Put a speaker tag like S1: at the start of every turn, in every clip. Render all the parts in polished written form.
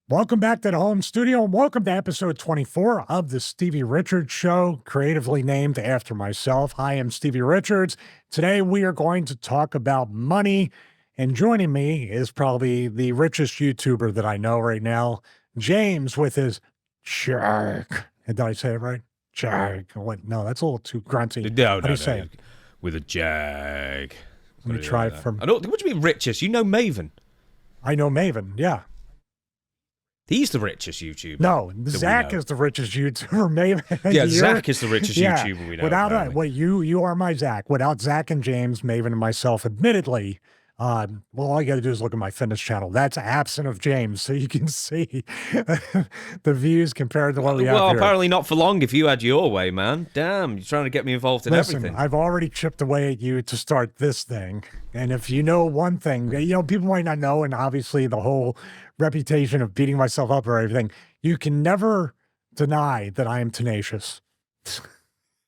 S1: Welcome back to the home studio and welcome to episode 24 of the Stevie Richards Show, creatively named after myself. I am Stevie Richards. Today we are going to talk about money, and joining me is probably the richest YouTuber that I know right now, James, with his check. Did I say it right? Check. Wait, no, that's a little too grunty.
S2: No,
S1: How do you say it?
S2: With a jag.
S1: Let me try it from...
S2: What do you mean richest? You know Maven.
S1: I know Maven, yeah.
S2: He's the richest YouTuber.
S1: No, Zach is the richest YouTuber. Maven.
S2: Yeah, Zach is the richest YouTuber we know.
S1: Without you are my Zach. Without Zach and James, Maven and myself, admittedly, well, all you got to do is look at my fitness channel. That's absent of James, so you can see the views compared to what we have
S2: Well,
S1: here.
S2: apparently not for long if you had your way, man. Damn, you're trying to get me involved in everything.
S1: I've already chipped away at you to start this thing. And if you know one thing, people might not know, and obviously the whole reputation of beating myself up or everything, you can never deny that I am tenacious.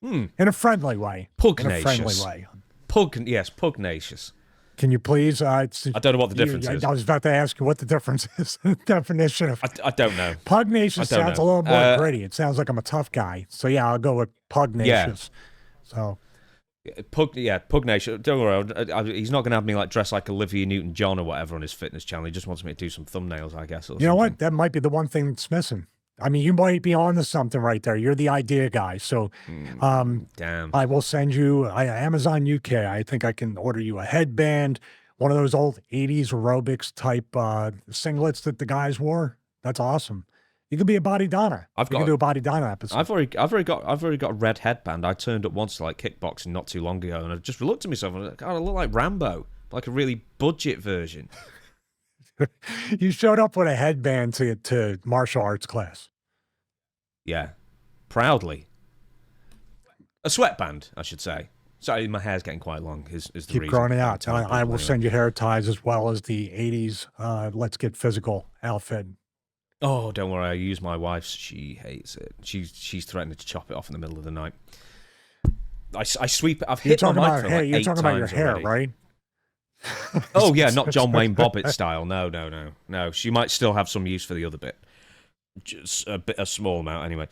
S1: In a friendly way.
S2: Pugnacious.
S1: In a friendly way.
S2: Yes, pugnacious.
S1: Can you please?
S2: I don't know what the difference is.
S1: I was about to ask you what the difference is. The definition of...
S2: I don't know.
S1: Pugnacious sounds a little more gritty. It sounds like I'm a tough guy. So yeah, I'll go with pugnacious. Yeah. So...
S2: Pugnacious. Don't worry, he's not going to have me dress like Olivia Newton-John or whatever on his fitness channel. He just wants me to do some thumbnails, I guess.
S1: You know what? That might be the one thing that's missing. I mean, you might be on to something right there. You're the idea guy. So
S2: damn.
S1: I will send you Amazon UK. I think I can order you a headband, one of those old 80s aerobics type singlets that the guys wore. That's awesome. You could be a Body Donna. You can do a Body Donna episode.
S2: I've already got a red headband. I turned up once to kickboxing not too long ago, and I just looked at myself and I was like, God, I look like Rambo, like a really budget version.
S1: You showed up with a headband to martial arts class.
S2: Yeah, proudly. A sweatband, I should say. Sorry, my hair's getting quite long. Is the reason.
S1: Keep growing it out. I will send you hair ties as well as the 80s Let's Get Physical outfit.
S2: Oh, don't worry. I use my wife's. She hates it. She's threatened to chop it off in the middle of the night. I sweep it. I've hit my mic for
S1: You're talking about your hair,
S2: already.
S1: right?
S2: Oh, yeah, not John Wayne Bobbitt style. No. She might still have some use for the other bit. Just a small amount, anyway.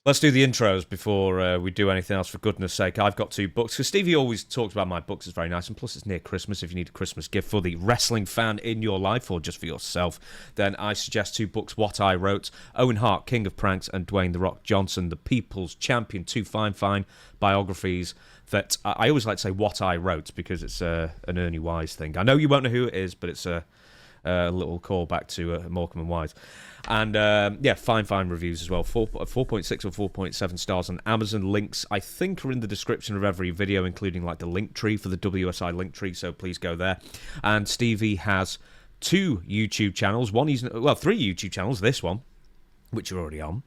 S2: Let's do the intros before we do anything else, for goodness sake. I've got 2 books, because Stevie always talks about my books. It's very nice, and plus it's near Christmas. If you need a Christmas gift for the wrestling fan in your life, or just for yourself, then I suggest 2 books, What I Wrote, Owen Hart, King of Pranks, and Dwayne The Rock Johnson, the People's Champion, 2 fine biographies that I always like to say What I Wrote, because it's an Ernie Wise thing. I know you won't know who it is, but it's a little callback to Morecambe and Wise. And fine reviews as well. 4.6 or 4.7 stars on Amazon. Links, I think, are in the description of every video, including the link tree for the WSI link tree, so please go there. And Stevie has 2 YouTube channels. 3 YouTube channels, this one, which you're already on.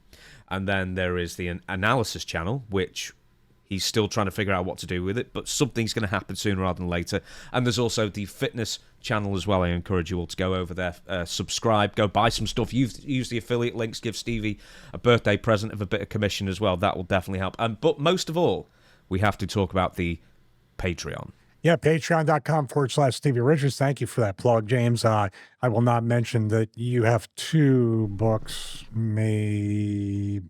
S2: And then there is the analysis channel, which he's still trying to figure out what to do with it, but something's going to happen sooner rather than later. And there's also the fitness channel as well. I encourage you all to go over there, subscribe, go buy some stuff, use the affiliate links, give Stevie a birthday present of a bit of commission as well. That will definitely help. But most of all, we have to talk about the Patreon. Yeah,
S1: patreon.com/Stevie Richards. Thank you for that plug, James. I will not mention that you have 2 books, maybe.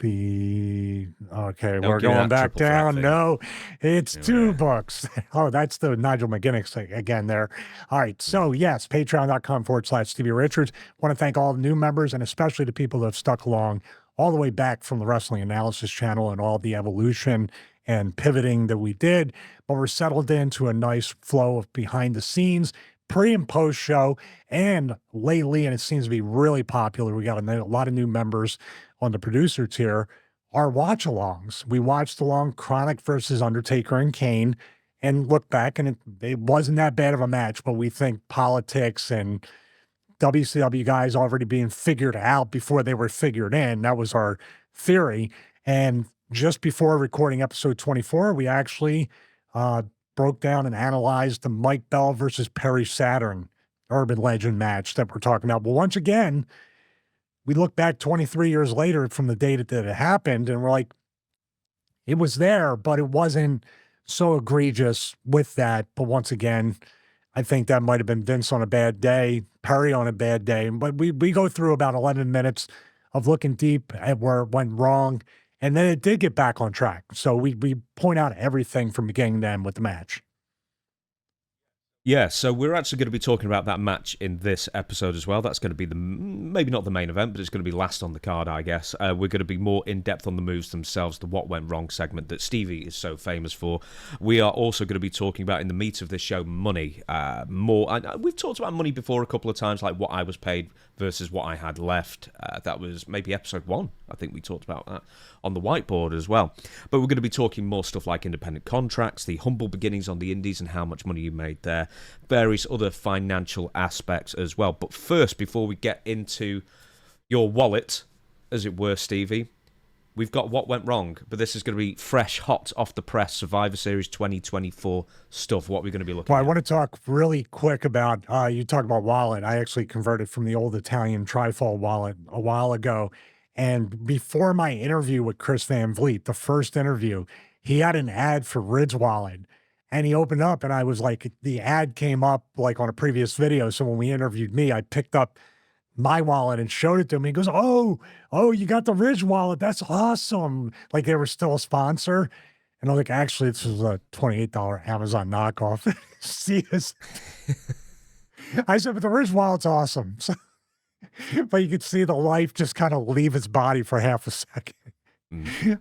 S1: Okay, we're going back down. No, it's 2 books. Oh, that's the Nigel McGuinness thing again there. All right, so yes, patreon.com/Stevie Richards. Want to thank all the new members, and especially the people that have stuck along all the way back from the Wrestling Analysis channel and all the evolution and pivoting that we did, but we're settled into a nice flow of behind the scenes, pre and post show, and lately, and it seems to be really popular, we got a lot of new members on the producer tier, our watch-alongs. We watched along Chronic versus Undertaker and Kane, and look back, and it wasn't that bad of a match, but we think politics and WCW guys already being figured out before they were figured in. That was our theory, and just before recording episode 24, we actually broke down and analyzed the Mike Bell versus Perry Saturn urban legend match that we're talking about. But once again, we look back 23 years later from the date that it happened, and we're like, it was there, but it wasn't so egregious with that. But once again, I think that might have been Vince on a bad day, Perry on a bad day. But we go through about 11 minutes of looking deep at where it went wrong. And then it did get back on track. So we point out everything from beginning to end with the match.
S2: Yeah, so we're actually going to be talking about that match in this episode as well. That's going to be maybe not the main event, but it's going to be last on the card, I guess. We're going to be more in-depth on the moves themselves, the What Went Wrong segment that Stevie is so famous for. We are also going to be talking about, in the meat of this show, money. We've talked about money before a couple of times, like what I was paid versus what I had left. That was maybe episode 1. I think we talked about that on the whiteboard as well. But we're going to be talking more stuff like independent contracts, the humble beginnings on the indies and how much money you made there, various other financial aspects as well. But first, before we get into your wallet, as it were, Stevie, we've got What Went Wrong, but this is going to be fresh, hot off the press, Survivor Series 2024 stuff. What we're going to be looking at.
S1: I want to talk really quick about, you talk about wallet. I actually converted from the old Italian trifold wallet a while ago. And before my interview with Chris Van Vliet, the first interview, he had an ad for Ridge Wallet. And he opened up and I was like, the ad came up like on a previous video. So when we interviewed me, I picked up my wallet and showed it to him. He goes, oh, you got the Ridge Wallet. That's awesome. Like they were still a sponsor. And I'm like, actually, this was a $28 Amazon knockoff. See this? I said, but the Ridge Wallet's awesome. So, but you could see the life just kind of leave his body for half a second.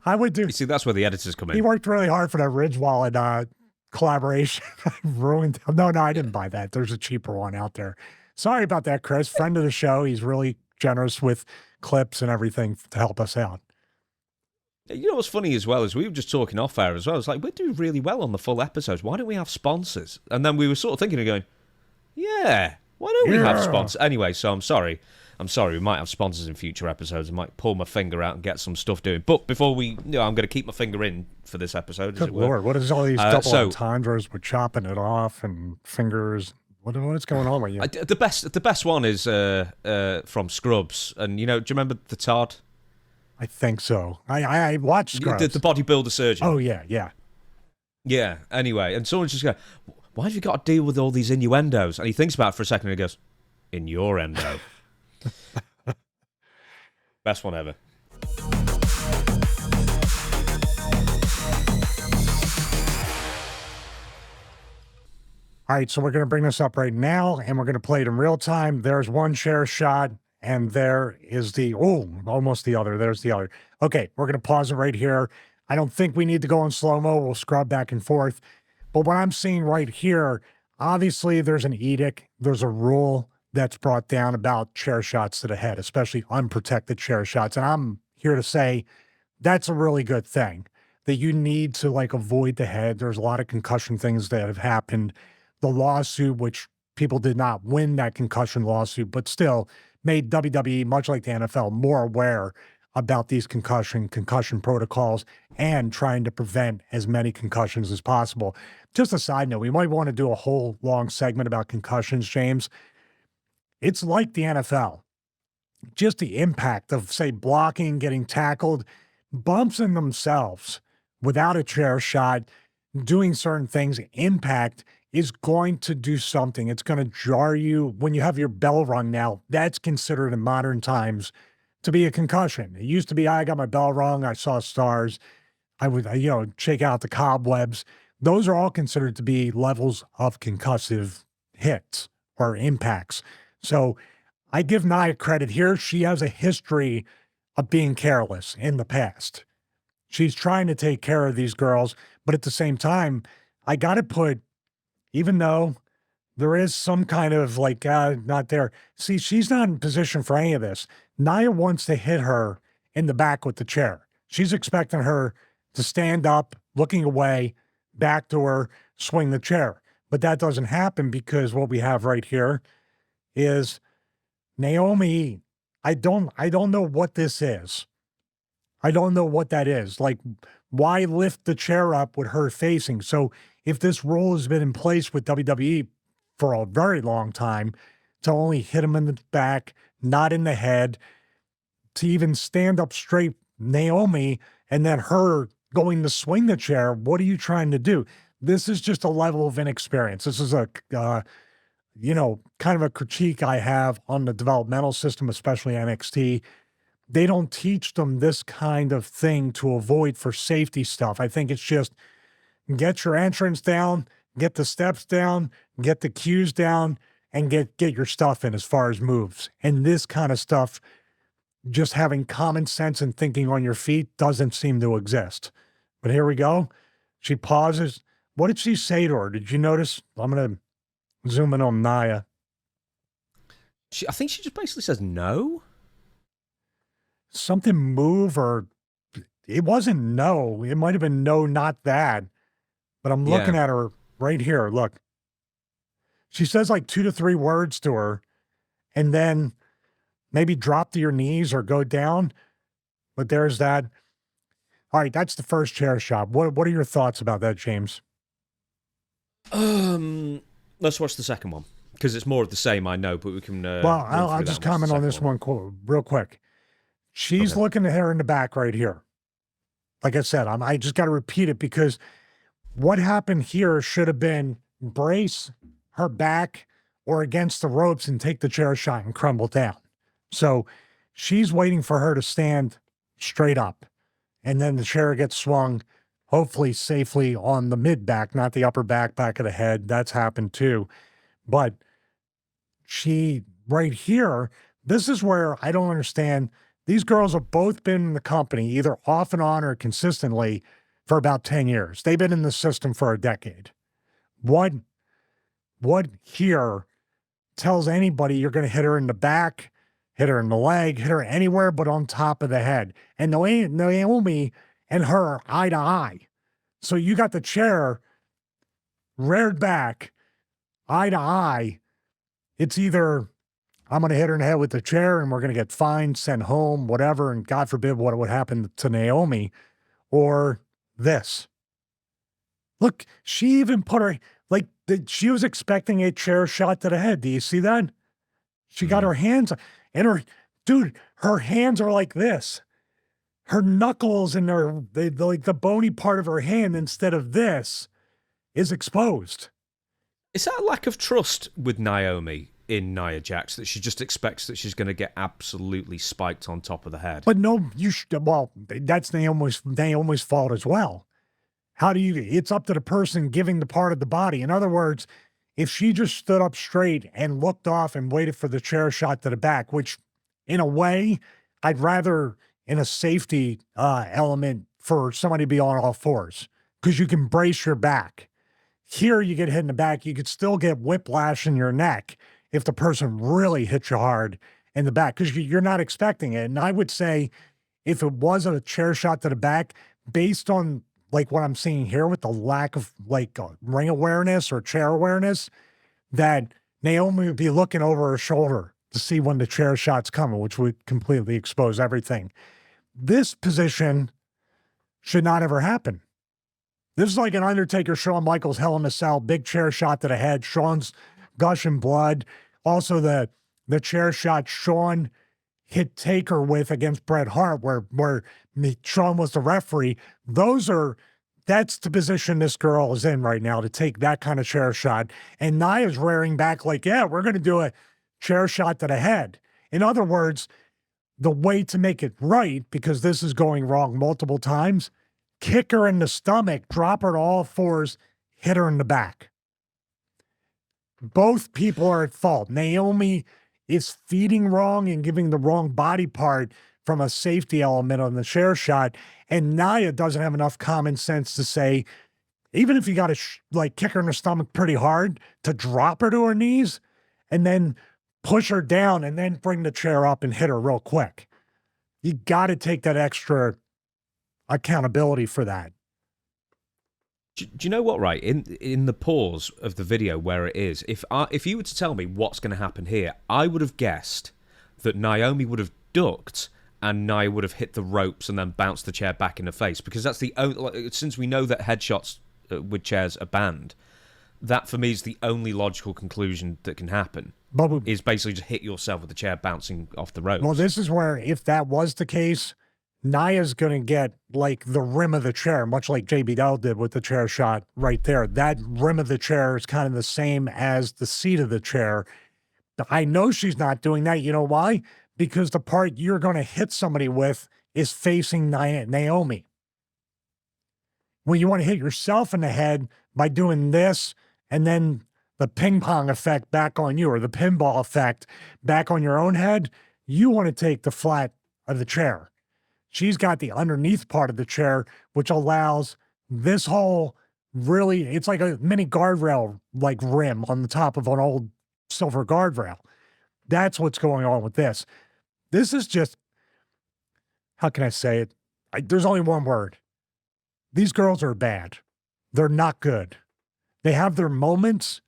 S1: I would do.
S2: You see, that's where the editors come in.
S1: He worked really hard for that Ridge Wallet collaboration. I ruined him. No, I didn't buy that. There's a cheaper one out there. Sorry about that, Chris. Friend of the show. He's really generous with clips and everything to help us out.
S2: You know what's funny as well is we were just talking off air as well. It's like, we're doing really well on the full episodes. Why don't we have sponsors? And then we were sort of thinking of going, yeah, why don't we have sponsors? Anyway, so I'm sorry. We might have sponsors in future episodes. I might pull my finger out and get some stuff doing. But before I'm going to keep my finger in for this episode.
S1: Good Lord, what is all these double entendres with chopping it off and fingers? What is going on with you?
S2: The best one is from Scrubs. And, do you remember the Todd?
S1: I think so. I watched Scrubs.
S2: The bodybuilder surgeon.
S1: Oh, yeah.
S2: Yeah, anyway. And someone's just going, why have you got to deal with all these innuendos? And he thinks about it for a second and he goes, in your endo. Best one ever.
S1: All right, so we're going to bring this up right now, and we're going to play it in real time. There's one share shot, and there is almost the other. There's the other. Okay, we're going to pause it right here. I don't think we need to go in slow-mo. We'll scrub back and forth. But what I'm seeing right here, obviously there's an edict. There's a rule that's brought down about chair shots to the head, especially unprotected chair shots. And I'm here to say that's a really good thing, that you need to avoid the head. There's a lot of concussion things that have happened. The lawsuit, which people did not win that concussion lawsuit, but still made WWE, much like the NFL, more aware about these concussion protocols and trying to prevent as many concussions as possible. Just a side note, we might want to do a whole long segment about concussions, James. It's like the NFL. Just the impact of, say, blocking, getting tackled, bumps in themselves without a chair shot, doing certain things, impact is going to do something. It's going to jar you. When you have your bell rung now, that's considered in modern times to be a concussion. It used to be, I got my bell rung, I saw stars, I would, shake out the cobwebs. Those are all considered to be levels of concussive hits or impacts. So I give Nia credit here. She has a history of being careless in the past. She's trying to take care of these girls, but at the same time, I got to put, even though there is some kind of not there. See, she's not in position for any of this. Nia wants to hit her in the back with the chair. She's expecting her to stand up, looking away, back to her, swing the chair. But that doesn't happen because what we have right here is Naomi. I don't know what this is. I don't know what that is. Why lift the chair up with her facing? So if this rule has been in place with WWE for a very long time, to only hit him in the back, not in the head, to even stand up straight Naomi and then her going to swing the chair, what are you trying to do? This is just a level of inexperience. This is a, kind of a critique I have on the developmental system, especially NXT. They don't teach them this kind of thing to avoid for safety stuff. I think it's just get your entrance down, get the steps down, get the cues down, and get your stuff in as far as moves. And this kind of stuff, just having common sense and thinking on your feet doesn't seem to exist. But here we go. She pauses. What did she say to her? Did you notice? I'm going to zoom in on Nia.
S2: I think she just basically says no.
S1: Something move, or it wasn't no. It might have been no, not that. But I'm looking at her right here. Look. She says like 2 to 3 words to her, and then maybe drop to your knees or go down. But there's that. All right, that's the first chair shot. What are your thoughts about that, James?
S2: Let's watch the second one, because it's more of the same, I know, but we can...
S1: well, I'll just comment on this one real quick. She's looking at her in the back right here. Like I said, I just got to repeat it, because what happened here should have been brace her back or against the ropes and take the chair shot and crumble down. So she's waiting for her to stand straight up, and then the chair gets swung, hopefully safely on the mid back, not the upper back of the head. That's happened too. But she, right here, this is where I don't understand. These girls have both been in the company, either off and on or consistently, for about 10 years. They've been in the system for a decade. What here tells anybody you're going to hit her in the back, hit her in the leg, hit her anywhere but on top of the head? And Naomi and her are eye to eye. So you got the chair reared back, eye to eye. It's either I'm going to hit her in the head with the chair and we're going to get fined, sent home, whatever, and God forbid what would happen to Naomi, or this. Look, she even put her, she was expecting a chair shot to the head. Do you see that? She got her hands, and her hands are like this. Her knuckles and the bony part of her hand instead of this is exposed.
S2: Is that a lack of trust with Naomi in Nia Jax, that she just expects that she's going to get absolutely spiked on top of the head?
S1: But no, that's Naomi's fault as well. It's up to the person giving the part of the body. In other words, if she just stood up straight and looked off and waited for the chair shot to the back, which in a way, I'd rather in a safety element for somebody to be on all fours, because you can brace your back. Here you get hit in the back, you could still get whiplash in your neck if the person really hits you hard in the back, because you're not expecting it. And I would say if it was a chair shot to the back, based on what I'm seeing here with the lack of ring awareness or chair awareness, that Naomi would be looking over her shoulder to see when the chair shot's coming, which would completely expose everything. This position should not ever happen. This is like an Undertaker, Shawn Michaels, Hell in a Cell, big chair shot to the head. Shawn's gushing blood. Also the chair shot Shawn hit Taker with against Bret Hart, where Shawn was the referee. That's the position this girl is in right now, to take that kind of chair shot. And Nia's rearing back we're going to do a chair shot to the head. In other words, the way to make it right, because this is going wrong multiple times, kick her in the stomach, drop her to all fours, hit her in the back. Both people are at fault. Naomi is feeding wrong and giving the wrong body part from a safety element on the chair shot. And Nia doesn't have enough common sense to say, even if you got to kick her in the stomach pretty hard, to drop her to her knees and then push her down and then bring the chair up and hit her real quick. You got to take that extra accountability for that.
S2: Do you know what, right? In the pause of the video where it is, if you were to tell me what's going to happen here, I would have guessed that Naomi would have ducked and Nia would have hit the ropes and then bounced the chair back in the face, because that's the only, since we know that headshots with chairs are banned, that for me is the only logical conclusion that can happen. Is basically just hit yourself with the chair bouncing off the ropes.
S1: Well, this is where, if that was the case, Nia's going to get like the rim of the chair, much like JBL did with the chair shot right there. That rim of the chair is kind of the same as the seat of the chair. I know she's not doing that. You know why? Because the part you're going to hit somebody with is facing Naomi. When you want to hit yourself in the head by doing this and then the ping pong effect back on you, or the pinball effect back on your own head, you want to take the flat of the chair. She's got the underneath part of the chair, which allows this whole really, it's like a mini guardrail like rim on the top of an old silver guardrail. That's what's going on with this. This is just, how can I say it? There's only one word. These girls are bad. They're not good. They have their moments.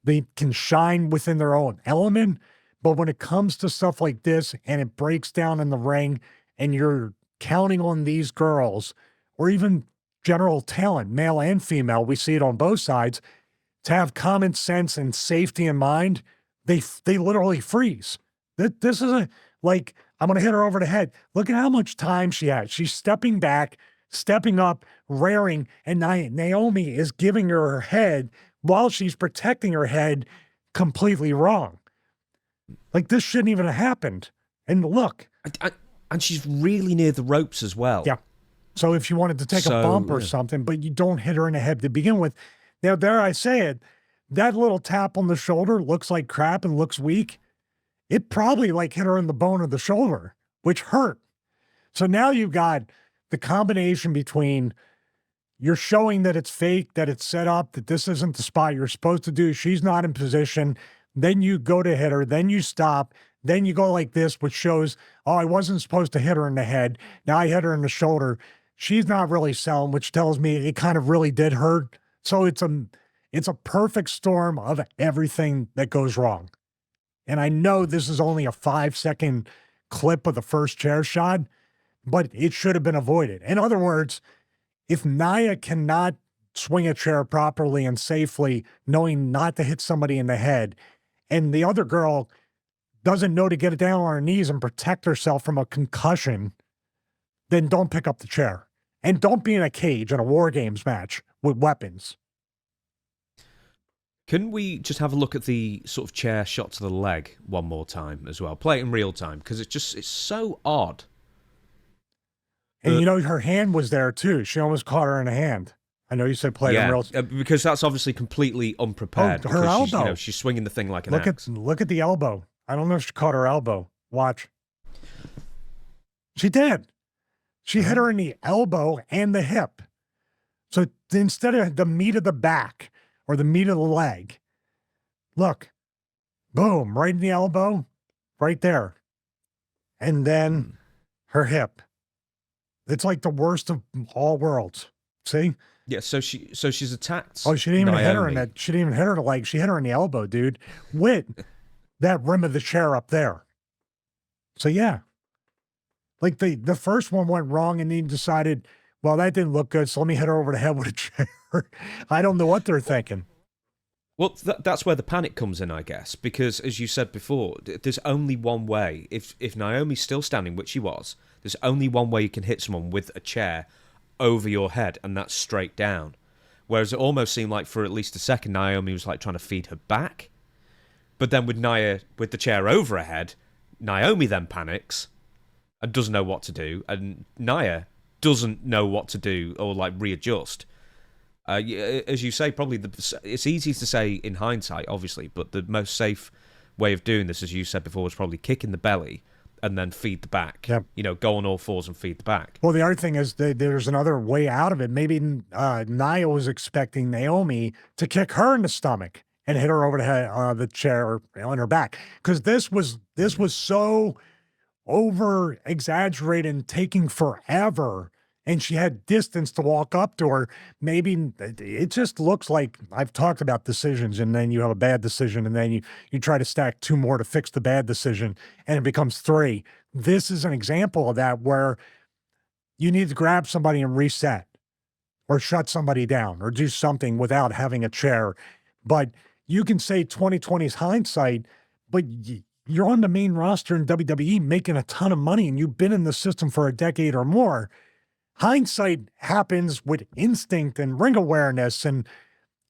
S1: They can shine within their own element. But when it comes to stuff like this and it breaks down in the ring and you're counting on these girls, or even general talent, male and female, we see it on both sides, to have common sense and safety in mind, they literally freeze. This isn't like, I'm going to hit her over the head. Look at how much time she has. She's stepping back, stepping up, rearing, and Naomi is giving her head while she's protecting her head completely wrong. Like, this shouldn't even have happened. And look.
S2: And she's really near the ropes as well.
S1: Yeah. So if you wanted to take a bump or something, but you don't hit her in the head to begin with. Now, dare I say it, that little tap on the shoulder looks like crap and looks weak. It probably like hit her in the bone of the shoulder, which hurt. So now you've got the combination between you're showing that it's fake, that it's set up, that this isn't the spot you're supposed to do. She's not in position. Then you go to hit her. Then you stop. Then you go like this, which shows, oh, I wasn't supposed to hit her in the head. Now I hit her in the shoulder. She's not really selling, which tells me it kind of really did hurt. So it's a perfect storm of everything that goes wrong. And I know this is only a 5-second clip of the first chair shot, but it should have been avoided. In other words, if Nia cannot swing a chair properly and safely, knowing not to hit somebody in the head, and the other girl doesn't know to get it down on her knees and protect herself from a concussion, then don't pick up the chair. And don't be in a cage in a War Games match with weapons.
S2: Can we just have a look at the sort of chair shot to the leg one more time as well? Play it in real time, because it's so odd.
S1: And you know, her hand was there too. She almost caught her in the hand. I know you said play it in real time.
S2: Because that's obviously completely unprepared.
S1: Oh, her elbow.
S2: She's swinging the thing like an axe.
S1: Look at the elbow. I don't know if she caught her elbow. Watch. She did. She hit her in the elbow and the hip. So instead of the meat of the back or the meat of the leg, look, boom, right in the elbow, right there. And then her hip. It's like the worst of all worlds. See?
S2: Yeah, so she's attacked.
S1: Oh, she didn't even
S2: Naomi.
S1: hit her in that. She didn't even hit her in the leg. She hit her in the elbow, dude. With that rim of the chair up there. So yeah. Like the first one went wrong and he decided, well, that didn't look good, so let me hit her over the head with a chair. I don't know what they're thinking.
S2: Well, that's where the panic comes in, I guess, because as you said before, there's only one way. If Naomi's still standing, which she was, there's only one way you can hit someone with a chair over your head, and that's straight down. Whereas it almost seemed like for at least a second, Naomi was like trying to feed her back. But then with Nia, with the chair over her head, Naomi then panics and doesn't know what to do, and Nia doesn't know what to do or like readjust. As you say, probably it's easy to say in hindsight, obviously, but the most safe way of doing this, as you said before, was probably kick in the belly and then feed the back.
S1: Yep.
S2: You know, go on all fours and feed the back.
S1: Well, the other thing is there's another way out of it. Maybe Nia was expecting Naomi to kick her in the stomach and hit her over the head, the chair on her back, because this was so over exaggerated and taking forever. And she had distance to walk up to her. Maybe it just looks like, I've talked about decisions, and then you have a bad decision, and then you try to stack two more to fix the bad decision, and it becomes three. This is an example of that, where you need to grab somebody and reset, or shut somebody down, or do something without having a chair. But you can say 2020's hindsight, but you're on the main roster in WWE making a ton of money and you've been in the system for a decade or more. Hindsight happens with instinct and ring awareness, and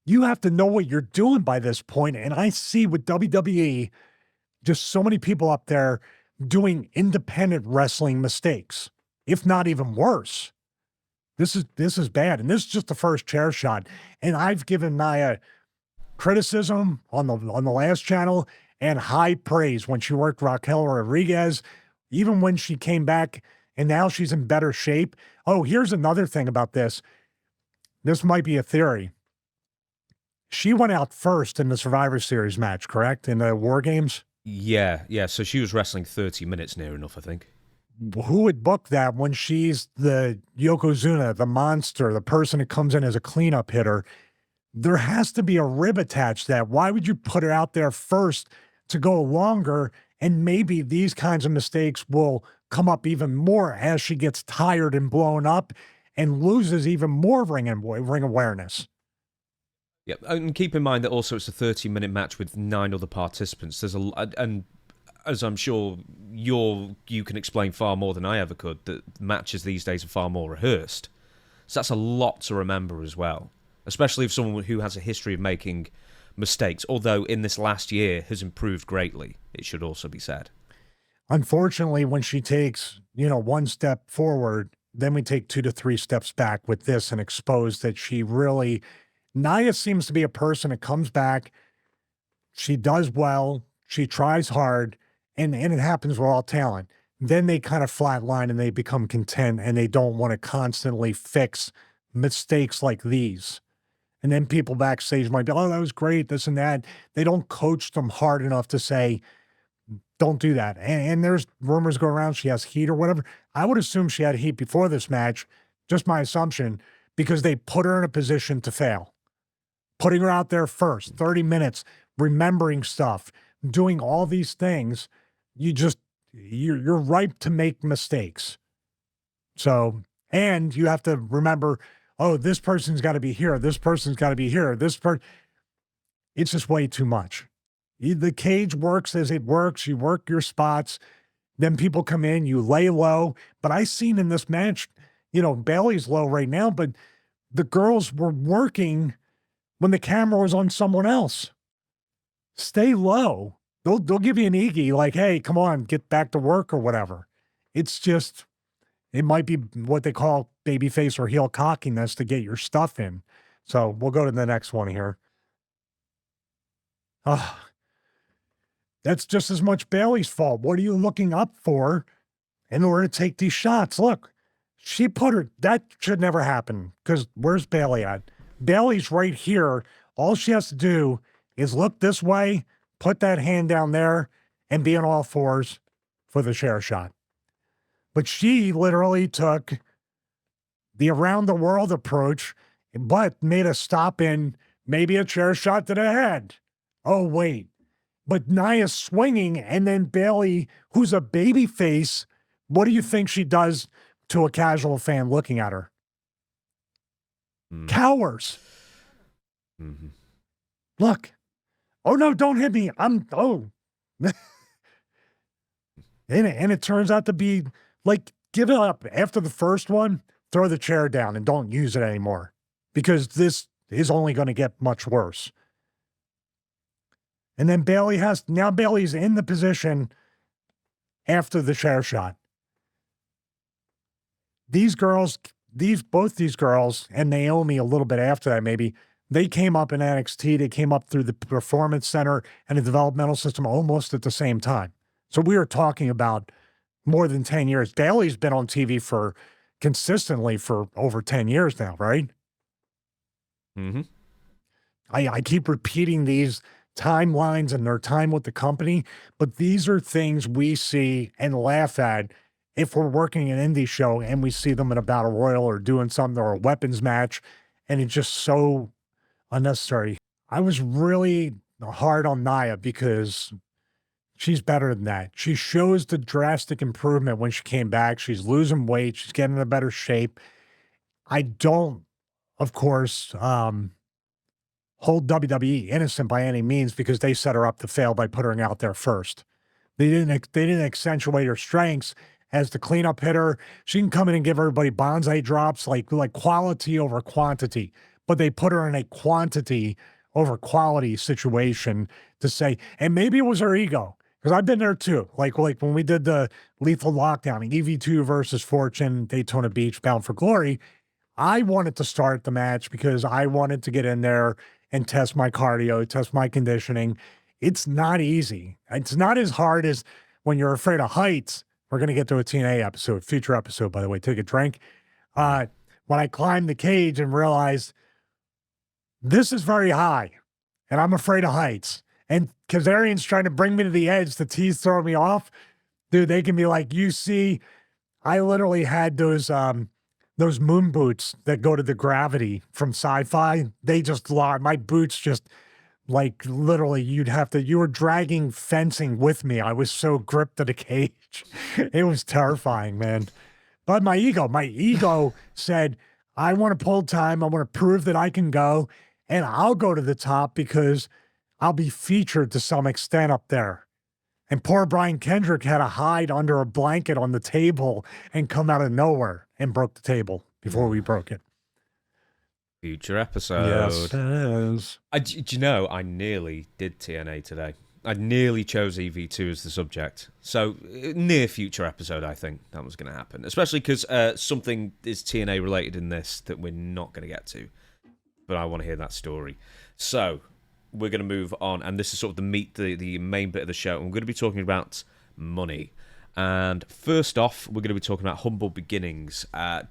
S1: you have to know what you're doing by this point. And I see with WWE, just so many people up there doing independent wrestling mistakes, if not even worse. This is bad. And this is just the first chair shot. And I've given Nia criticism on the last channel and high praise when she worked Raquel Rodriguez, even when she came back and now she's in better shape. Oh, here's another thing about this. This might be a theory. She went out first in the Survivor Series match, correct? In the War Games?
S2: Yeah. So she was wrestling 30 minutes near enough, I think.
S1: Who would book that when she's the Yokozuna, the monster, the person that comes in as a cleanup hitter? There has to be a rib attached to that. Why would you put her out there first to go longer? And maybe these kinds of mistakes will come up even more as she gets tired and blown up and loses even more ring awareness.
S2: Yeah, and keep in mind that also it's a 30-minute match with 9 other participants. And as I'm sure you can explain far more than I ever could, that matches these days are far more rehearsed. So that's a lot to remember as well, especially if someone who has a history of making mistakes, although in this last year has improved greatly, it should also be said.
S1: Unfortunately, when she takes, one step forward, then we take 2 to 3 steps back with this and expose that she really, Nia seems to be a person that comes back, she does well, she tries hard, and it happens with all talent. Then they kind of flatline and they become content and they don't want to constantly fix mistakes like these. And then people backstage might be, oh, that was great, this and that. They don't coach them hard enough to say, don't do that. And there's rumors go around she has heat or whatever. I would assume she had heat before this match, just my assumption, because they put her in a position to fail. Putting her out there first, 30 minutes, remembering stuff, doing all these things, you're ripe to make mistakes. So, and you have to remember, oh, this person's got to be here. This person's got to be here. It's just way too much. The cage works as it works. You work your spots. Then people come in, you lay low. But I seen in this match, Bailey's low right now, but the girls were working when the camera was on someone else. Stay low. They'll give you an Iggy like, hey, come on, get back to work or whatever. It's just, it might be what they call babyface or heel cockiness to get your stuff in. So we'll go to the next one here. That's just as much Bailey's fault. What are you looking up for in order to take these shots? Look, she put her, that should never happen because where's Bailey at? Bailey's right here. All she has to do is look this way, put that hand down there, and be on all fours for the chair shot. But she literally took the around the world approach, but made a stop in maybe a chair shot to the head. Oh, wait. But Nia's swinging, and then Bailey, who's a baby face, what do you think she does to a casual fan looking at her? Cowers.
S2: Mm-hmm.
S1: Look. Oh, no, don't hit me. And it turns out to be like, give it up. After the first one, throw the chair down and don't use it anymore because this is only going to get much worse. And then Bailey's in the position after the chair shot. Both these girls, and Naomi a little bit after that maybe, they came up in NXT. They came up through the Performance Center and the developmental system almost at the same time. So we are talking about more than 10 years. Bailey's been on TV consistently for over 10 years now, right?
S2: Mm-hmm.
S1: I keep repeating these timelines and their time with the company, but these are things we see and laugh at if we're working an indie show and we see them in a battle royal or doing something or a weapons match, and it's just so unnecessary. I was really hard on Nia because she's better than that. She shows the drastic improvement when she came back. She's losing weight. She's getting in a better shape. I don't, of course, hold WWE innocent by any means because they set her up to fail by putting her out there first. They didn't accentuate her strengths as the cleanup hitter. She can come in and give everybody bonsai drops, like quality over quantity. But they put her in a quantity over quality situation to say, and maybe it was her ego, because I've been there too. Like when we did the Lethal Lockdown, EV2 versus Fortune, Daytona Beach, Bound for Glory. I wanted to start the match because I wanted to get in there and test my cardio, test my conditioning. It's not easy. It's not as hard as when you're afraid of heights. We're going to get to a TNA episode, future episode, by the way. Take a drink. When I climbed the cage and realized this is very high and I'm afraid of heights. And Kazarian's trying to bring me to the edge. The T's throwing me off. Dude, they can be like, you see, I literally had those moon boots that go to the gravity from Sci-Fi. They just my boots just like literally you were dragging fencing with me. I was so gripped to the cage. It was terrifying, man. But my ego said, I want to pull time. I want to prove that I can go, and I'll go to the top because I'll be featured to some extent up there. And poor Brian Kendrick had to hide under a blanket on the table and come out of nowhere and broke the table before we broke it.
S2: Future episode.
S1: Yes, it is.
S2: Do you know, I nearly did TNA today. I nearly chose EV2 as the subject. So, near future episode, I think that was going to happen. Especially because something is TNA related in this that we're not going to get to. But I want to hear that story. So, we're going to move on. And this is sort of the main bit of the show. And we're going to be talking about money. And first off, we're going to be talking about humble beginnings.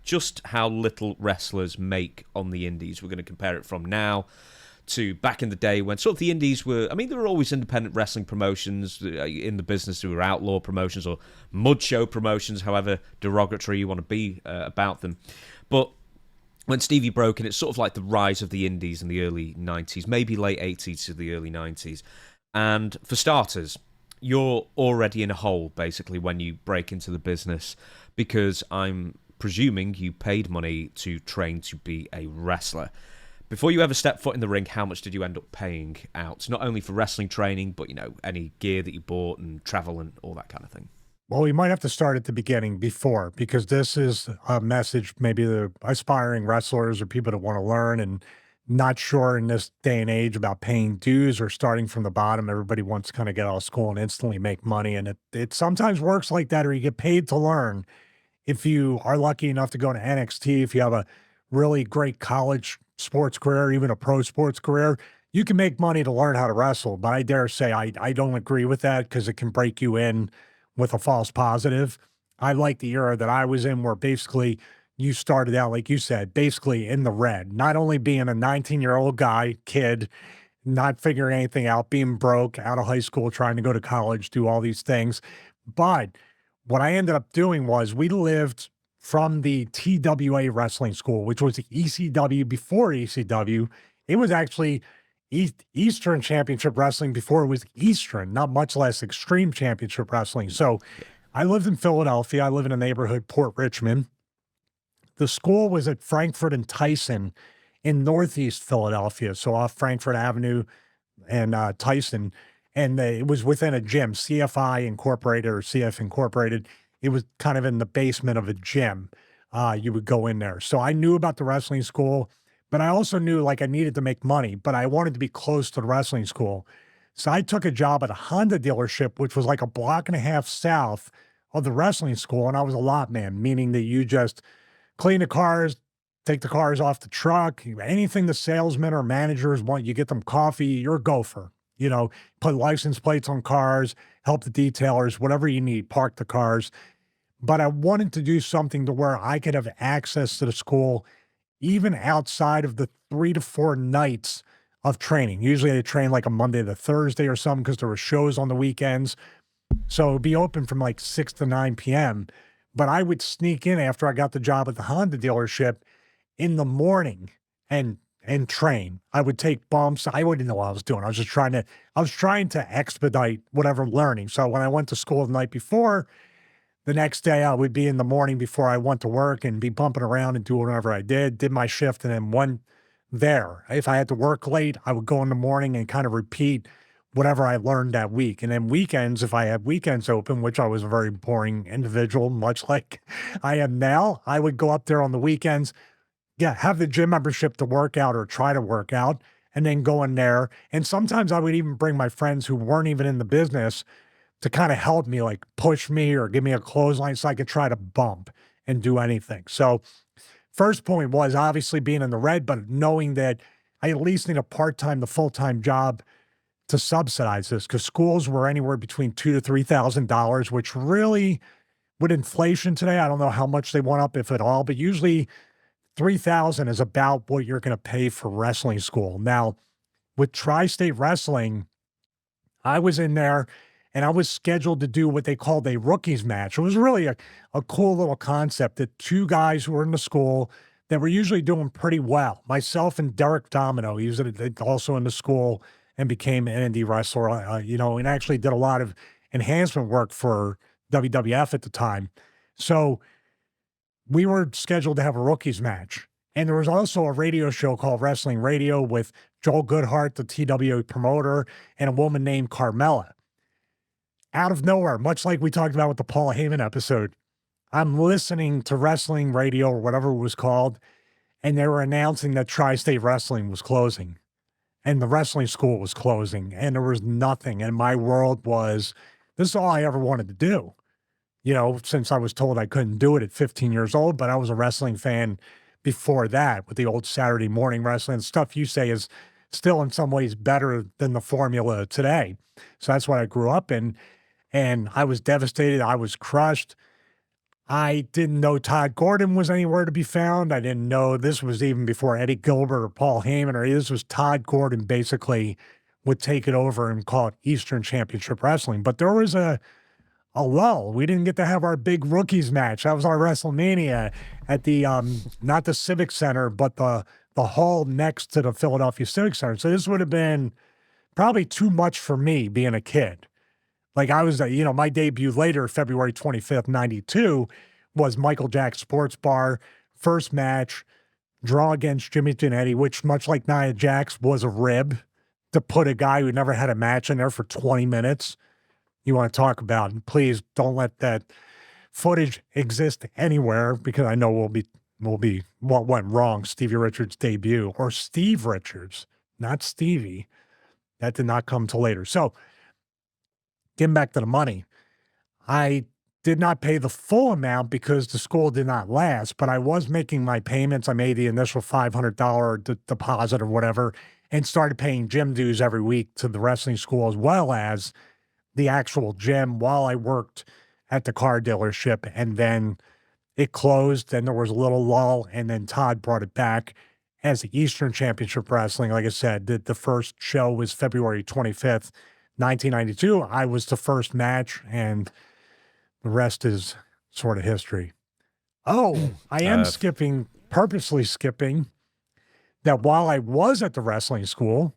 S2: Just how little wrestlers make on the indies. We're going to compare it from now to back in the day when sort of the indies were, I mean, there were always independent wrestling promotions in the business. There were outlaw promotions or mud show promotions, however derogatory you want to be about them. But when Stevie broke in, it's sort of like the rise of the indies in the early 90s, maybe late 80s to the early 90s. And for starters, you're already in a hole, basically, when you break into the business, because I'm presuming you paid money to train to be a wrestler. Before you ever stepped foot in the ring, how much did you end up paying out? Not only for wrestling training, but, you know, any gear that you bought and travel and all that kind of thing.
S1: Well, we might have to start at the beginning before, because this is a message maybe the aspiring wrestlers or people that want to learn and not sure in this day and age about paying dues or starting from the bottom. Everybody wants to kind of get out of school and instantly make money. And it sometimes works like that, or you get paid to learn. If you are lucky enough to go to NXT, if you have a really great college sports career, even a pro sports career, you can make money to learn how to wrestle. But I dare say I don't agree with that, because it can break you in with a false positive. I like the era that I was in, where basically you started out, like you said, basically in the red, not only being a 19-year-old kid, not figuring anything out, being broke out of high school, trying to go to college, do all these things. But what I ended up doing was we lived from the TWA wrestling school, which was the ECW before ECW. It was actually Eastern Championship Wrestling before it was Eastern, not much less Extreme Championship Wrestling. So I lived in Philadelphia. I live in a neighborhood, Port Richmond. The school was at Frankfurt and Tyson in Northeast Philadelphia, so off Frankfurt Avenue and Tyson. And it was within a gym, CFI Incorporated or CF Incorporated. It was kind of in the basement of a gym. You would go in there. So I knew about the wrestling school, but I also knew like I needed to make money, but I wanted to be close to the wrestling school. So I took a job at a Honda dealership, which was like a block and a half south of the wrestling school. And I was a lot man, meaning that you just clean the cars, take the cars off the truck, anything the salesmen or managers want, you get them coffee, you're a gopher. You know, put license plates on cars, help the detailers, whatever you need, park the cars. But I wanted to do something to where I could have access to the school even outside of the 3 to 4 nights of training. Usually they train like a Monday to Thursday or something, because there were shows on the weekends. So it would be open from like 6 to 9 p.m. But I would sneak in after I got the job at the Honda dealership in the morning and train. I would take bumps. I wouldn't know what I was doing. I was trying to expedite whatever learning. So when I went to school the night before, the next day I would be in the morning before I went to work and be bumping around and doing whatever I did my shift, and then went there. If I had to work late, I would go in the morning and kind of repeat whatever I learned that week. And then weekends, if I had weekends open, which I was a very boring individual, much like I am now, I would go up there on the weekends, yeah, have the gym membership to work out or try to work out, and then go in there. And sometimes I would even bring my friends who weren't even in the business to kind of help me, like push me or give me a clothesline so I could try to bump and do anything. So, first point was obviously being in the red, but knowing that I at least need a part-time to full-time job to subsidize this, because schools were anywhere between $2,000 to $3,000, which really, with inflation today, I don't know how much they went up, if at all, but usually 3,000 is about what you're going to pay for wrestling school. Now, with Tri-State Wrestling, I was in there and I was scheduled to do what they called a rookies match. It was really a cool little concept that two guys who were in the school that were usually doing pretty well, myself and Derek Domino, he was also in the school and became an indie wrestler, and actually did a lot of enhancement work for WWF at the time. So we were scheduled to have a rookies match. And there was also a radio show called Wrestling Radio with Joel Goodhart, the TWA promoter, and a woman named Carmella. Out of nowhere, much like we talked about with the Paul Heyman episode, I'm listening to Wrestling Radio or whatever it was called, and they were announcing that Tri-State Wrestling was closing and the wrestling school was closing, and there was nothing. And my world was, this is all I ever wanted to do. Since I was told I couldn't do it at 15 years old, but I was a wrestling fan before that with the old Saturday morning wrestling. Stuff you say is still in some ways better than the formula today. So that's what I grew up in. And I was devastated. I was crushed. I didn't know Todd Gordon was anywhere to be found. I didn't know this was even before Eddie Gilbert or Paul Heyman, or this was Todd Gordon basically would take it over and call it Eastern Championship Wrestling. But there was a lull. We didn't get to have our big rookies match. That was our WrestleMania at the not the Civic Center, but the hall next to the Philadelphia Civic Center. So this would have been probably too much for me being a kid. Like I was, my debut later, February 25th, 92, was Michael Jack Sports Bar. First match, draw against Jimmy Jannetty, which much like Nia Jax was a rib to put a guy who never had a match in there for 20 minutes. You want to talk about, and please don't let that footage exist anywhere, because I know will be what went wrong. Stevie Richards' debut, or Steve Richards, not Stevie. That did not come till later. So getting back to the money, I did not pay the full amount because the school did not last, but I was making my payments. I made the initial $500 deposit or whatever, and started paying gym dues every week to the wrestling school, as well as the actual gym, while I worked at the car dealership. And then it closed, and there was a little lull, and then Todd brought it back as the Eastern Championship Wrestling. Like I said, the first show was February 25th, 1992. I was the first match, and the rest is sort of history. Oh, I am purposely skipping that while I was at the wrestling school,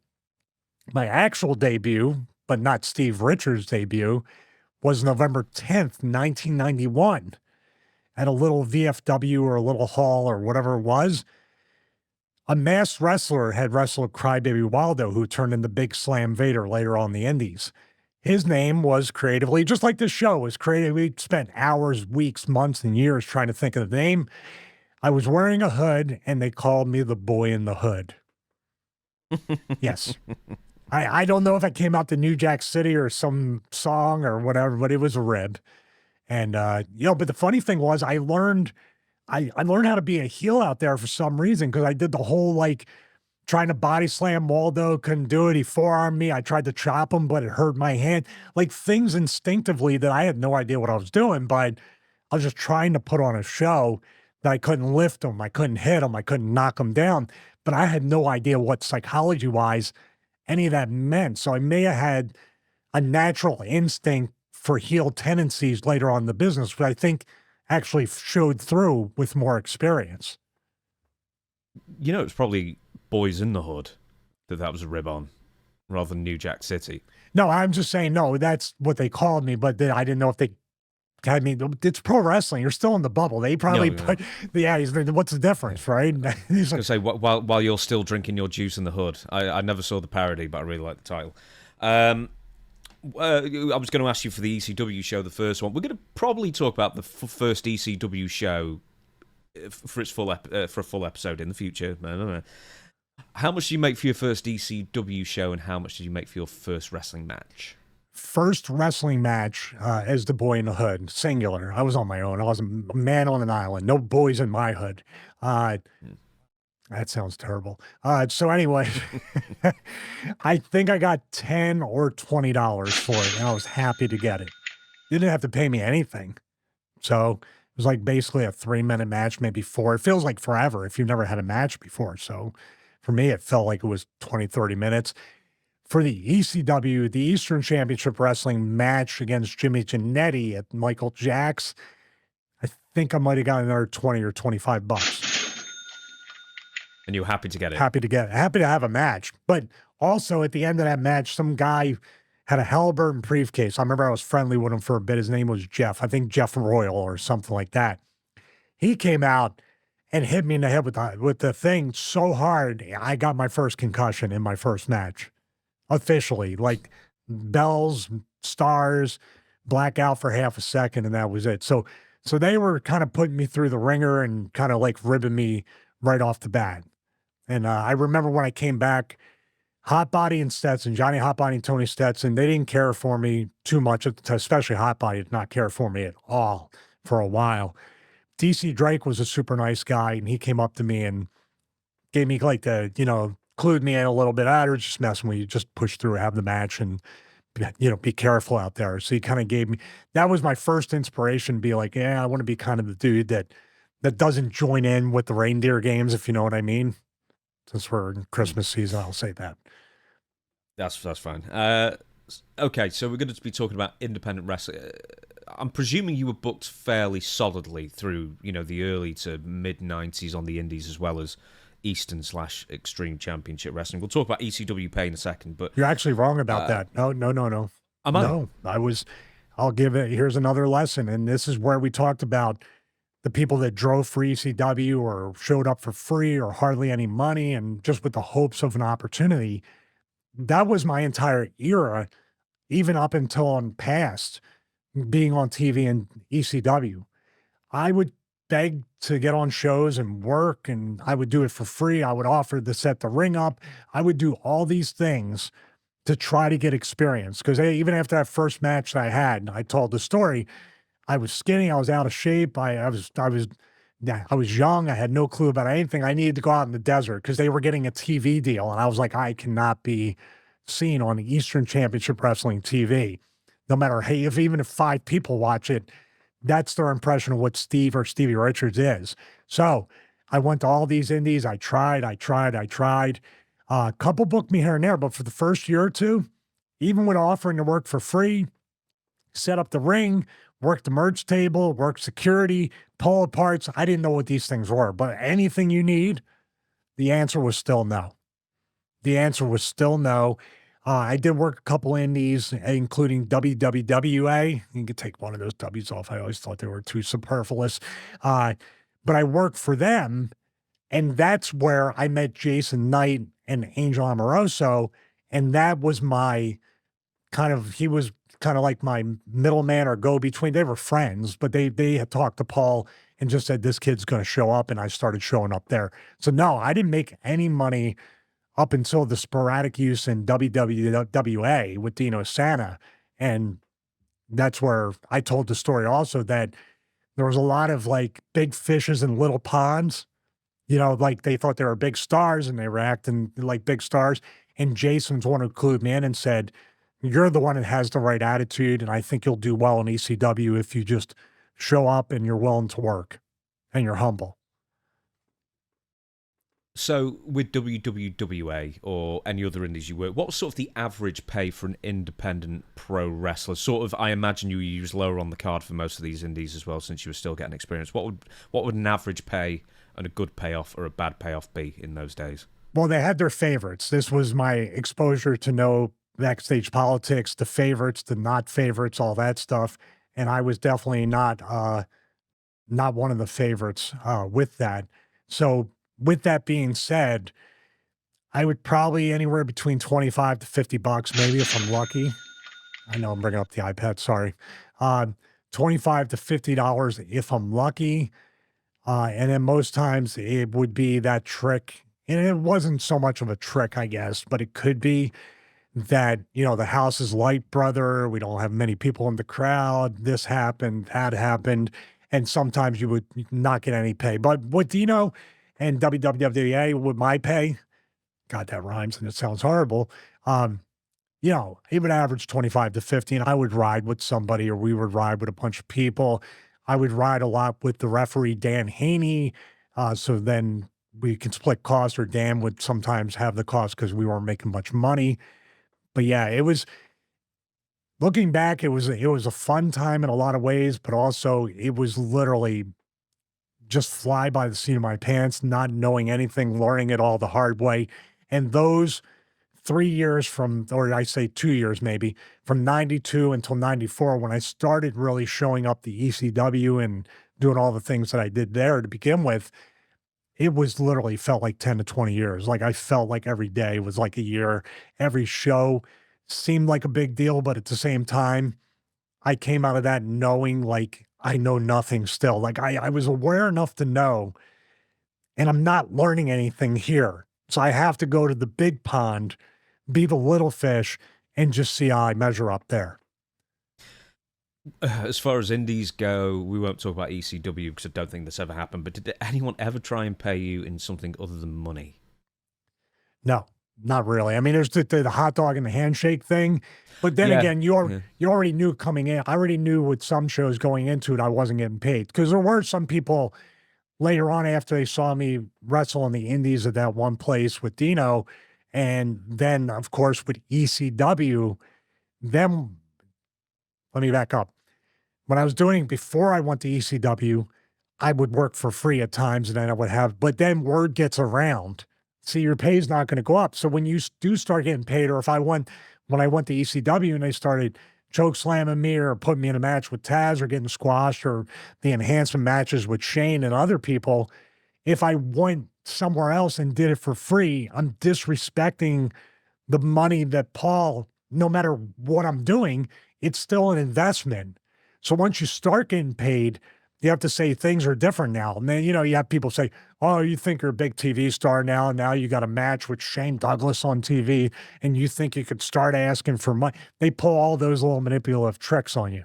S1: my actual debut, but not Steve Richards' debut, was November 10th, 1991, at a little VFW or a little hall or whatever it was. A masked wrestler had wrestled Crybaby Waldo, who turned into Big Slam Vader later on in the Indies. His name was creatively, just like this show was creative. We spent hours, weeks, months, and years trying to think of the name. I was wearing a hood, and they called me the Boy in the Hood. Yes. I don't know if I came out to New Jack City or some song or whatever, but it was a rib. And, but the funny thing was I learned how to be a heel out there for some reason, because I did the whole, trying to body slam Waldo, couldn't do it. He forearmed me. I tried to chop him, but it hurt my hand. Things instinctively that I had no idea what I was doing, but I was just trying to put on a show that I couldn't lift him. I couldn't hit him. I couldn't knock him down. But I had no idea what psychology-wise any of that meant. So I may have had a natural instinct for heel tendencies later on in the business, but I think actually showed through with more experience.
S2: It's probably Boys in the Hood that was a rib on, rather than New Jack City.
S1: No, I'm just saying, no, that's what they called me, but I didn't know if they had me. It's pro wrestling. You're still in the bubble. They probably put, what's the difference, right?
S2: I was going to say, while you're still drinking your juice in the hood. I never saw the parody, but I really like the title. I was going to ask you for the ECW show, the first one. We're going to probably talk about the first ECW show for its for a full episode in the future. How much did you make for your first ECW show, and how much did you make for your first wrestling match?
S1: First wrestling match as the boy in the hood, singular. I was on my own. I was a man on an island. No boys in my hood. That sounds terrible. So anyway, I think I got $10 or $20 for it, and I was happy to get it. You didn't have to pay me anything. So it was like basically a 3-minute match, maybe 4. It feels like forever if you've never had a match before. So for me, it felt like it was 20, 30 minutes. For the ECW, the Eastern Championship Wrestling match against Jimmy Jannetty at Michael Jack's, I think I might have got another 20 or 25 bucks.
S2: And you were happy to get it?
S1: Happy to get it. Happy to have a match. But also at the end of that match, some guy had a Halliburton briefcase. I remember I was friendly with him for a bit. His name was Jeff. I think Jeff Royal or something like that. He came out and hit me in the head with the thing so hard, I got my first concussion in my first match. Officially. Like bells, stars, blackout for half a second, and that was it. So they were kind of putting me through the ringer and kind of like ribbing me right off the bat. And I remember when I came back, Hotbody and Stetson, Johnny Hotbody and Tony Stetson, they didn't care for me too much, especially Hotbody did not care for me at all for a while. DC Drake was a super nice guy, and he came up to me and gave me like the, clued me in a little bit. They're just messing with you, just push through, have the match, and, be careful out there. So he kind of gave me, that was my first inspiration to be like, yeah, I want to be kind of the dude that doesn't join in with the reindeer games, if you know what I mean. Since we're in Christmas season, I'll say that.
S2: That's fine. Okay, so we're going to be talking about independent wrestling. I'm presuming you were booked fairly solidly through, the early to mid 90s on the indies, as well as Eastern/Extreme Championship Wrestling. We'll talk about ECW pay in a second, but
S1: you're actually wrong about that. No.
S2: Am I?
S1: No, I'll give it. Here's another lesson, and this is where we talked about the people that drove for ECW or showed up for free or hardly any money and just with the hopes of an opportunity. That was my entire era, even up until on past being on TV and ECW. I would beg to get on shows and work, and I would do it for free. I would offer to set the ring up. I would do all these things to try to get experience. Because even after that first match that I had, I told the story, I was skinny. I was out of shape. I was young. I had no clue about anything. I needed to go out in the desert because they were getting a TV deal. And I was like, I cannot be seen on the Eastern Championship Wrestling TV. No matter, hey, even if 5 people watch it, that's their impression of what Steve or Stevie Richards is. So I went to all these indies. I tried. A couple booked me here and there, but for the first year or two, even with offering to work for free, set up the ring, work the merch table, work security, pull parts. I didn't know what these things were, but anything you need, the answer was still no. I did work a couple indies, including WWWA. You could take one of those W's off. I always thought they were too superfluous. But I worked for them, and that's where I met Jason Knight and Angel Amoroso, and that was my he was kind of like my middleman or go-between. They were friends, but they had talked to Paul and just said, this kid's going to show up, and I started showing up there. So no, I didn't make any money up until the sporadic use in WWWA with Dino Santa. And that's where I told the story also that there was a lot of like big fishes in little ponds, like they thought they were big stars and they were acting like big stars. And Jason's one who clued me in and said, you're the one that has the right attitude, and I think you'll do well in ECW if you just show up and you're willing to work and you're humble.
S2: So with WWWA or any other indies you work, what's sort of the average pay for an independent pro wrestler? Sort of, I imagine you use lower on the card for most of these indies as well, since you were still getting experience. What would an average pay and a good payoff or a bad payoff be in those days?
S1: Well, they had their favorites. This was my exposure to know backstage politics, the favorites, the not favorites, all that stuff. And I was definitely not one of the favorites with that. So with that being said, I would probably anywhere between 25 to 50 bucks, maybe if I'm lucky. I know I'm bringing up the iPad, sorry. 25 to $50 if I'm lucky. And then most times it would be that trick. And it wasn't so much of a trick, I guess, but it could be that, the house is light, brother. We don't have many people in the crowd. This happened, that happened. And sometimes you would not get any pay. But with Dino and WWWA, with my pay, God, that rhymes and it sounds horrible. It would average 25 to 50, and I would ride with somebody or we would ride with a bunch of people. I would ride a lot with the referee, Dan Haney. So then we can split costs, or Dan would sometimes have the cost because we weren't making much money. But yeah, it was looking back, it was a fun time in a lot of ways, but also it was literally just fly by the seat of my pants, not knowing anything, learning it all the hard way. And those 3 years or I say 2 years maybe, from 92 until 94, when I started really showing up the ECW and doing all the things that I did there to begin with, it was literally felt like 10 to 20 years. Like I felt like every day was like a year. Every show seemed like a big deal, but at the same time, I came out of that knowing like I know nothing still. Like I was aware enough to know, and I'm not learning anything here. So I have to go to the big pond, be the little fish, and just see how I measure up there.
S2: As far as indies go, we won't talk about ECW because I don't think this ever happened, but did anyone ever try and pay you in something other than money?
S1: No, not really. I mean, there's the hot dog and the handshake thing, but then again, you already knew coming in. I already knew with some shows going into it, I wasn't getting paid because there were some people later on after they saw me wrestle in the indies at that one place with Dino, and then of course with ECW, then let me back up. When I was doing before I went to ECW, I would work for free at times, and then I would have, but then word gets around. See, your pay is not going to go up. So when you do start getting paid, or when I went to ECW and they started choke slamming me or putting me in a match with Taz or getting squashed or the enhancement matches with Shane and other people, if I went somewhere else and did it for free, I'm disrespecting the money that Paul, no matter what I'm doing, it's still an investment. So once you start getting paid, you have to say things are different now. And then, you have people say, oh, you think you're a big TV star now, and now you got a match with Shane Douglas on TV, and you think you could start asking for money. They pull all those little manipulative tricks on you.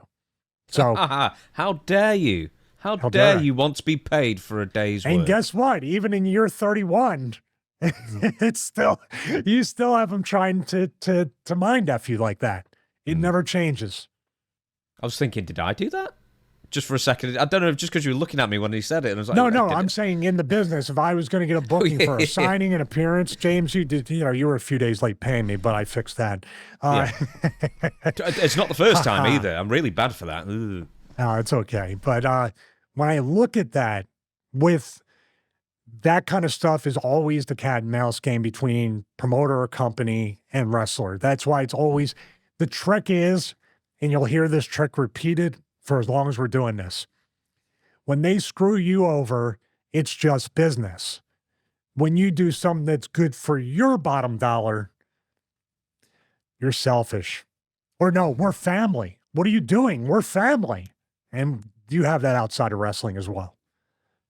S1: So
S2: how dare you? How dare you want to be paid for a day's work?
S1: And guess what? Even in year 31, it's still, you still have them trying to mind F you like that. It never changes.
S2: I was thinking, did I do that? Just for a second. I don't know, just because you were looking at me when he said it. And I was like,
S1: no, I'm saying in the business, if I was going to get a booking for a signing, an appearance, James, you did, you were a few days late paying me, but I fixed that.
S2: It's not the first time either. I'm really bad for that. Ugh.
S1: No, it's okay. But when I look at that, with that kind of stuff is always the cat and mouse game between promoter or company and wrestler. That's why it's always, the trick is, and you'll hear this trick repeated for as long as we're doing this. When they screw you over, it's just business. When you do something that's good for your bottom dollar, you're selfish. Or no, we're family. What are you doing? We're family. And you have that outside of wrestling as well.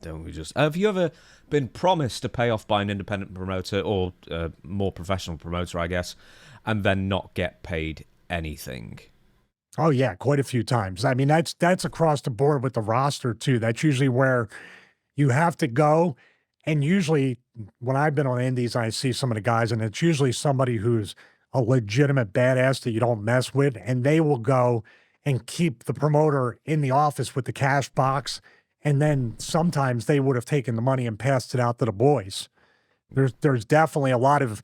S2: Don't we just... Have you ever been promised a payoff by an independent promoter or a more professional promoter, I guess, and then not get paid anything?
S1: Oh yeah, quite a few times. I mean, that's across the board with the roster too. That's usually where you have to go. And usually when I've been on indies, I see some of the guys, and it's usually somebody who's a legitimate badass that you don't mess with, and they will go and keep the promoter in the office with the cash box. And then sometimes they would have taken the money and passed it out to the boys. There's definitely a lot of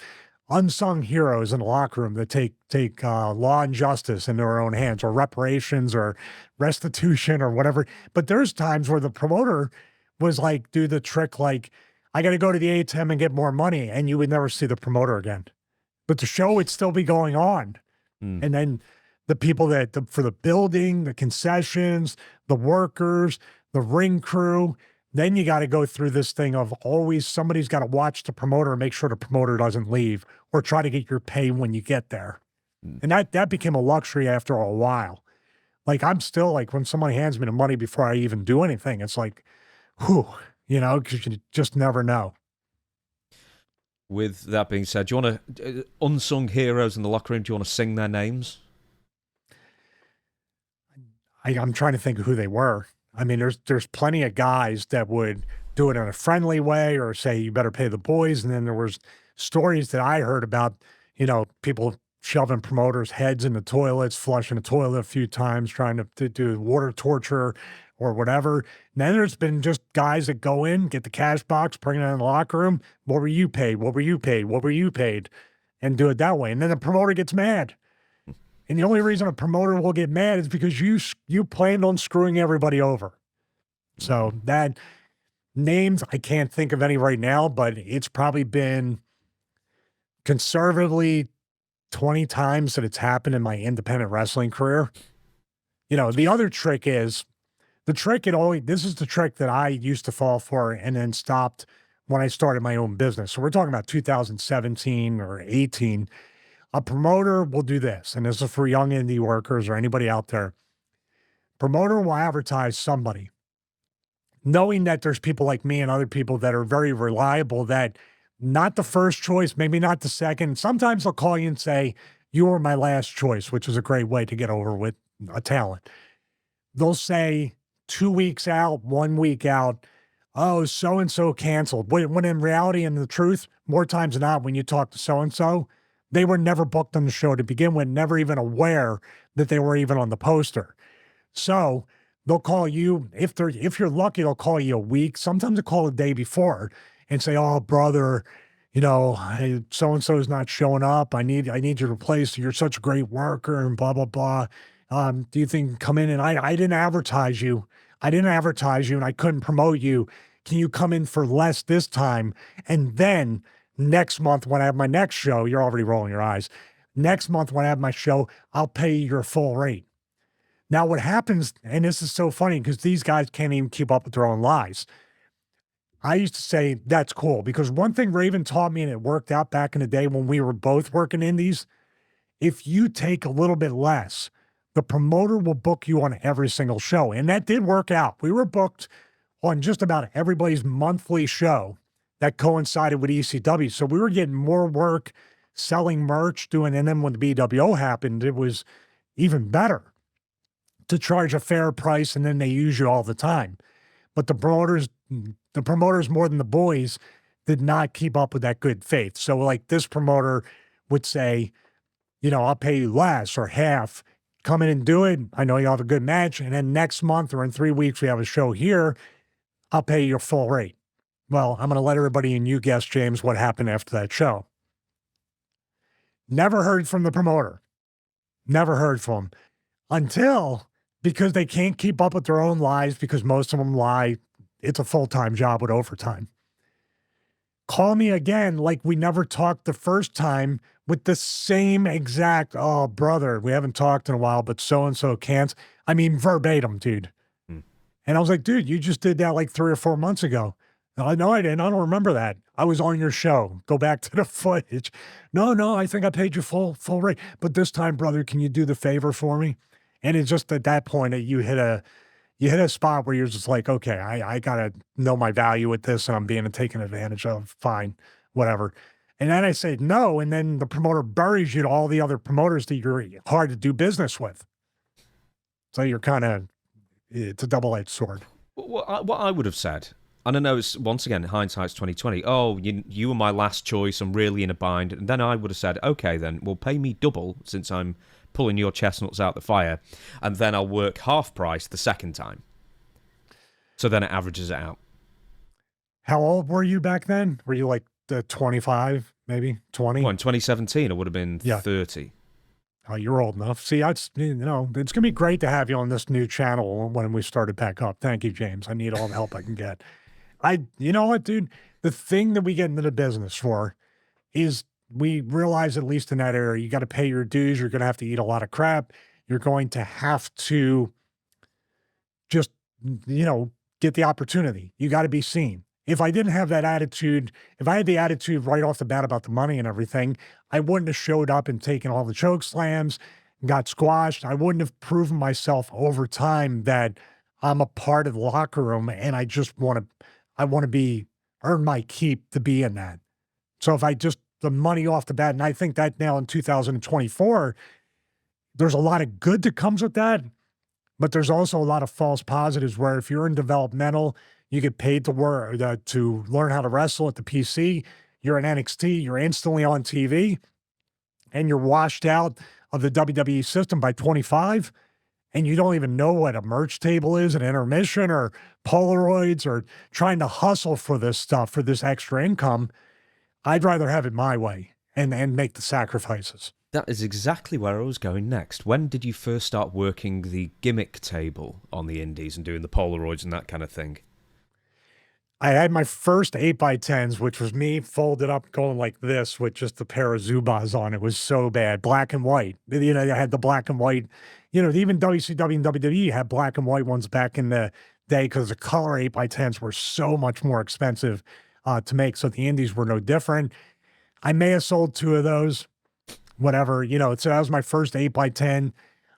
S1: unsung heroes in the locker room that take law and justice in their own hands, or reparations or restitution or whatever. But there's times where the promoter was like, do the trick, like, I got to go to the ATM and get more money, and you would never see the promoter again. But the show would still be going on. And then the people for the building, the concessions, the workers, the ring crew, Then you got to go through this thing of always somebody's got to watch the promoter and make sure the promoter doesn't leave or try to get your pay when you get there. And that became a luxury after a while. Like I'm still like when somebody hands me the money before I even do anything, it's like, whew, because you just never know.
S2: With that being said, do you want to unsung heroes in the locker room? Do you want to sing their names?
S1: I'm trying to think of who they were. I mean, there's plenty of guys that would do it in a friendly way or say you better pay the boys, and then there was stories that I heard about, people shoving promoters' heads in the toilets, flushing the toilet a few times, trying to do water torture or whatever. And then there's been just guys that go in, get the cash box, bring it in the locker room. What were you paid? What were you paid? What were you paid? And do it that way. And then the promoter gets mad. And the only reason a promoter will get mad is because you planned on screwing everybody over. So that names, I can't think of any right now, but it's probably been conservatively 20 times that it's happened in my independent wrestling career. The other trick is this is the trick that I used to fall for and then stopped when I started my own business. So we're talking about 2017 or 18. A promoter will do this, and this is for young indie workers or anybody out there. Promoter will advertise somebody, knowing that there's people like me and other people that are very reliable, that not the first choice, maybe not the second. Sometimes they'll call you and say, you were my last choice, which is a great way to get over with a talent. They'll say 2 weeks out, 1 week out, oh, so-and-so canceled. When in reality and the truth, more times than not, when you talk to so-and-so, they were never booked on the show to begin with, never even aware that they were even on the poster. So they'll call you, if you're lucky, they'll call you a week. Sometimes they call a day before and say, oh, brother, so-and-so is not showing up. I need you to replace. You're such a great worker and blah, blah, blah. Do you think come in? And I didn't advertise you. And I couldn't promote you. Can you come in for less this time? And then next month, when I have my next show, you're already rolling your eyes. Next month, when I have my show, I'll pay you your full rate. Now, what happens, and this is so funny because these guys can't even keep up with their own lies. I used to say, that's cool, because one thing Raven taught me, and it worked out back in the day when we were both working indies, if you take a little bit less, the promoter will book you on every single show. And that did work out. We were booked on just about everybody's monthly show that coincided with ECW. So we were getting more work selling merch, and then when the BWO happened, it was even better to charge a fair price, and then they use you all the time. But the promoters more than the boys did not keep up with that good faith. So like this promoter would say, I'll pay you less or half. Come in and do it. I know you have a good match. And then next month or in 3 weeks, we have a show here. I'll pay you your full rate. Well, I'm going to let everybody and you guess, James, what happened after that show. Never heard from the promoter. Never heard from him until, because they can't keep up with their own lies, because most of them lie. It's a full-time job with overtime. Call me again like we never talked the first time with the same exact, oh, brother, we haven't talked in a while, but so-and-so can't. I mean, verbatim, dude. And I was like, dude, you just did that like 3 or 4 months ago. No, I didn't. I don't remember that. I was on your show. Go back to the footage. No, I think I paid you full rate. But this time, brother, can you do the favor for me? And it's just at that point that you hit a spot where you're just like, okay, I got to know my value with this, and I'm being taken advantage of. Fine, whatever. And then I say no, and then the promoter buries you to all the other promoters that you're hard to do business with. So you're it's a double-edged sword.
S2: What I would have said, and I know it's, once again, hindsight's 2020. Oh, you were my last choice. I'm really in a bind. And then I would have said, okay, then, well, pay me double since I'm pulling your chestnuts out the fire, and then I'll work half price the second time. So then it averages it out.
S1: How old were you back then? Were you like 25, maybe 20?
S2: Well, in 2017, I would have been 30.
S1: Oh, you're old enough. See, it's going to be great to have you on this new channel when we started back up. Thank you, James. I need all the help I can get. You know what, dude? The thing that we get into the business for is we realize, at least in that area, you got to pay your dues. You're going to have to eat a lot of crap. You're going to have to just, get the opportunity. You got to be seen. If I didn't have that attitude, if I had the attitude right off the bat about the money and everything, I wouldn't have showed up and taken all the choke slams, got squashed. I wouldn't have proven myself over time that I'm a part of the locker room and I want to earn my keep to be in that. So if I just, the money off the bat, and I think that now in 2024, there's a lot of good that comes with that, but there's also a lot of false positives where if you're in developmental, you get paid to work, to learn how to wrestle at the PC. You're in NXT, you're instantly on TV, and you're washed out of the WWE system by 25, and you don't even know what a merch table is, an intermission, or Polaroids, or trying to hustle for this stuff, for this extra income. I'd rather have it my way and make the sacrifices.
S2: That is exactly where I was going next. When did you first start working the gimmick table on the indies and doing the Polaroids and that kind of thing?
S1: I had my first 8x10s, which was me folded up going like this with just a pair of Zubas on. It was so bad. Black and white. You know, I had the black and white. You know, even WCW and WWE had black and white ones back in the day because the color 8x10s were so much more expensive to make. So the indies were no different. I may have sold 2 of those, whatever. You know, so that was my first 8x10.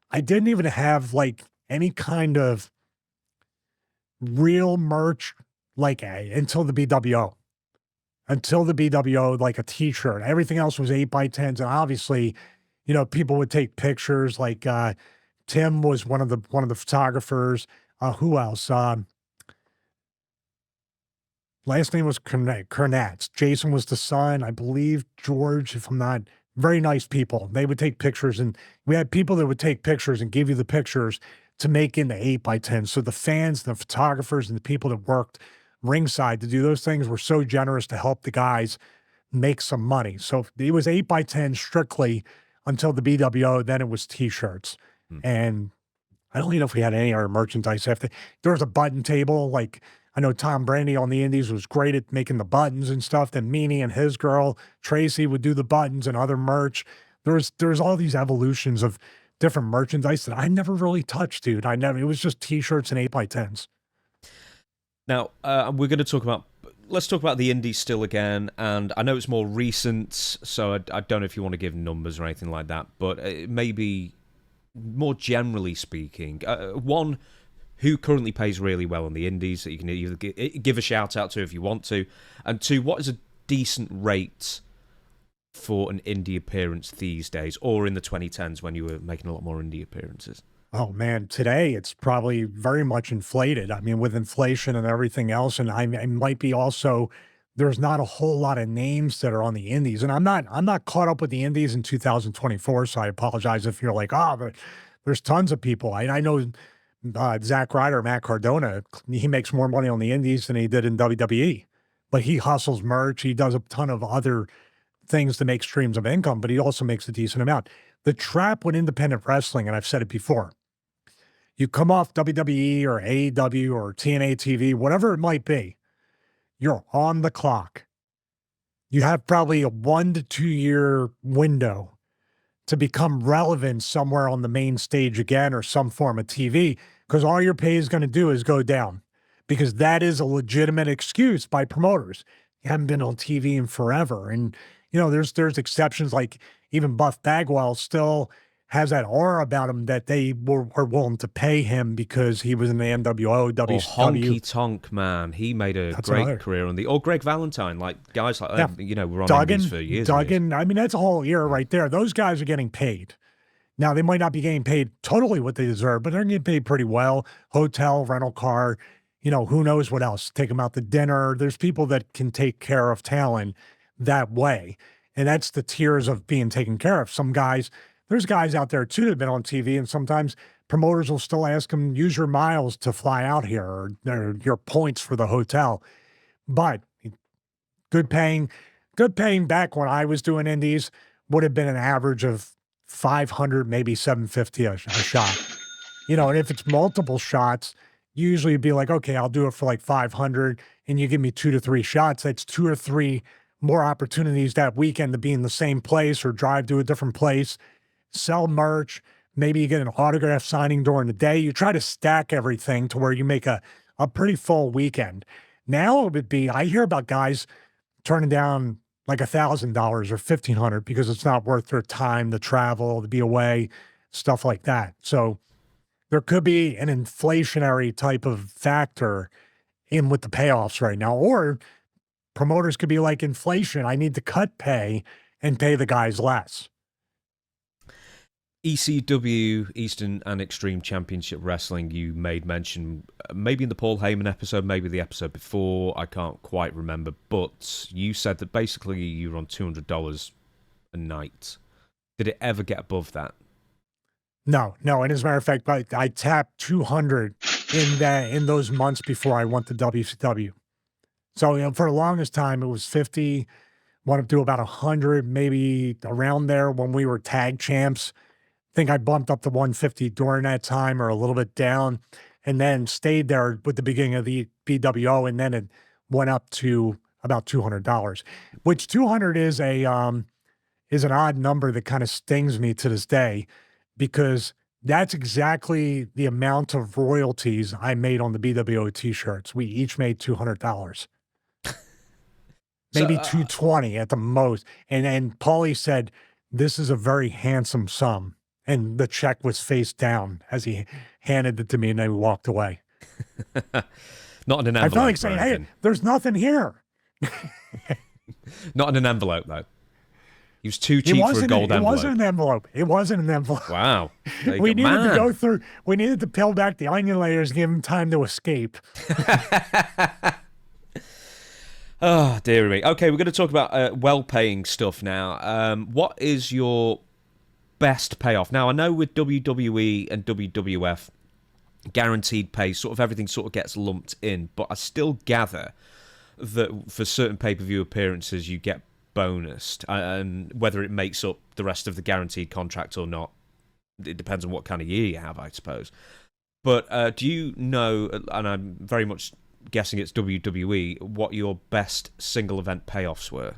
S1: I didn't even have like any kind of real merch like until the BWO. Until the BWO, like a t-shirt. Everything else was 8x10s. And obviously, you know, people would take pictures. Like Tim was one of the photographers. Who else? Last name was Kernatz. Jason was the son. I believe George, if I'm not, very nice people. They would take pictures, and we had people that would take pictures and give you the pictures to make into 8x10. So the fans, the photographers, and the people that worked ringside to do those things were so generous to help the guys make some money. So it was 8x10 strictly until the BWO. Then it was t-shirts. And I don't even know if we had any other merchandise after. There was a button table. Like I know Tom Brandy on the indies was great at making the buttons and stuff. Then Meanie and his girl, Tracy, would do the buttons and other merch. There's all these evolutions of different merchandise that I never really touched, dude. It was just t-shirts and 8x10s.
S2: Now, we're going to talk about, let's talk about the indies still again, and I know it's more recent, so I don't know if you want to give numbers or anything like that, but maybe more generally speaking, one, who currently pays really well on the indies that you can either give a shout out to if you want to, and 2, what is a decent rate for an indie appearance these days, or in the 2010s when you were making a lot more indie appearances?
S1: Oh man, today it's probably very much inflated. I mean, with inflation and everything else, and I might be also, there's not a whole lot of names that are on the indies, and I'm not caught up with the indies in 2024. So I apologize if you're like, but there's tons of people. I know Zack Ryder, Matt Cardona, he makes more money on the indies than he did in WWE, but he hustles merch. He does a ton of other things to make streams of income, but he also makes a decent amount. The trap with independent wrestling, and I've said it before, you come off WWE or AEW or TNA TV, whatever it might be, you're on the clock. You have probably a 1 to 2 year window to become relevant somewhere on the main stage again or some form of TV, because all your pay is going to do is go down, because that is a legitimate excuse by promoters. You haven't been on TV in forever. And, you know, there's exceptions, like even Buff Bagwell still has that aura about him that they were willing to pay him because he was in the NWO, WCW.
S2: Honky Tonk, man. He made a great career on the, or Greg Valentine, like guys like that, you know, were on indies for years.
S1: Duggan, I mean, that's a whole era right there. Those guys are getting paid. Now, they might not be getting paid totally what they deserve, but they're getting paid pretty well. Hotel, rental car, you know, who knows what else. Take them out to dinner. There's people that can take care of talent that way. And that's the tiers of being taken care of. Some guys, there's guys out there too that have been on TV, and sometimes promoters will still ask them, use your miles to fly out here, or your points for the hotel. But good paying back when I was doing indies would have been an average of 500, maybe 750 a shot. You know, and if it's multiple shots, usually you'd be like, okay, I'll do it for like 500, and you give me 2 to 3 shots. That's 2 or 3 more opportunities that weekend to be in the same place or drive to a different place, sell merch. Maybe you get an autograph signing during the day. You try to stack everything to where you make a a pretty full weekend. Now it would be, I hear about guys turning down like $1,000 or $1,500 because it's not worth their time to travel, to be away, stuff like that. So there could be an inflationary type of factor in with the payoffs right now, or promoters could be like inflation. I need to cut pay and pay the guys less.
S2: ECW, Eastern and Extreme Championship Wrestling, you made mention, maybe in the Paul Heyman episode, maybe the episode before, I can't quite remember, but you said that basically you were on $200 a night. Did it ever get above that?
S1: No. And as a matter of fact, I tapped 200 in those months before I went to WCW. So, for the longest time, it was 50, went up to about 100, maybe around there when we were tag champs. I think I bumped up to 150 during that time or a little bit down, and then stayed there with the beginning of the BWO, and then it went up to about $200, which 200 is an odd number that kind of stings me to this day, because that's exactly the amount of royalties I made on the BWO t-shirts. We each made $200. Maybe 220 at the most. And Paulie said, "This is a very handsome sum." And the check was face down as he handed it to me, and then we walked away.
S2: Not in an envelope.
S1: I felt like saying, "Hey, there's nothing here."
S2: Not in an envelope, though. He was too cheap for a gold envelope.
S1: It wasn't an envelope. It wasn't an envelope.
S2: Wow.
S1: We needed to go through. We needed to peel back the onion layers, give him time to escape.
S2: Oh, dear me. Okay, we're going to talk about well-paying stuff now. What is your best payoff? Now, I know with WWE and WWF, guaranteed pay, sort of everything sort of gets lumped in, but I still gather that for certain pay-per-view appearances, you get bonused, and whether it makes up the rest of the guaranteed contract or not, it depends on what kind of year you have, I suppose. But do you know, and I'm very much guessing it's WWE, what your best single event payoffs were?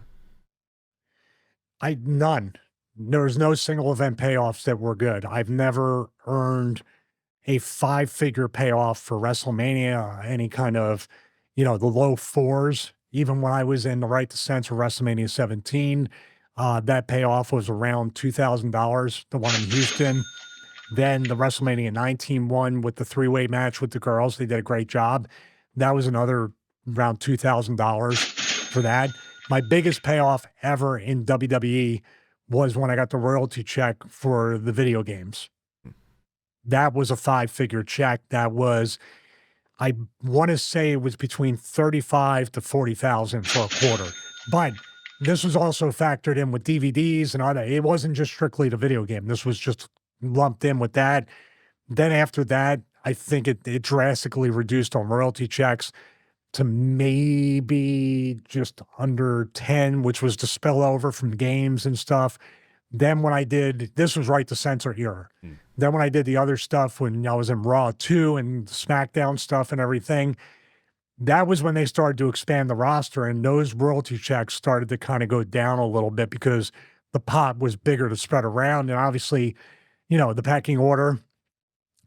S1: None. There's no single event payoffs that were good. I've never earned a 5-figure payoff for WrestleMania, any kind of, the low fours. Even when I was in the right to censor WrestleMania 17, that payoff was around $2,000, the one in Houston. Then the WrestleMania 19 one with the 3-way match with the girls, they did a great job. That was another around $2,000 for that. My biggest payoff ever in WWE was when I got the royalty check for the video games. That was a 5-figure check. That was, I want to say it was between 35 to 40,000 for a quarter. But this was also factored in with DVDs and all that. It wasn't just strictly the video game. This was just lumped in with that. Then after that, I think it drastically reduced on royalty checks to maybe just under 10, which was to spill over from games and stuff. Then when I did, this was right to censor era. Then when I did the other stuff, when I was in Raw 2 and SmackDown stuff and everything, that was when they started to expand the roster, and those royalty checks started to kind of go down a little bit because the pot was bigger to spread around. And obviously, the pecking order,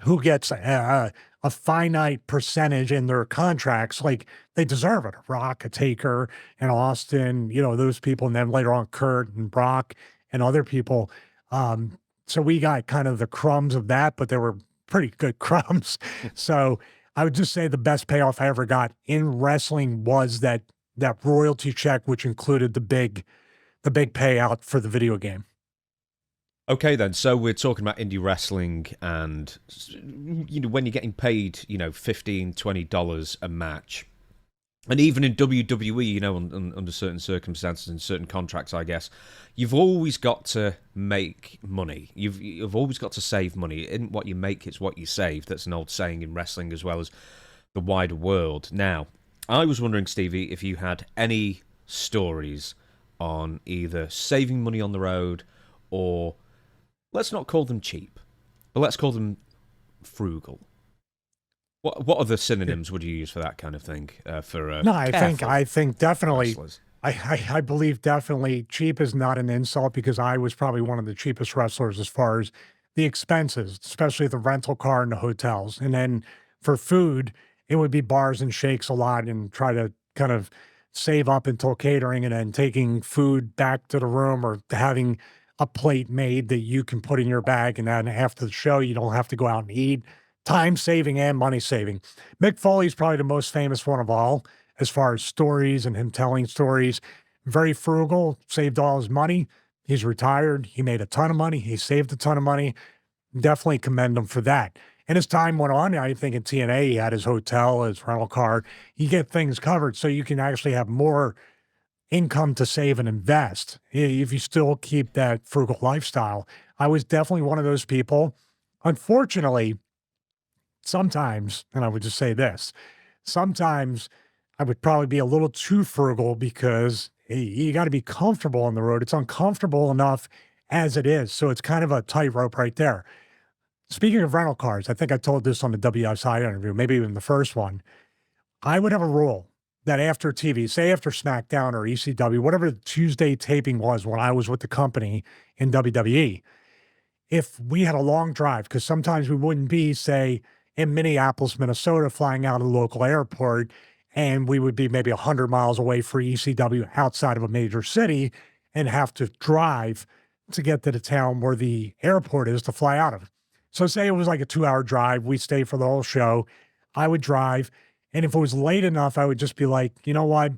S1: who gets a finite percentage in their contracts, like they deserve it. Rock, a Taker, and Austin, those people, and then later on Kurt and Brock and other people. So we got kind of the crumbs of that, but they were pretty good crumbs. So I would just say the best payoff I ever got in wrestling was that royalty check, which included the big payout for the video game.
S2: Okay, then. So we're talking about indie wrestling, and when you're getting paid, $15, $20 a match, and even in WWE, under certain circumstances and certain contracts, I guess, you've always got to make money. You've always got to save money. It isn't what you make, it's what you save. That's an old saying in wrestling as well as the wider world. Now, I was wondering, Stevie, if you had any stories on either saving money on the road or, let's not call them cheap, but let's call them frugal. What other synonyms would you use for that kind of thing? No,
S1: I think definitely.
S2: Wrestlers?
S1: I believe definitely cheap is not an insult, because I was probably one of the cheapest wrestlers as far as the expenses, especially the rental car and the hotels. And then for food, it would be bars and shakes a lot and try to kind of save up until catering and then taking food back to the room or having a plate made that you can put in your bag. And then after the show, you don't have to go out and eat. Time saving and money saving. Mick Foley's probably the most famous one of all as far as stories and him telling stories. Very frugal, saved all his money. He's retired. He made a ton of money. He saved a ton of money. Definitely commend him for that. And as time went on, I think in TNA, he had his hotel, his rental car. You get things covered so you can actually have more income to save and invest if you still keep that frugal lifestyle. I was definitely one of those people. Unfortunately, sometimes, and I would just say this, sometimes I would probably be a little too frugal because you got to be comfortable on the road. It's uncomfortable enough as it is. So it's kind of a tightrope right there. Speaking of rental cars, I think I told this on the WSI interview, maybe even the first one. I would have a rule that after TV, say after SmackDown or ECW, whatever the Tuesday taping was when I was with the company in WWE, if we had a long drive, because sometimes we wouldn't be, say, in Minneapolis, Minnesota, flying out of the local airport, and we would be maybe 100 miles away for ECW outside of a major city and have to drive to get to the town where the airport is to fly out of. So say it was like a 2-hour drive. We stayed for the whole show. I would drive. And if it was late enough, I would just be like, you know what?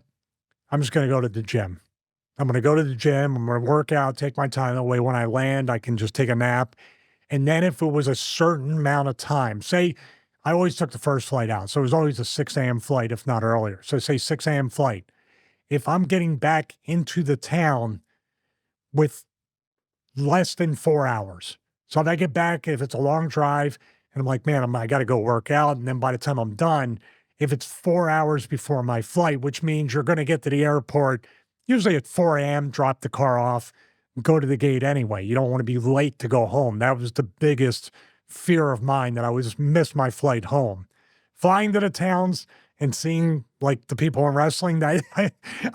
S1: I'm just going to go to the gym. I'm going to go to the gym. I'm going to work out, take my time. That way, when I land, I can just take a nap. And then if it was a certain amount of time, say I always took the first flight out. So it was always a 6 a.m. flight, if not earlier. So say 6 a.m. flight. If I'm getting back into the town with less than 4 hours. So if I get back, if it's a long drive and I'm like, man, I got to go work out. And then by the time I'm done, if it's 4 hours before my flight, which means you're going to get to the airport, usually at 4 a.m., drop the car off, go to the gate anyway. You don't want to be late to go home. That was the biggest fear of mine, that I would just miss my flight home. Flying to the towns and seeing like the people in wrestling, that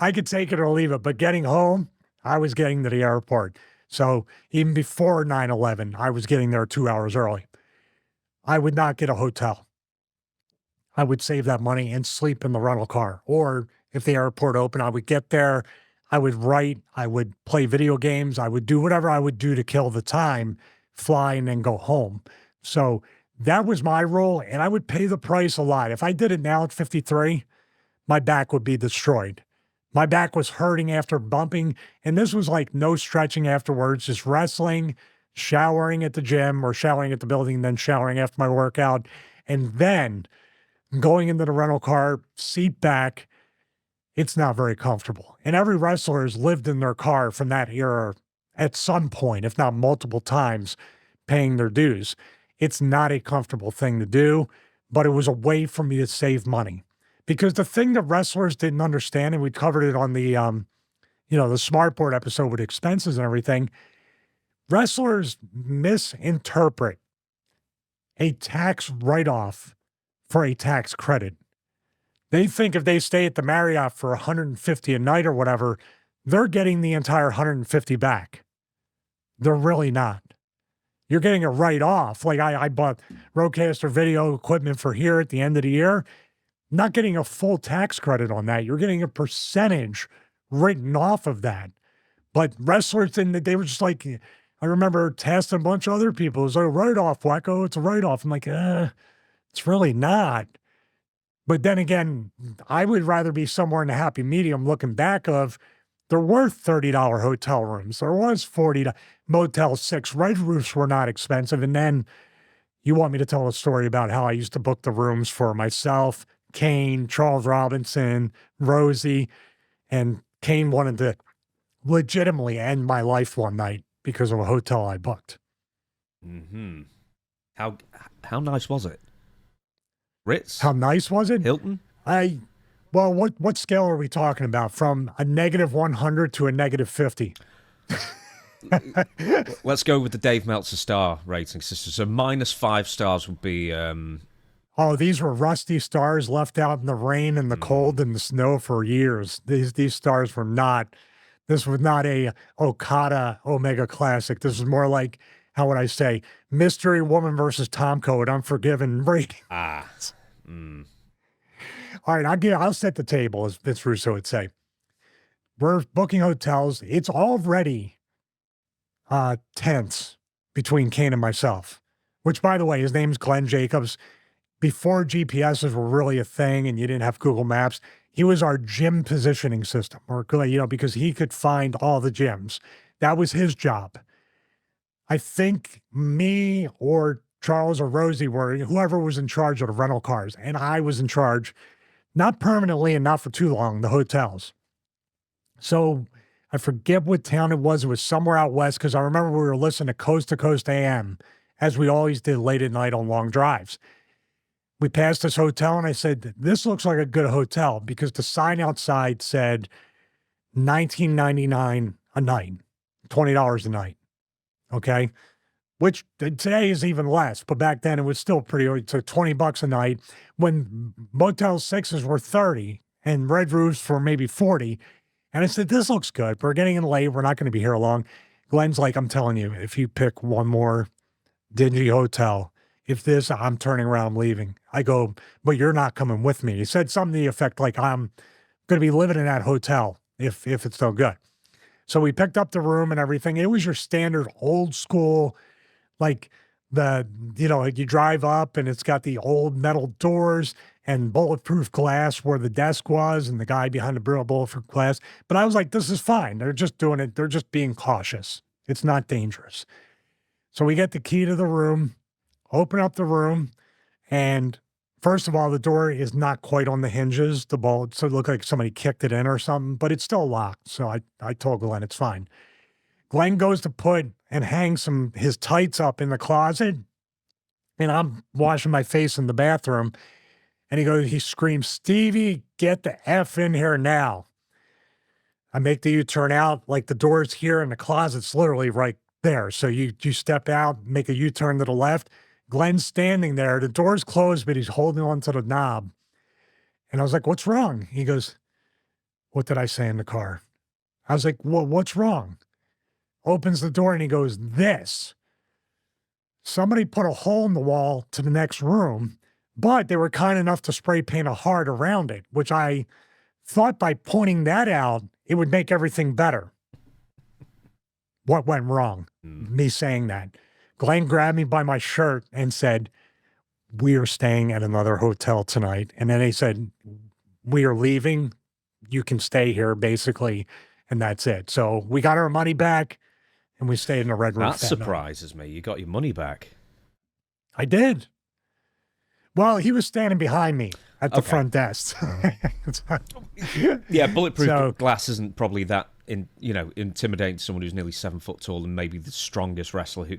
S1: I could take it or leave it. But getting home, I was getting to the airport. So even before 9/11, I was getting there 2 hours early. I would not get a hotel. I would save that money and sleep in the rental car. Or if the airport opened, I would get there. I would write. I would play video games. I would do whatever I would do to kill the time, fly and then go home. So that was my rule. And I would pay the price a lot. If I did it now at 53, my back would be destroyed. My back was hurting after bumping. And this was like no stretching afterwards, just wrestling, showering at the gym or showering at the building, then showering after my workout. And then going into the rental car, seat back, it's not very comfortable. And every wrestler has lived in their car from that era at some point, if not multiple times, paying their dues. It's not a comfortable thing to do, but it was a way for me to save money. Because the thing that wrestlers didn't understand, and we covered it on the, the Smartboard episode with expenses and everything, wrestlers misinterpret a tax write-off for a tax credit. They think if they stay at the Marriott for $150 a night or whatever, they're getting the entire 150 back. They're really not. You're getting a write-off. Like I bought Rodecaster video equipment for here at the end of the year. Not getting a full tax credit on that. You're getting a percentage written off of that. But wrestlers, they were just like, I remember testing a bunch of other people. It's like a write-off, Wacko. It's a write-off. I'm like, it's really not. But then again, I would rather be somewhere in the happy medium looking back of, there were $30 hotel rooms. There was $40 Motel 6. Red roofs were not expensive. And then you want me to tell a story about how I used to book the rooms for myself, Kane, Charles Robinson, Rosie, and Kane wanted to legitimately end my life one night because of a hotel I booked.
S2: Mm-hmm. How nice was it? Ritz?
S1: How nice was it?
S2: Hilton?
S1: Well, what scale are we talking about? From a -100 to a -50?
S2: Let's go with the Dave Meltzer star rating system. So -5 stars would be...
S1: Oh, these were rusty stars left out in the rain and the cold and the snow for years. These stars were not... This was not a Okada Omega Classic. This was more like, how would I say, Mystery Woman versus Tomko at Unforgiven rating. All right, I'll set the table, as Vince Russo would say. We're booking hotels. It's already tense between Kane and myself, which, by the way, his name's Glenn Jacobs. Before GPSs were really a thing and you didn't have Google Maps, he was our gym positioning system, or, because he could find all the gyms. That was his job. I think me or Charles or Rosie were, whoever was in charge of the rental cars, and I was in charge, not permanently and not for too long, the hotels. So I forget what town it was. It was somewhere out west, because I remember we were listening to Coast AM, as we always did late at night on long drives. We passed this hotel, and I said, this looks like a good hotel, because the sign outside said $19.99 a night, $20 a night. Okay. Which today is even less, but back then it was still pretty, so $20 a night when Motel 6s were 30 and Red Roofs for maybe 40. And I said, this looks good. We're getting in late. We're not going to be here long. Glenn's like, I'm telling you, if you pick one more dingy hotel, I'm turning around, I'm leaving. I go, but you're not coming with me. He said something to the effect like, I'm going to be living in that hotel if it's no good. So we picked up the room and everything. It was your standard old school, like you drive up and it's got the old metal doors and bulletproof glass where the desk was and the guy behind the bulletproof glass. But I was like, this is fine. They're just doing it. They're just being cautious. It's not dangerous. So we get the key to the room, open up the room, and first of all, the door is not quite on the hinges. The bolt, so it looked like somebody kicked it in or something, but it's still locked. So I told Glenn it's fine. Glenn goes to put and hang his tights up in the closet, and I'm washing my face in the bathroom, and he screams, Stevie, get the F in here now. I make the U-turn out, like the door's here and the closet's literally right there. So you step out, make a U-turn to the left. Glenn's standing there. The door's closed, but he's holding on to the knob. And I was like, what's wrong? He goes, what did I say in the car? I was like, well, what's wrong? Opens the door and he goes, this. Somebody put a hole in the wall to the next room, but they were kind enough to spray paint a heart around it, which I thought by pointing that out, it would make everything better. What went wrong? Me saying that. Glenn grabbed me by my shirt and said, we are staying at another hotel tonight. And then they said, we are leaving. You can stay here, basically. And that's it. So we got our money back and we stayed in a Red Roof.
S2: That surprises me. You got your money back.
S1: I did. Well, he was standing behind me at the front desk.
S2: Yeah, bulletproof glass isn't probably that intimidating to someone who's nearly 7 foot tall and maybe the strongest wrestler who,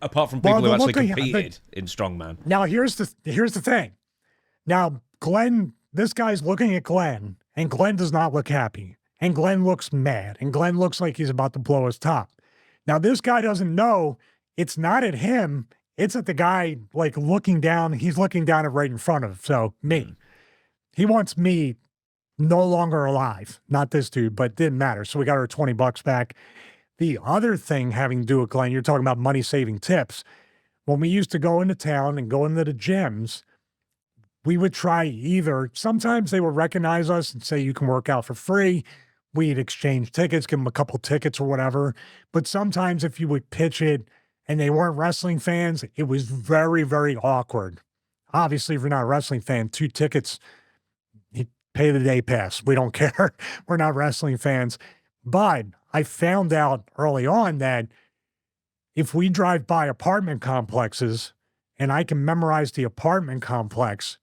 S2: apart from people who actually competed in strongman.
S1: Now here's the thing. Now Glenn, this guy's looking at Glenn, and Glenn does not look happy, and Glenn looks mad, and Glenn looks like he's about to blow his top. Now this guy doesn't know it's not at him. It's at the guy like looking down. He's looking down at right in front of him. So me, he wants me no longer alive. Not this dude, but it didn't matter. So we got our $20 back. The other thing having to do with Glenn, you're talking about money-saving tips. When we used to go into town and go into the gyms, we would try sometimes they would recognize us and say, you can work out for free. We'd exchange tickets, give them a couple tickets or whatever. But sometimes if you would pitch it and they weren't wrestling fans, it was very, very awkward. Obviously, if you're not a wrestling fan, 2 tickets, you pay the day pass. We don't care. We're not wrestling fans. But I found out early on that if we drive by apartment complexes and I can memorize the apartment complex,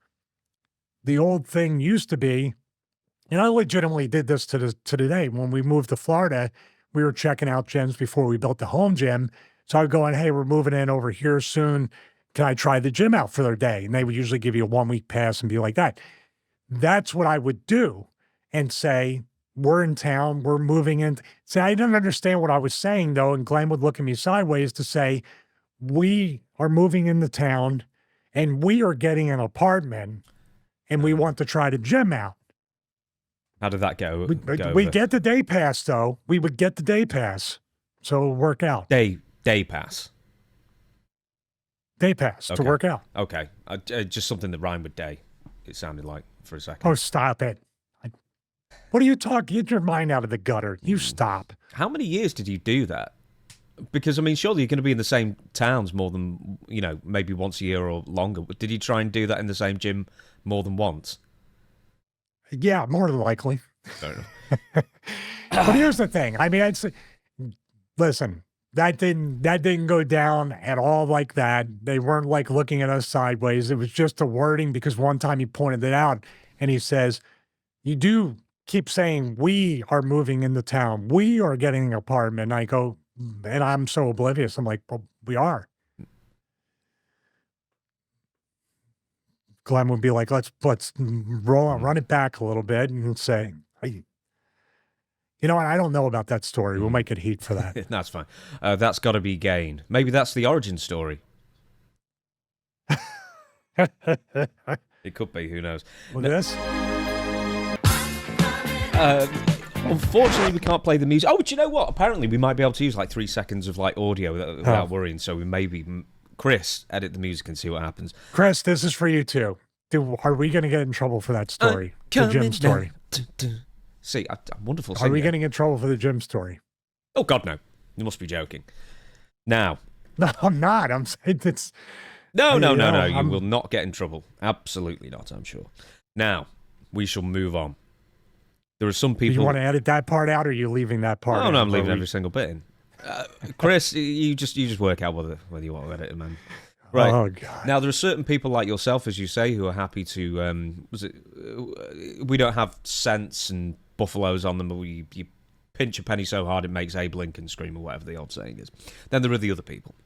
S1: the old thing used to be, and I legitimately did this to today. When we moved to Florida, we were checking out gyms before we built the home gym. So I would go in, hey, we're moving in over here soon. Can I try the gym out for their day? And they would usually give you a 1-week pass and be like that. That's what I would do and say, we're in town, we're moving in. See, I didn't understand what I was saying, though, and Glenn would look at me sideways to say, we are moving into town, and we are getting an apartment, and we want to try the gym out.
S2: How did that go?
S1: We get the day pass, though. We would get the day pass, so it'll work out.
S2: Day pass?
S1: Day pass to work out.
S2: Okay. Just something that rhymed with day, it sounded like. for a second.
S1: Oh, stop it. What are you talking? Get your mind out of the gutter. You stop.
S2: How many years did you do that? Because, I mean, surely you're going to be in the same towns more than, maybe once a year or longer. Did you try and do that in the same gym more than once?
S1: Yeah, more than likely.
S2: Fair enough.
S1: But here's the thing. I mean, listen, that didn't go down at all like that. They weren't like looking at us sideways. It was just the wording, because one time he pointed it out and he says, you do keep saying we are moving into town. We are getting an apartment. And I go, and I'm so oblivious. I'm like, well, we are. Glenn would be like, let's run it back a little bit and say, hey, you know what? I don't know about that story. We'll make it heat for that.
S2: That's fine. That's got to be gain. Maybe that's the origin story. It could be. Who knows?
S1: Look at this.
S2: Unfortunately, we can't play the music. Oh, do you know what? Apparently, we might be able to use like 3 seconds of like audio without worrying. So we maybe, Chris, edit the music and see what happens.
S1: Chris, this is for you too. Are we going to get in trouble for that story? The gym story.
S2: See, I'm wonderful.
S1: Are we getting in trouble for the gym story?
S2: Oh God, no! You must be joking. Now,
S1: no, I'm not. I'm saying it's.
S2: No. You will not get in trouble. Absolutely not. I'm sure. Now, we shall move on. There are some people.
S1: Do you want to edit that part out, or are you leaving that part?
S2: No, I'm leaving every single bit in. Chris, you just work out whether you want to edit it, man. Right.
S1: Oh God.
S2: Now there are certain people like yourself, as you say, who are happy to. We don't have cents and buffaloes on them. You pinch a penny so hard it makes Abe Lincoln scream, or whatever the old saying is. Then there are the other people,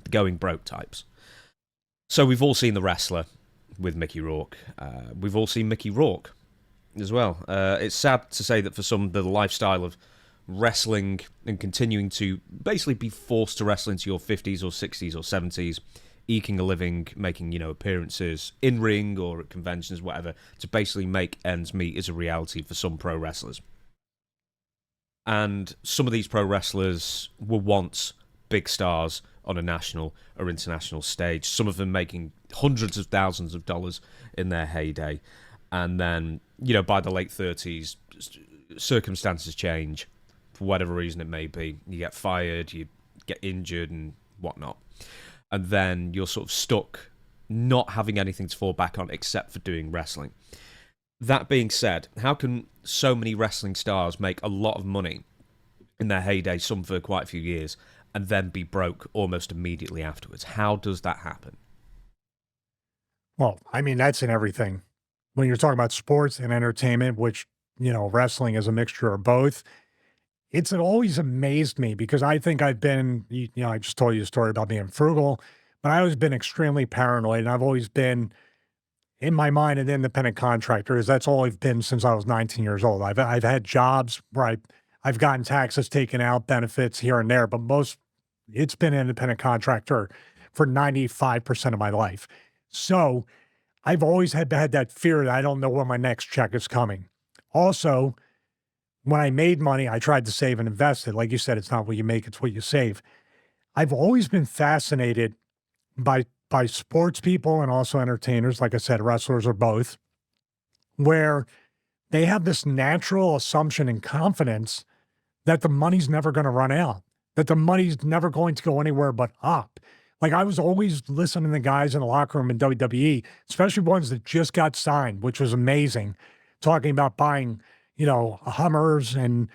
S2: the going broke types. So we've all seen The Wrestler with Mickey Rourke. We've all seen Mickey Rourke as well. It's sad to say that for some, the lifestyle of wrestling and continuing to basically be forced to wrestle into your 50s or 60s or 70s, eking a living, making, appearances in ring or at conventions, whatever, to basically make ends meet is a reality for some pro wrestlers. And some of these pro wrestlers were once big stars on a national or international stage, some of them making hundreds of thousands of dollars in their heyday. And then, by the late 30s, circumstances change for whatever reason it may be. You get fired, you get injured and whatnot. And then you're sort of stuck not having anything to fall back on except for doing wrestling. That being said, how can so many wrestling stars make a lot of money in their heyday, some for quite a few years, and then be broke almost immediately afterwards? How does that happen?
S1: Well, I mean, that's in everything. When you're talking about sports and entertainment, which, wrestling is a mixture of both, it's always amazed me because I think I've been, I just told you a story about being frugal, but I've always been extremely paranoid, and I've always been, in my mind, an independent contractor. That's all I've been since I was 19 years old. I've had jobs where I've gotten taxes taken out, benefits here and there, but it's been an independent contractor for 95% of my life. So I've always had that fear that I don't know when my next check is coming. Also, when I made money, I tried to save and invest it. Like you said, it's not what you make, it's what you save. I've always been fascinated by sports people and also entertainers, like I said, wrestlers or both, where they have this natural assumption and confidence that the money's never going to run out, that the money's never going to go anywhere but up. Like I was always listening to guys in the locker room in WWE, especially ones that just got signed, which was amazing, talking about buying, Hummers and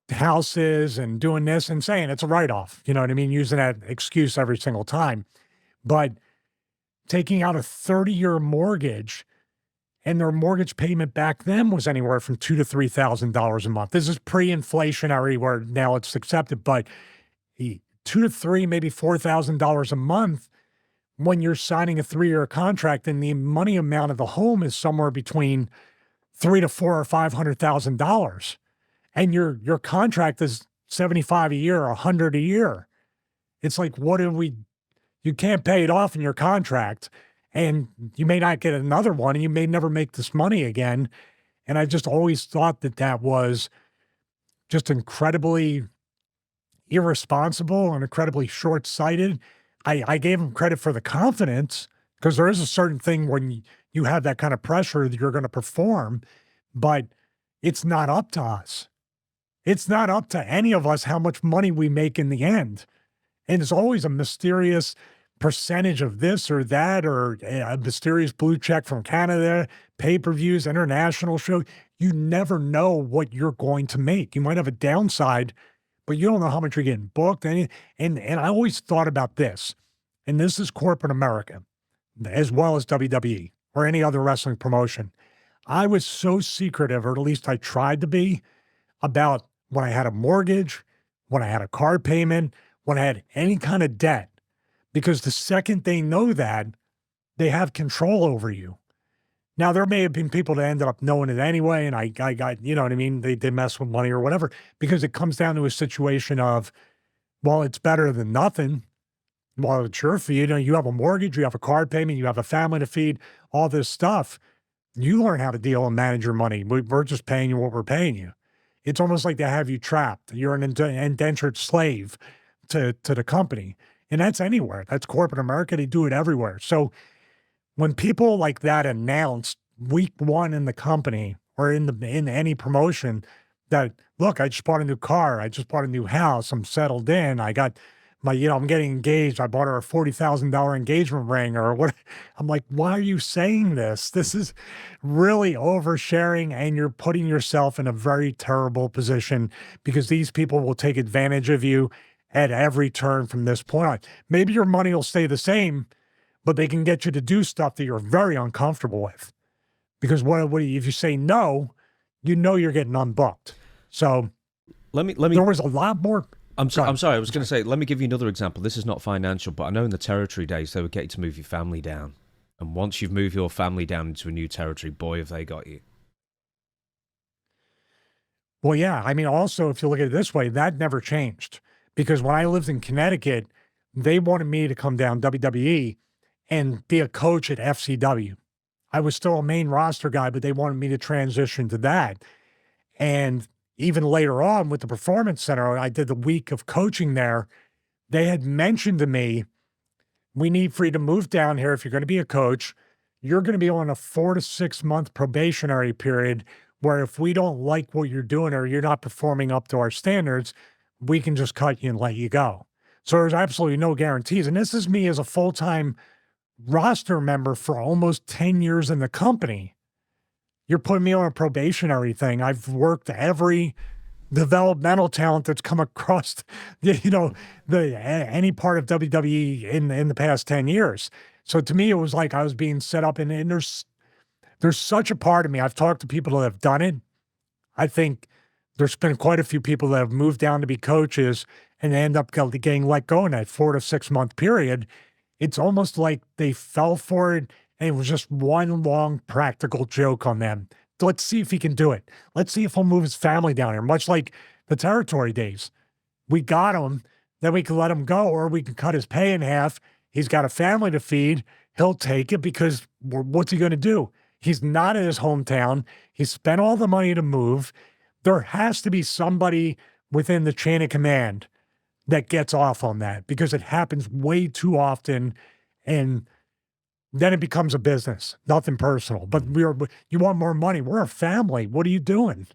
S1: houses and doing this and saying it's a write-off, you know what I mean? Using that excuse every single time. But taking out a 30-year mortgage, and their mortgage payment back then was anywhere from $2,000 to $3,000 a month. This is pre-inflationary where now it's accepted, but $2,000 to $3,000, maybe $4,000 a month when you're signing a 3-year contract, and the money amount of the home is somewhere between $300,000 to $400,000 or $500,000, and your contract is $75,000 a year, $100,000 a year. It's like, you can't pay it off in your contract, and you may not get another one, and you may never make this money again. And I just always thought that was just incredibly irresponsible and incredibly short-sighted. I gave him credit for the confidence, because there is a certain thing when you have that kind of pressure that you're going to perform, but it's not up to us. It's not up to any of us how much money we make in the end. And it's always a mysterious percentage of this or that, or a mysterious blue check from Canada, pay-per-views, international show. You never know what you're going to make. You might have a downside, but you don't know how much you're getting booked. And I always thought about this, and this is corporate America, as well as WWE or any other wrestling promotion. I was so secretive, or at least I tried to be, about when I had a mortgage, when I had a car payment, when I had any kind of debt, because the second they know that, they have control over you. Now, there may have been people that ended up knowing it anyway, and I got, you know what I mean? They mess with money or whatever, because it comes down to a situation of, well, it's better than nothing. Well, it's your fee. You know, you have a mortgage, you have a car payment, you have a family to feed, all this stuff. You learn how to deal and manage your money. We're just paying you what we're paying you. It's almost like they have you trapped. You're an indentured slave to the company. And that's anywhere. That's corporate America. They do it everywhere. So when people like that announce week one in the company or in any promotion that, look, I just bought a new car, I just bought a new house, I'm settled in, I got my, I'm getting engaged, I bought her a $40,000 engagement ring or what. I'm like, why are you saying this? This is really oversharing, and you're putting yourself in a very terrible position, because these people will take advantage of you at every turn from this point on. Maybe your money will stay the same, but they can get you to do stuff that you're very uncomfortable with. Because what if you say no, you know you're getting unbooked. So
S2: let me.
S1: There was a lot more.
S2: I'm sorry. I was going to say, let me give you another example. This is not financial, but I know in the territory days they would get you to move your family down, and once you've moved your family down into a new territory, boy, have they got you.
S1: Well, yeah. I mean, also, if you look at it this way, that never changed, because when I lived in Connecticut, they wanted me to come down WWE and be a coach at FCW. I was still a main roster guy, but they wanted me to transition to that. And even later on with the Performance Center, I did the week of coaching there. They had mentioned to me, we need for you to move down here. If you're going to be a coach, you're going to be on a 4 to 6 month probationary period, where if we don't like what you're doing or you're not performing up to our standards, we can just cut you and let you go. So there's absolutely no guarantees. And this is me as a full-time roster member for almost 10 years in the company. You're putting me on a probationary thing. I've worked every developmental talent that's come across, any part of WWE in the past 10 years. So to me, it was like I was being set up, and there's such a part of me. I've talked to people that have done it. I think there's been quite a few people that have moved down to be coaches and end up getting let go in that 4 to 6 month period. It's almost like they fell for it, and it was just one long practical joke on them. Let's see if he can do it. Let's see if he'll move his family down here, much like the territory days. We got him, then we can let him go, or we can cut his pay in half. He's got a family to feed. He'll take it, because what's he going to do? He's not in his hometown. He spent all the money to move. There has to be somebody within the chain of command that gets off on that, because it happens way too often, and then it becomes a business, nothing personal. But you want more money. We're a family. What are you doing?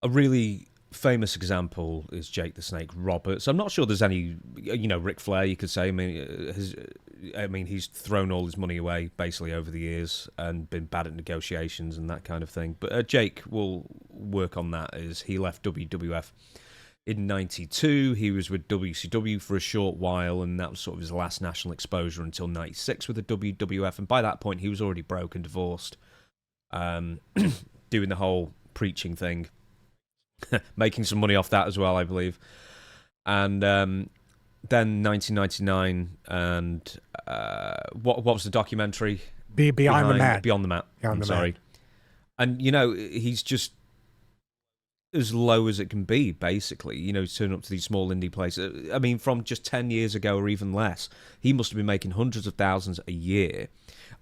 S2: A really famous example is Jake the Snake Roberts. I'm not sure there's any, Ric Flair, you could say. He's thrown all his money away basically over the years and been bad at negotiations and that kind of thing. But Jake will work on that as he left WWF in 92. He was with WCW for a short while, and that was sort of his last national exposure until 96 with the WWF. And by that point, he was already broke and divorced, doing the whole preaching thing. Making some money off that as well, I believe. And then 1999, and what was the documentary?
S1: Beyond the Mat.
S2: Beyond the Mat.
S1: Beyond the
S2: sorry.
S1: Mat.
S2: And, he's just as low as it can be, basically. Turn up to these small indie places. I mean, from just 10 years ago or even less, he must have been making hundreds of thousands a year.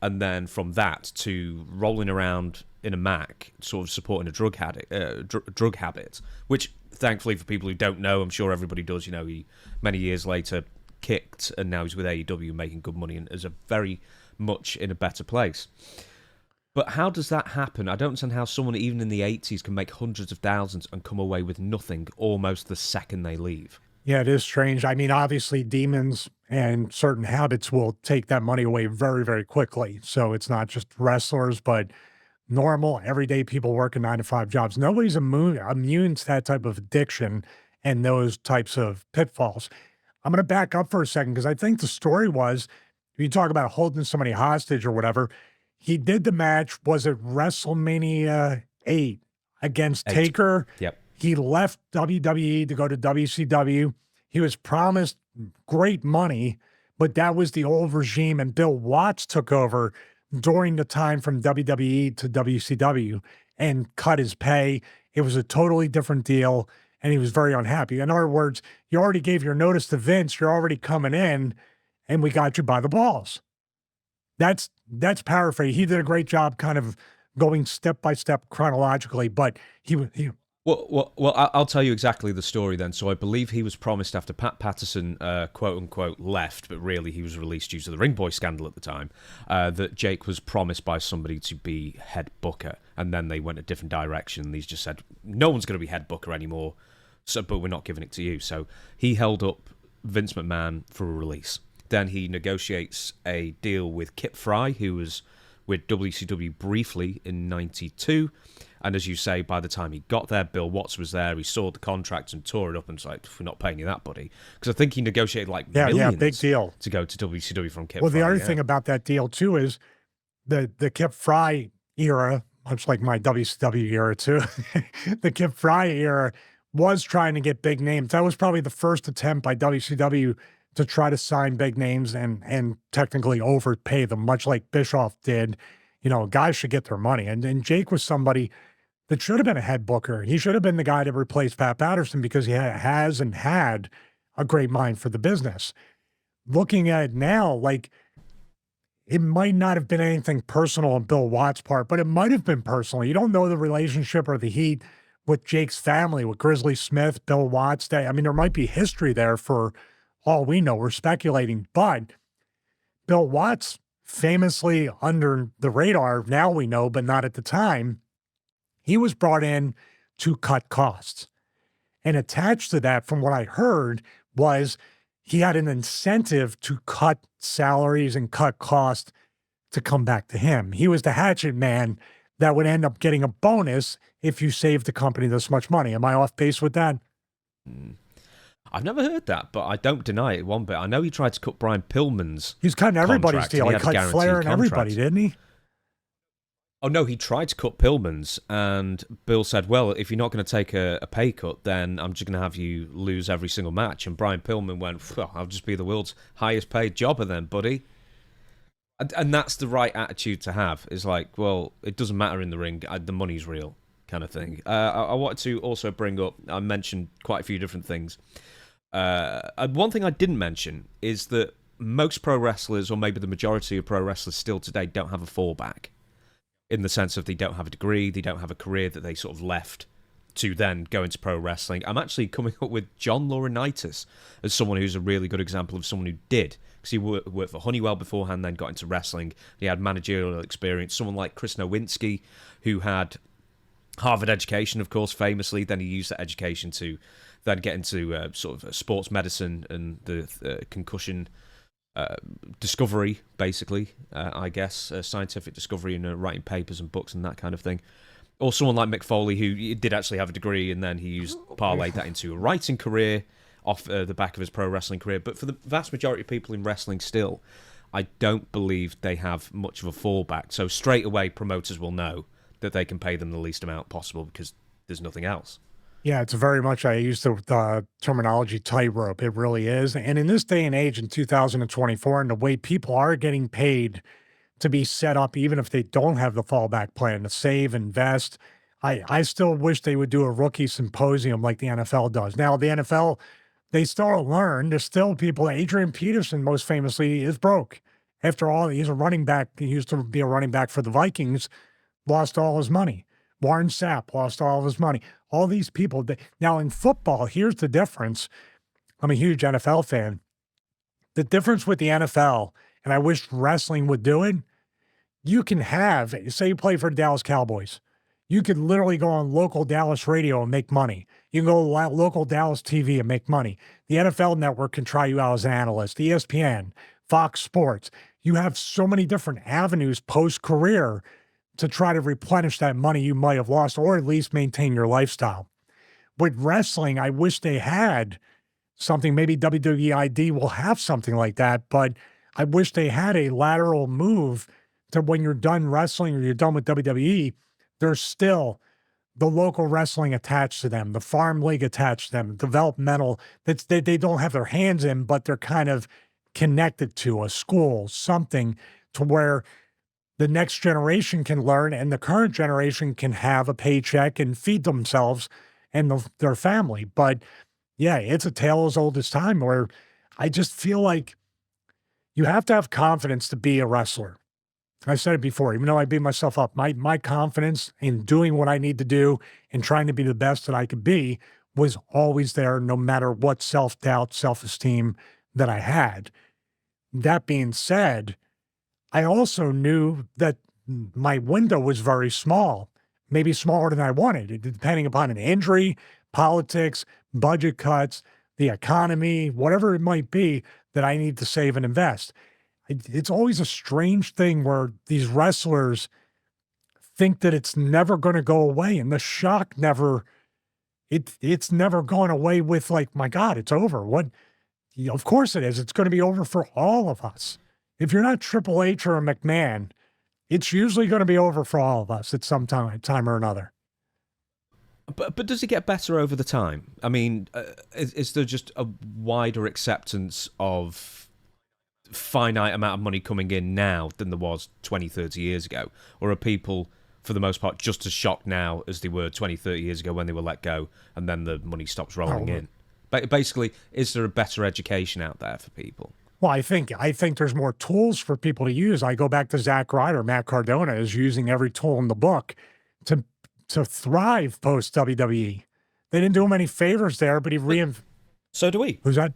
S2: And then from that to rolling around in a Mac, sort of supporting a drug habit, which thankfully for people who don't know, I'm sure everybody does, he many years later kicked, and now he's with AEW making good money and is a very much in a better place. But how does that happen? I don't understand how someone even in the 80s can make hundreds of thousands and come away with nothing almost the second they leave.
S1: Yeah, it is strange. I mean, obviously, demons and certain habits will take that money away very, very quickly. So it's not just wrestlers, but normal, everyday people working 9-to-5 jobs. Nobody's immune to that type of addiction and those types of pitfalls. I'm going to back up for a second because I think the story was, you talk about holding somebody hostage or whatever. He did the match, was it WrestleMania 8 against
S2: 8.
S1: Taker?
S2: Yep.
S1: He left WWE to go to WCW. He was promised great money, but that was the old regime, and Bill Watts took over during the time from WWE to WCW and cut his pay. It was a totally different deal, and he was very unhappy. In other words, you already gave your notice to Vince, you're already coming in, and we got you by the balls. That's paraphrase. He did a great job kind of going step by step chronologically, but he
S2: Well, I'll tell you exactly the story then. So I believe he was promised after Pat Patterson, quote unquote, left, but really he was released due to the Ring Boy scandal at the time, that Jake was promised by somebody to be head booker. And then they went a different direction. These just said, no one's going to be head booker anymore, but we're not giving it to you. So he held up Vince McMahon for a release. Then he negotiates a deal with Kip Fry, who was with WCW briefly in 92. And as you say, by the time he got there, Bill Watts was there. He saw the contract and tore it up and was like, we're not paying you that, buddy. Because I think he negotiated like millions
S1: big deal.
S2: to go to WCW from Kip
S1: Well,
S2: Fry.
S1: the other thing about that deal, too, is the Kip Fry era, much like my WCW era, too, the Kip Fry era was trying to get big names. That was probably the first attempt by WCW to try to sign big names and technically overpay them, much like Bischoff did. You know, guys should get their money. And Jake was somebody that should have been a head booker. He should have been the guy to replace Pat Patterson because he has and had a great mind for the business. Looking at it now, like, it might not have been anything personal on Bill Watts' part, but it might have been personal. You don't know the relationship or the heat with Jake's family, with Grizzly Smith, Bill Watts. I mean, there might be history there for all we know. We're speculating, but Bill Watts, famously under the radar, now we know, but not at the time, he was brought in to cut costs. And attached to that, from what I heard, was he had an incentive to cut salaries and cut costs to come back to him. He was the hatchet man that would end up getting a bonus if you saved the company this much money. Am I off base with that?
S2: I've never heard that, but I don't deny it one bit. I know he tried to cut Brian Pillman's
S1: He's cutting everybody's
S2: contract,
S1: deal.
S2: and
S1: He cut Flair and everybody, didn't he?
S2: Oh, no, he tried to cut Pillman's, and Bill said, well, if you're not going to take a pay cut, then I'm just going to have you lose every single match. And Brian Pillman went, well, I'll just be the world's highest paid jobber then, buddy. And that's the right attitude to have. Is like, well, it doesn't matter in the ring. The money's real kind of thing. I wanted to also bring up, I mentioned quite a few different things. One thing I didn't mention is that most pro wrestlers, or maybe the majority of pro wrestlers still today, don't have a fallback. In the sense of they don't have a degree, they don't have a career that they sort of left to then go into pro wrestling. I'm actually coming up with John Laurinaitis as someone who's a really good example of someone who did. Because he worked for Honeywell beforehand, then got into wrestling. He had managerial experience. Someone like Chris Nowinski, who had Harvard education, of course, famously. Then he used that education to then get into sort of sports medicine and the concussion discovery, basically, I guess, scientific discovery and writing papers and books and that kind of thing. Or someone like Mick Foley, who did actually have a degree, and then he parlayed that into a writing career off the back of his pro wrestling career. But for the vast majority of people in wrestling still, I don't believe they have much of a fallback. So straight away, promoters will know that they can pay them the least amount possible because there's nothing else.
S1: Yeah, it's very much, I use the terminology tightrope. It really is. And in this day and age, in 2024, and the way people are getting paid to be set up, even if they don't have the fallback plan, to save, invest, I still wish they would do a rookie symposium like the NFL does. Now, the NFL, they still learn. There's still people, Adrian Peterson, most famously, is broke. After all, he's a running back. He used to be a running back for the Vikings, lost all his money. Warren Sapp lost all of his money. All these people. Now, in football, here's the difference. I'm a huge NFL fan. The difference with the NFL, and I wish wrestling would do it, you can have, say you play for the Dallas Cowboys, you could literally go on local Dallas radio and make money. You can go local Dallas TV and make money. The NFL network can try you out as an analyst, ESPN, Fox Sports. You have so many different avenues post-career to try to replenish that money you might have lost or at least maintain your lifestyle. With wrestling, I wish they had something. Maybe WWE ID will have something like that, but I wish they had a lateral move to when you're done wrestling or you're done with WWE, there's still the local wrestling attached to them, the farm league attached to them, developmental that they don't have their hands in, but they're kind of connected to a school, something to where the next generation can learn and the current generation can have a paycheck and feed themselves and their family. But yeah, it's a tale as old as time where I just feel like you have to have confidence to be a wrestler. I said it before, even though I beat myself up, my confidence in doing what I need to do and trying to be the best that I could be was always there, no matter what self-doubt, self-esteem that I had. That being said, I also knew that my window was very small, maybe smaller than I wanted, depending upon an injury, politics, budget cuts, the economy, whatever it might be that I need to save and invest. It's always a strange thing where these wrestlers think that it's never going to go away, and the shock it's never gone away with like, my God, it's over. What? Of course it is. It's going to be over for all of us. If you're not Triple H or a McMahon, it's usually going to be over for all of us at some time or another.
S2: But does it get better over the time? I mean, is there just a wider acceptance of finite amount of money coming in now than there was 20, 30 years ago? Or are people, for the most part, just as shocked now as they were 20, 30 years ago when they were let go and then the money stops rolling in? But basically, is there a better education out there for people?
S1: Well, I think there's more tools for people to use. I go back to Zack Ryder. Matt Cardona is using every tool in the book to thrive post WWE. They didn't do him any favors there, but
S2: so do we.
S1: Who's that?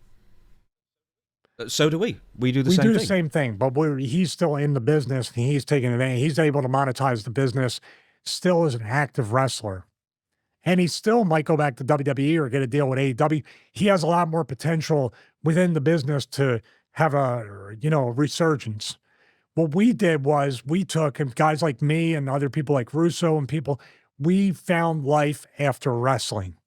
S2: So do we. We do the same thing.
S1: We do the same thing, but he's still in the business. And he's taking advantage. He's able to monetize the business still as an active wrestler. And he still might go back to WWE or get a deal with AEW. He has a lot more potential within the business to have a resurgence. What we did was we took, and guys like me and other people like Russo and people, we found life after wrestling.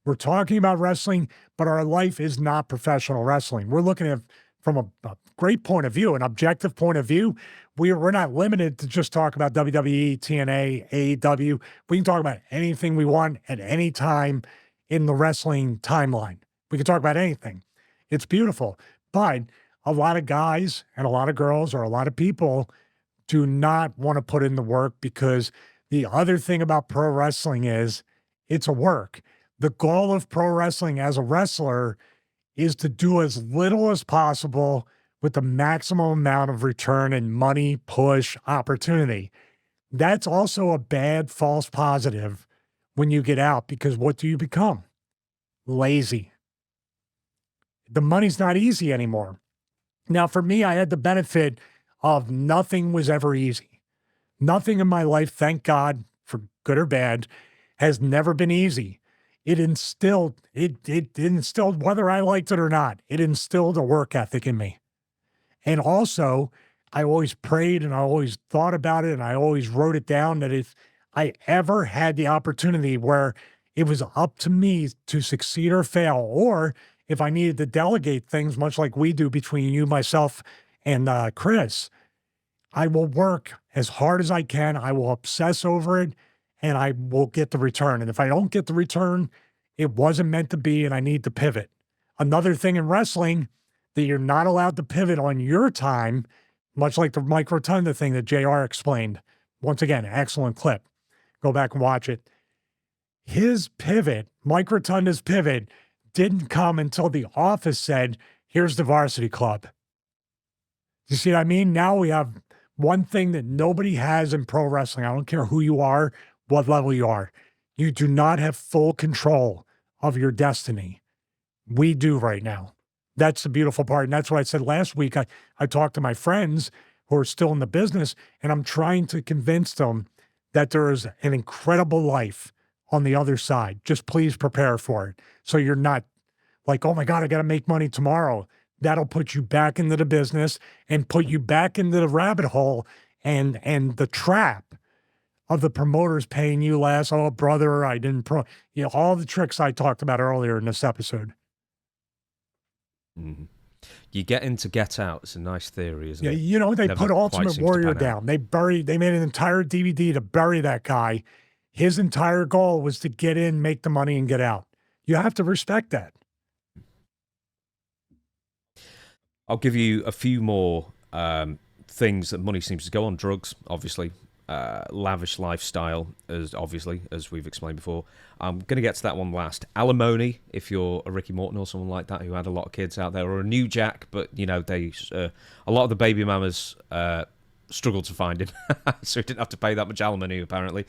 S1: We're talking about wrestling, but our life is not professional wrestling. We're looking at from a great point of view, an objective point of view. We're not limited to just talk about WWE, TNA, AEW. We can talk about anything we want at any time in the wrestling timeline. We can talk about anything. It's beautiful. But a lot of guys and a lot of girls or a lot of people do not want to put in the work because the other thing about pro wrestling is it's a work. The goal of pro wrestling as a wrestler is to do as little as possible with the maximum amount of return and money, push, opportunity. That's also a bad false positive when you get out because what do you become? Lazy. The money's not easy anymore. Now, for me, I had the benefit of nothing was ever easy. Nothing in my life, thank God, for good or bad, has never been easy. It instilled, whether I liked it or not, it instilled a work ethic in me. And also, I always prayed and I always thought about it and I always wrote it down that if I ever had the opportunity where it was up to me to succeed or fail, or if I needed to delegate things, much like we do between you, myself, and Chris, I will work as hard as I can. I will obsess over it and I will get the return. And if I don't get the return, it wasn't meant to be and I need to pivot. Another thing in wrestling that you're not allowed to pivot on your time, much like the Mike Rotunda thing that JR explained. Once again, excellent clip. Go back and watch it. His pivot, Mike Rotunda's pivot, didn't come until the office said, here's the varsity club. You see what I mean? Now we have one thing that nobody has in pro wrestling. I don't care who you are, what level you are. You do not have full control of your destiny. We do right now. That's the beautiful part. And that's what I said last week. I talked to my friends who are still in the business, and I'm trying to convince them that there is an incredible life on the other side. Just please prepare for it. So you're not like, oh my God, I got to make money tomorrow. That'll put you back into the business and put you back into the rabbit hole and the trap of the promoters paying you less. Oh, brother, I didn't all the tricks I talked about earlier in this episode.
S2: Mm-hmm. You get in to get out. It's a nice theory, isn't it?
S1: Yeah, they put Ultimate Warrior down. They made an entire DVD to bury that guy. His entire goal was to get in, make the money, and get out. You have to respect that.
S2: I'll give you a few more things that money seems to go on. Drugs, obviously. Lavish lifestyle, as we've explained before. I'm going to get to that one last. Alimony, if you're a Ricky Morton or someone like that who had a lot of kids out there, or a New Jack, but they a lot of the baby mamas struggled to find him, so he didn't have to pay that much alimony apparently.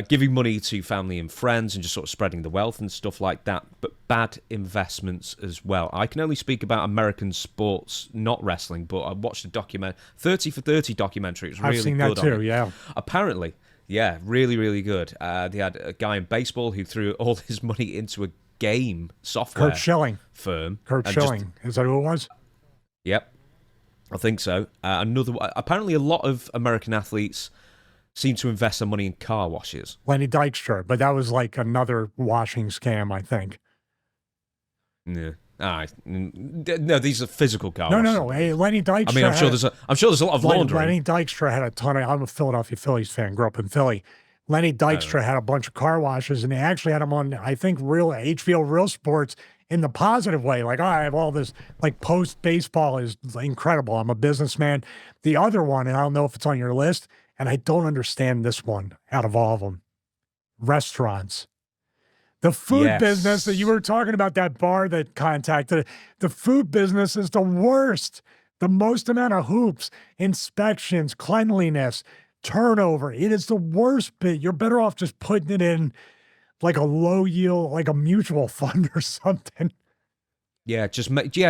S2: Giving money to family and friends and just sort of spreading the wealth and stuff like that, but bad investments as well. I can only speak about American sports, not wrestling, but I watched a 30 for 30 documentary. It was really good.
S1: I've seen that too, yeah.
S2: Apparently, yeah, really, really good. They had a guy in baseball who threw all his money into a game software firm.
S1: Kurt Schilling, is that who it was?
S2: Yep, I think so. Apparently a lot of American athletes seem to invest their money in car washes.
S1: Lenny Dykstra, but that was like another washing scam, I think.
S2: Yeah. No, these are physical car washes.
S1: No. Hey, Lenny Dykstra.
S2: I mean, I'm sure there's a lot of laundry.
S1: Lenny Dykstra had a ton of. I'm a Philadelphia Phillies fan. Grew up in Philly. Lenny Dykstra had a bunch of car washes, and they actually had them on, I think, real HBO Real Sports in the positive way. Like, I have all this, like, post baseball is incredible. I'm a businessman. The other one, and I don't know if it's on your list, and I don't understand this one out of all of them. Restaurants. The food business that you were talking about, that bar that contacted, the food business is the worst. The most amount of hoops, inspections, cleanliness, turnover. It is the worst bit. You're better off just putting it in like a low yield, like a mutual fund or something.
S2: Yeah, just make you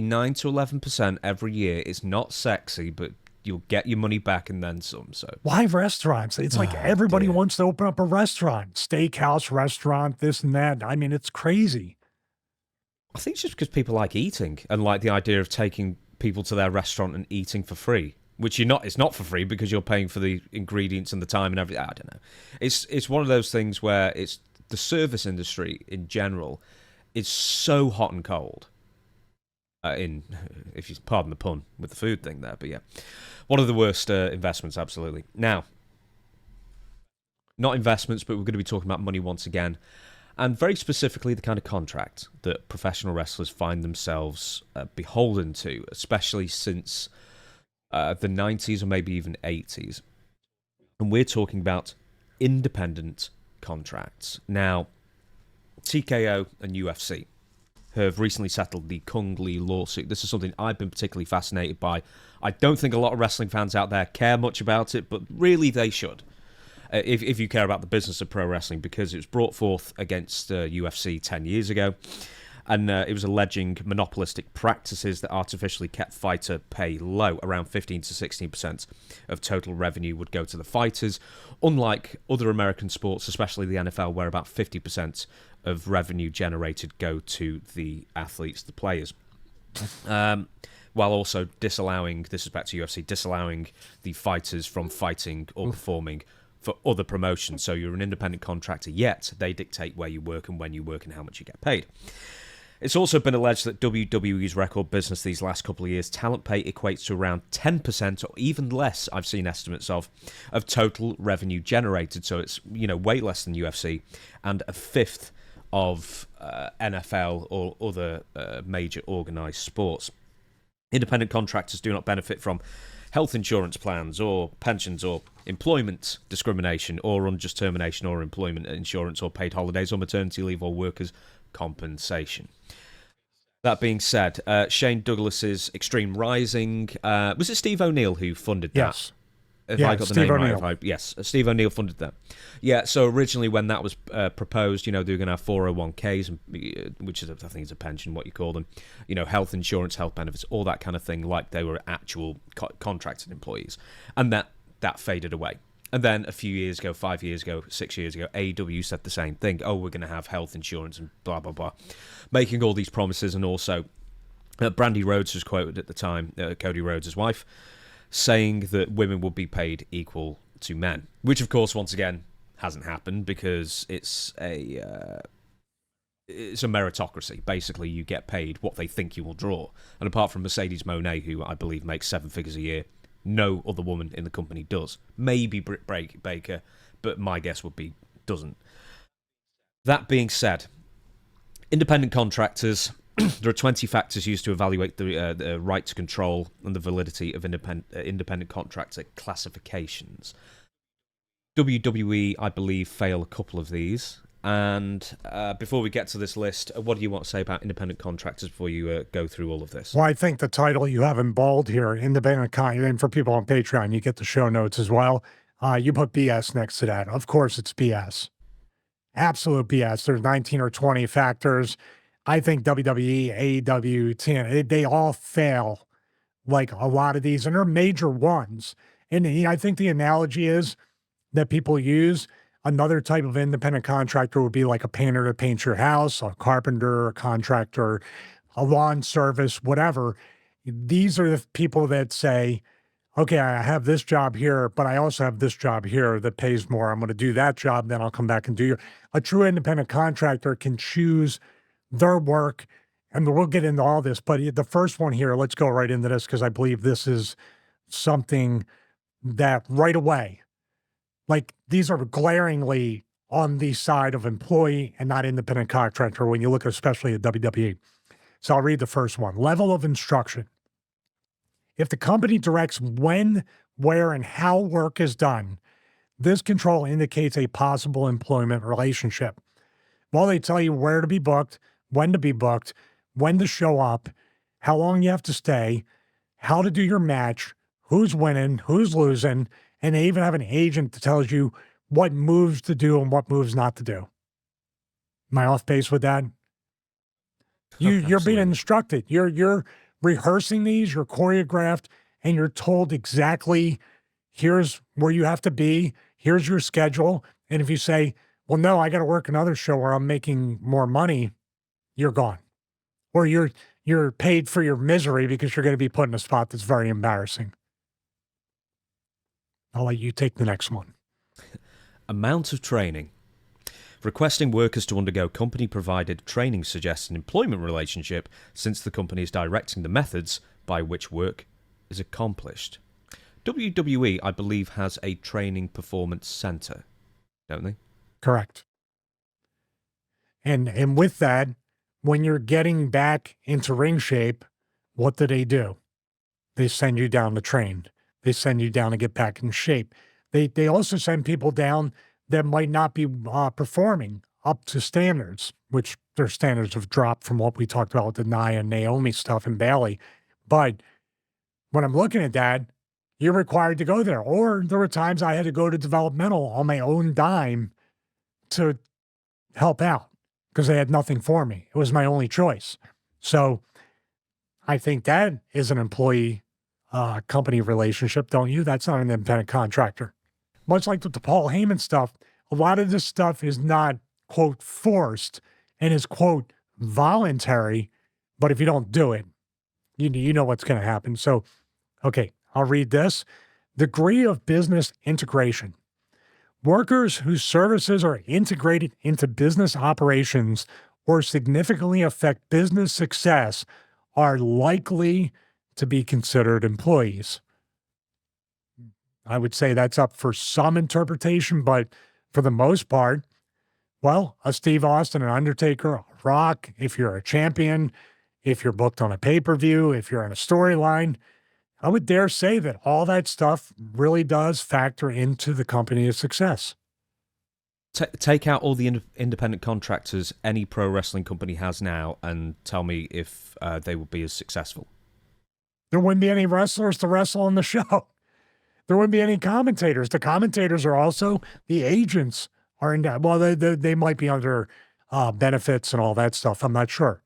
S2: 9 to 11% every year. It's not sexy, but you'll get your money back and then some. So
S1: why restaurants? It's like everybody wants to open up a restaurant, steakhouse restaurant, this and that. I mean, it's crazy.
S2: I think it's just because people like eating and like the idea of taking people to their restaurant and eating for free, which it's not for free because you're paying for the ingredients and the time and everything. I don't know. It's one of those things where it's the service industry in general is so hot and cold. If you pardon the pun with the food thing there, but yeah, one of the worst investments, absolutely. Now, not investments, but we're going to be talking about money once again, and very specifically the kind of contract that professional wrestlers find themselves beholden to, especially since the 90s or maybe even 80s. And we're talking about independent contracts. Now, TKO and UFC have recently settled the Kung Lee lawsuit. This is something I've been particularly fascinated by. I don't think a lot of wrestling fans out there care much about it, but really they should, if you care about the business of pro wrestling, because it was brought forth against UFC 10 years ago, and it was alleging monopolistic practices that artificially kept fighter pay low. Around 15 to 16% of total revenue would go to the fighters, unlike other American sports, especially the NFL, where about 50% of revenue generated go to the athletes, the players. While also disallowing, this is back to UFC, disallowing the fighters from fighting or performing for other promotions. So you're an independent contractor, yet they dictate where you work and when you work and how much you get paid. It's also been alleged that WWE's record business these last couple of years, talent pay equates to around 10% or even less, I've seen estimates of total revenue generated. So it's, way less than UFC and a fifth of NFL or other major organised sports. Independent contractors do not benefit from health insurance plans or pensions or employment discrimination or unjust termination or employment insurance or paid holidays or maternity leave or workers' compensation. That being said, Shane Douglas's Extreme Rising, was it Steve O'Neill who funded that?
S1: Yes.
S2: Have I got the name right? Yes, Steve O'Neill funded that. Yeah, so originally when that was proposed, they were going to have 401ks, which is, I think is a pension, what you call them, health insurance, health benefits, all that kind of thing, like they were actual contracted employees. And that faded away. And then a few years ago, 5 years ago, 6 years ago, AEW said the same thing. Oh, we're going to have health insurance and blah, blah, blah. Making all these promises. And also, Brandy Rhodes was quoted at the time, Cody Rhodes' wife, saying that women would be paid equal to men. Which, of course, once again, hasn't happened because it's a meritocracy. Basically, you get paid what they think you will draw. And apart from Mercedes Moné, who I believe makes 7 figures a year, no other woman in the company does. Maybe Britt Baker, but my guess would be doesn't. That being said, independent contractors, there are 20 factors used to evaluate the right to control and the validity of independent contractor classifications. WWE, I believe, fail a couple of these. And before we get to this list, what do you want to say about independent contractors before you go through all of this?
S1: Well, I think the title you have in bold here, independent contractor, and for people on Patreon, you get the show notes as well. You put BS next to that. Of course, it's BS. Absolute BS. There's 19 or 20 factors. I think WWE, AEW, TNA, they all fail like a lot of these, and they're major ones. And I think the analogy is that people use, another type of independent contractor would be like a painter to paint your house, a carpenter, a contractor, a lawn service, whatever. These are the people that say, okay, I have this job here, but I also have this job here that pays more. I'm going to do that job, then I'll come back and do your. A true independent contractor can choose their work, and we'll get into all this, but the first one here, let's go right into this because I believe this is something that right away, like these are glaringly on the side of employee and not independent contractor when you look especially at WWE. So I'll read the first one. Level of instruction. If the company directs when, where, and how work is done, this control indicates a possible employment relationship. While they tell you where to be booked, when to show up, how long you have to stay, how to do your match, who's winning, who's losing, and they even have an agent that tells you what moves to do and what moves not to do. Am I off base with that? You're being instructed. You're rehearsing these, you're choreographed, and you're told exactly, here's where you have to be, here's your schedule. And if you say, well, no, I got to work another show where I'm making more money, you're gone. Or you're paid for your misery because you're going to be put in a spot that's very embarrassing. I'll let you take the next one.
S2: Amount of training. Requesting workers to undergo company-provided training suggests an employment relationship since the company is directing the methods by which work is accomplished. WWE, I believe, has a training performance center, don't they?
S1: Correct. And with that, when you're getting back into ring shape, what do? They send you down to train. They send you down to get back in shape. They also send people down that might not be performing up to standards, which their standards have dropped from what we talked about with the Nia and Naomi stuff and Bailey. But when I'm looking at that, you're required to go there. Or there were times I had to go to developmental on my own dime to help out because they had nothing for me. It was my only choice. So I think that is an employee company relationship, don't you? That's not an independent contractor. Much like with the Paul Heyman stuff, a lot of this stuff is not, quote, forced and is, quote, voluntary. But if you don't do it, you know what's going to happen. So, okay, I'll read this. Degree of business integration. Workers whose services are integrated into business operations or significantly affect business success are likely to be considered employees. I would say that's up for some interpretation, but for the most part, well, a Steve Austin, an Undertaker, a Rock, if you're a champion, if you're booked on a pay-per-view, if you're in a storyline, I would dare say that all that stuff really does factor into the company's success.
S2: Take out all the independent contractors any pro wrestling company has now and tell me if they will be as successful.
S1: There wouldn't be any wrestlers to wrestle on the show. there wouldn't be any commentators. The commentators are also the agents are in that. Well, they might be under benefits and all that stuff. I'm not sure.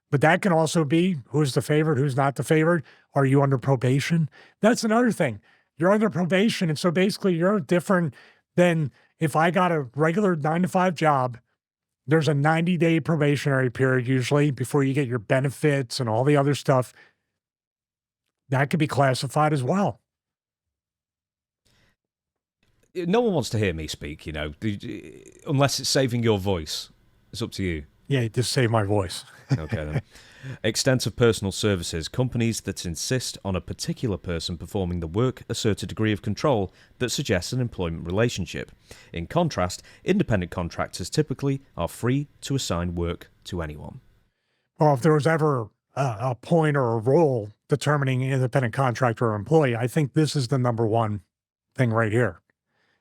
S1: But that can also be who's the favorite, who's not the favorite. Are you under probation? That's another thing. You're under probation. And so basically you're different than if I got a regular 9 to 5 job. There's a 90-day probationary period usually before you get your benefits and all the other stuff. That could be classified as well.
S2: No one wants to hear me speak, unless it's saving your voice. It's up to you.
S1: Yeah, just save my voice.
S2: Okay, then. Extensive personal services. Companies that insist on a particular person performing the work assert a degree of control that suggests an employment relationship. In contrast, independent contractors typically are free to assign work to anyone.
S1: Well, if there was ever a point or a role determining independent contractor or employee, I think this is the number one thing right here.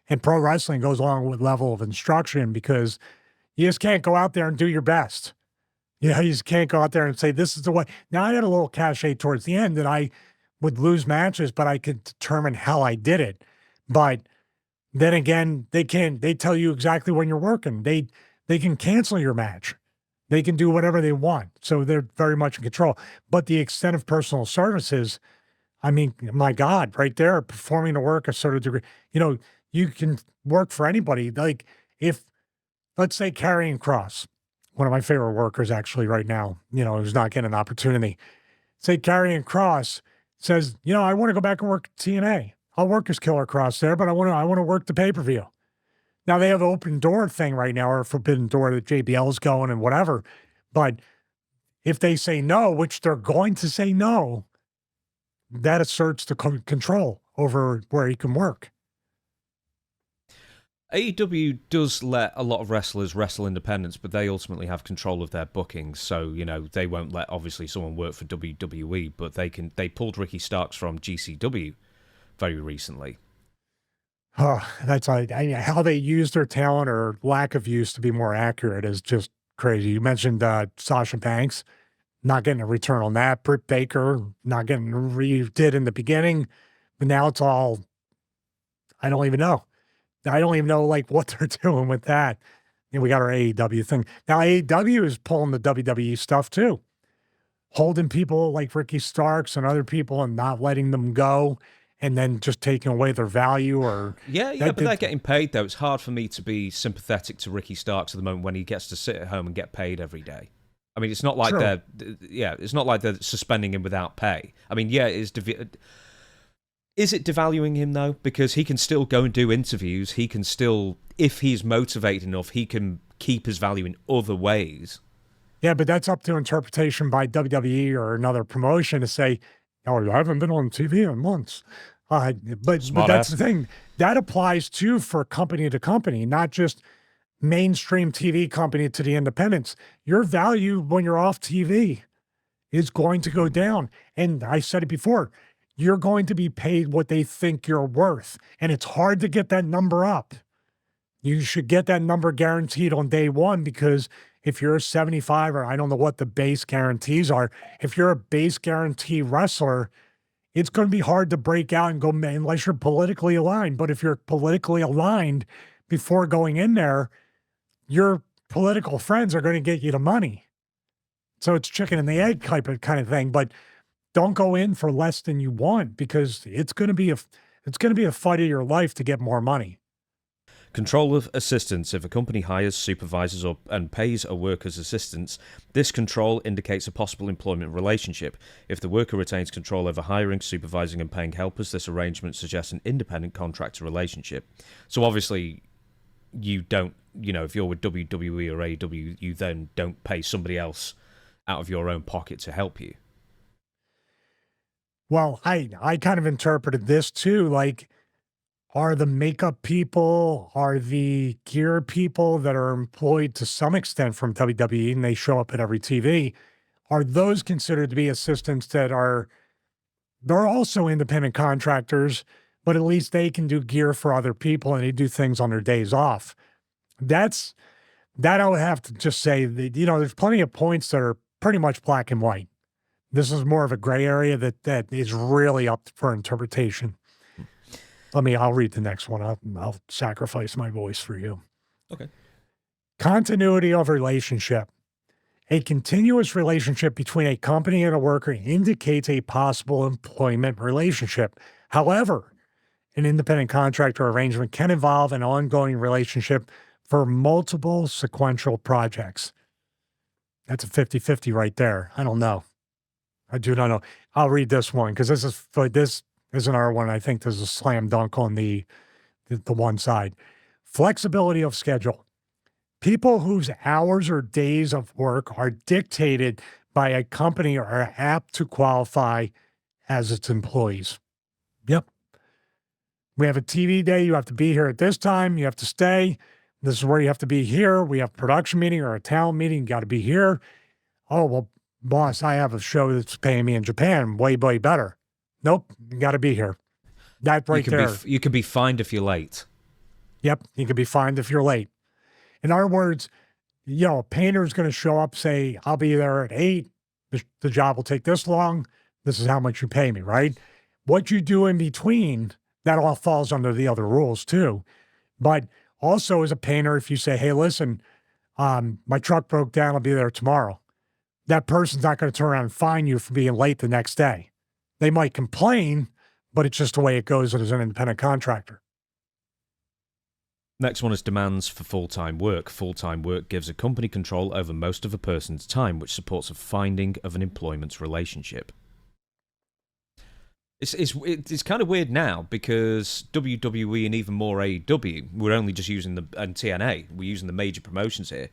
S1: And pro wrestling goes along with level of instruction because you just can't go out there and do your best. You just can't go out there and say, this is the way. Now, I had a little cachet towards the end that I would lose matches, but I could determine how I did it. But then again, they tell you exactly when you're working. They can cancel your match. They can do whatever they want. So they're very much in control. But the extent of personal services, I mean, my God, right there, performing the work a certain degree, you can work for anybody. Like if, let's say, Karrion Kross, one of my favorite workers actually right now, who's not getting an opportunity. Say Karrion Kross says, I want to go back and work TNA. I'll work as Killer Kross there, but I want to work the pay-per-view. Now they have an open door thing right now, or a forbidden door that JBL's going and whatever. But if they say no, which they're going to say no, that asserts the control over where he can work.
S2: AEW does let a lot of wrestlers wrestle independents, but they ultimately have control of their bookings. So, they won't let, obviously, someone work for WWE, but they pulled Ricky Starks from GCW very recently.
S1: Oh, that's how they use their talent or lack of use, to be more accurate, is just crazy. You mentioned Sasha Banks not getting a return on that. Britt Baker not getting redid in the beginning, but now it's all, I don't even know. I don't even know what they're doing with that. We got our AEW thing. Now AEW is pulling the WWE stuff too. Holding people like Ricky Starks and other people and not letting them go and then just taking away their value or...
S2: Yeah, but they're getting paid though. It's hard for me to be sympathetic to Ricky Starks at the moment when he gets to sit at home and get paid every day. I mean, it's not like it's not like they're suspending him without pay. I mean, is it devaluing him, though? Because he can still go and do interviews. He can still, if he's motivated enough, he can keep his value in other ways.
S1: Yeah, but that's up to interpretation by WWE or another promotion to say, I haven't been on TV in months. But that's the thing. That applies, too, for company to company, not just mainstream TV company to the independents. Your value when you're off TV is going to go down. And I said it before. You're going to be paid what they think you're worth. And it's hard to get that number up. You should get that number guaranteed on day one, because if you're a 75, or I don't know what the base guarantees are, if you're a base guarantee wrestler, it's going to be hard to break out and go unless you're politically aligned. But if you're politically aligned before going in there, your political friends are going to get you the money. So it's chicken and the egg type of kind of thing. But don't go in for less than you want, because it's going to be a fight of your life to get more money.
S2: Control of assistants. If a company hires, supervises, and pays a worker's assistants, this control indicates a possible employment relationship. If the worker retains control over hiring, supervising, and paying helpers, this arrangement suggests an independent contractor relationship. So obviously, you don't, if you're with WWE or AEW, you then don't pay somebody else out of your own pocket to help you.
S1: Well, I kind of interpreted this too, like, are the makeup people, are the gear people that are employed to some extent from WWE and they show up at every TV, are those considered to be assistants they're also independent contractors, but at least they can do gear for other people and they do things on their days off. That I would have to just say that, there's plenty of points that are pretty much black and white. This is more of a gray area that is really up for interpretation. I'll read the next one. I'll sacrifice my voice for you.
S2: Okay.
S1: Continuity of relationship. A continuous relationship between a company and a worker indicates a possible employment relationship. However, an independent contractor arrangement can involve an ongoing relationship for multiple sequential projects. That's a 50-50 right there. I don't know. I do not know. I'll read this one because this is another one. I think there's a slam dunk on the one side. Flexibility of schedule. People whose hours or days of work are dictated by a company are apt to qualify as its employees. Yep. We have a TV day. You have to be here at this time. You have to stay. This is where you have to be here. We have a production meeting or a talent meeting. You got to be here. Oh, well, boss, I have a show that's paying me in Japan way, way better. Nope. You got to be here. That right there.
S2: You can be fined if you're late.
S1: Yep. You can be fined if you're late. In other words, a painter's going to show up, say, I'll be there at 8. The job will take this long. This is how much you pay me, right? What you do in between, that all falls under the other rules too. But also as a painter, if you say, hey, listen, my truck broke down, I'll be there tomorrow. That person's not going to turn around and fine you for being late the next day. They might complain, but it's just the way it goes as an independent contractor.
S2: Next one is demands for full-time work. Full-time work gives a company control over most of a person's time, which supports a finding of an employment relationship. It's kind of weird now because WWE and even more AEW, we're only just using and TNA, we're using the major promotions here,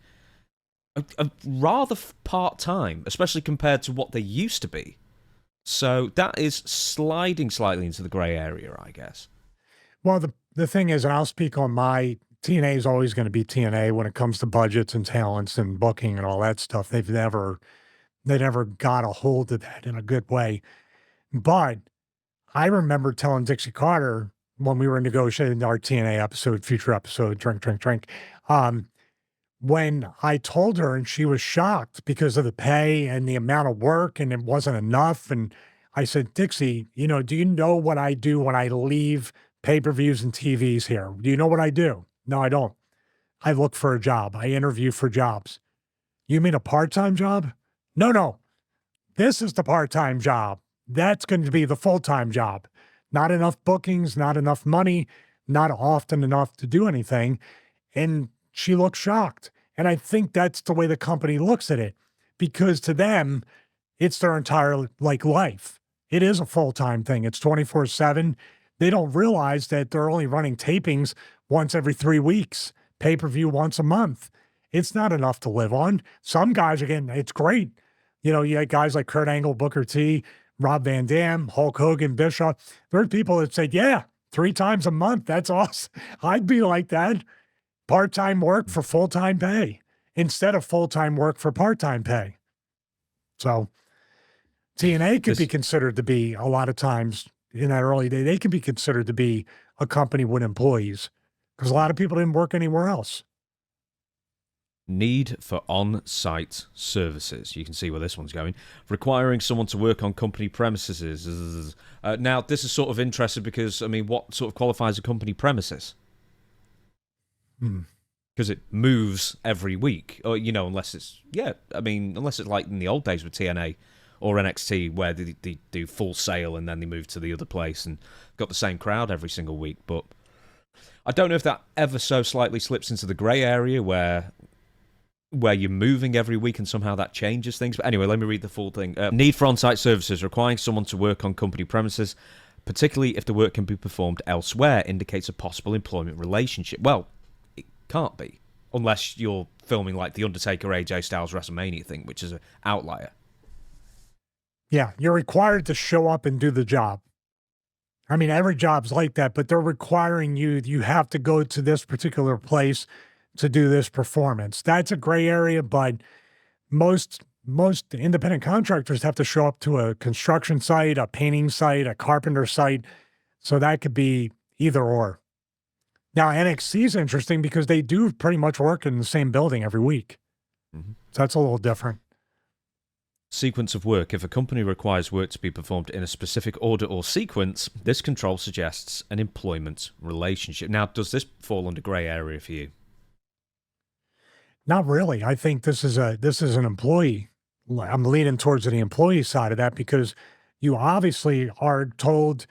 S2: are rather part-time, especially compared to what they used to be. So that is sliding slightly into the grey area, I guess.
S1: Well, the thing is, and I'll speak on my TNA is always going to be TNA when it comes to budgets and talents and booking and all that stuff. They never got a hold of that in a good way. But I remember telling Dixie Carter when we were negotiating our TNA episode, future episode, drink, when I told her and she was shocked because of the pay and the amount of work and it wasn't enough. And I said, Dixie, do you know what I do when I leave pay-per-views and TVs here? Do you know what I do? No, I don't. I look for a job. I interview for jobs. You mean a part-time job? No. This is the part-time job. That's going to be the full-time job. Not enough bookings, not enough money, not often enough to do anything. And she looked shocked. And I think that's the way the company looks at it, because to them, it's their entire life. It is a full-time thing. It's 24/7. They don't realize that they're only running tapings once every 3 weeks, pay-per-view once a month. It's not enough to live on. Some guys, again, it's great. You have guys like Kurt Angle, Booker T, Rob Van Dam, Hulk Hogan, Bischoff. There's people that say, yeah, 3 times a month. That's awesome. I'd be like that. Part-time work for full-time pay instead of full-time work for part-time pay. So TNA could be considered to be, a lot of times in that early day, they can be considered to be a company with employees because a lot of people didn't work anywhere else.
S2: Need for on-site services. You can see where this one's going. Requiring someone to work on company premises. Now, this is sort of interesting because, what sort of qualifies a company premises? Because it moves every week, or unless it's like in the old days with TNA or NXT, where they do Full Sail and then they move to the other place and got the same crowd every single week. But I don't know if that ever so slightly slips into the grey area where you're moving every week and somehow that changes things. But anyway, let me read the full thing. Need for on-site services, requiring someone to work on company premises, particularly if the work can be performed elsewhere, indicates a possible employment relationship. Well, can't be, unless you're filming like the Undertaker AJ Styles WrestleMania thing, which is an outlier.
S1: Yeah, you're required to show up and do the job. Every job's like that, but they're requiring you have to go to this particular place to do this performance. That's a gray area, but most independent contractors have to show up to a construction site, a painting site, a carpenter site. So that could be either or. Now, NXT is interesting because they do pretty much work in the same building every week. Mm-hmm. So that's a little different.
S2: Sequence of work. If a company requires work to be performed in a specific order or sequence, this control suggests an employment relationship. Now, does this fall under grey area for you?
S1: Not really. I think this is an employee. I'm leaning towards the employee side of that because you obviously are told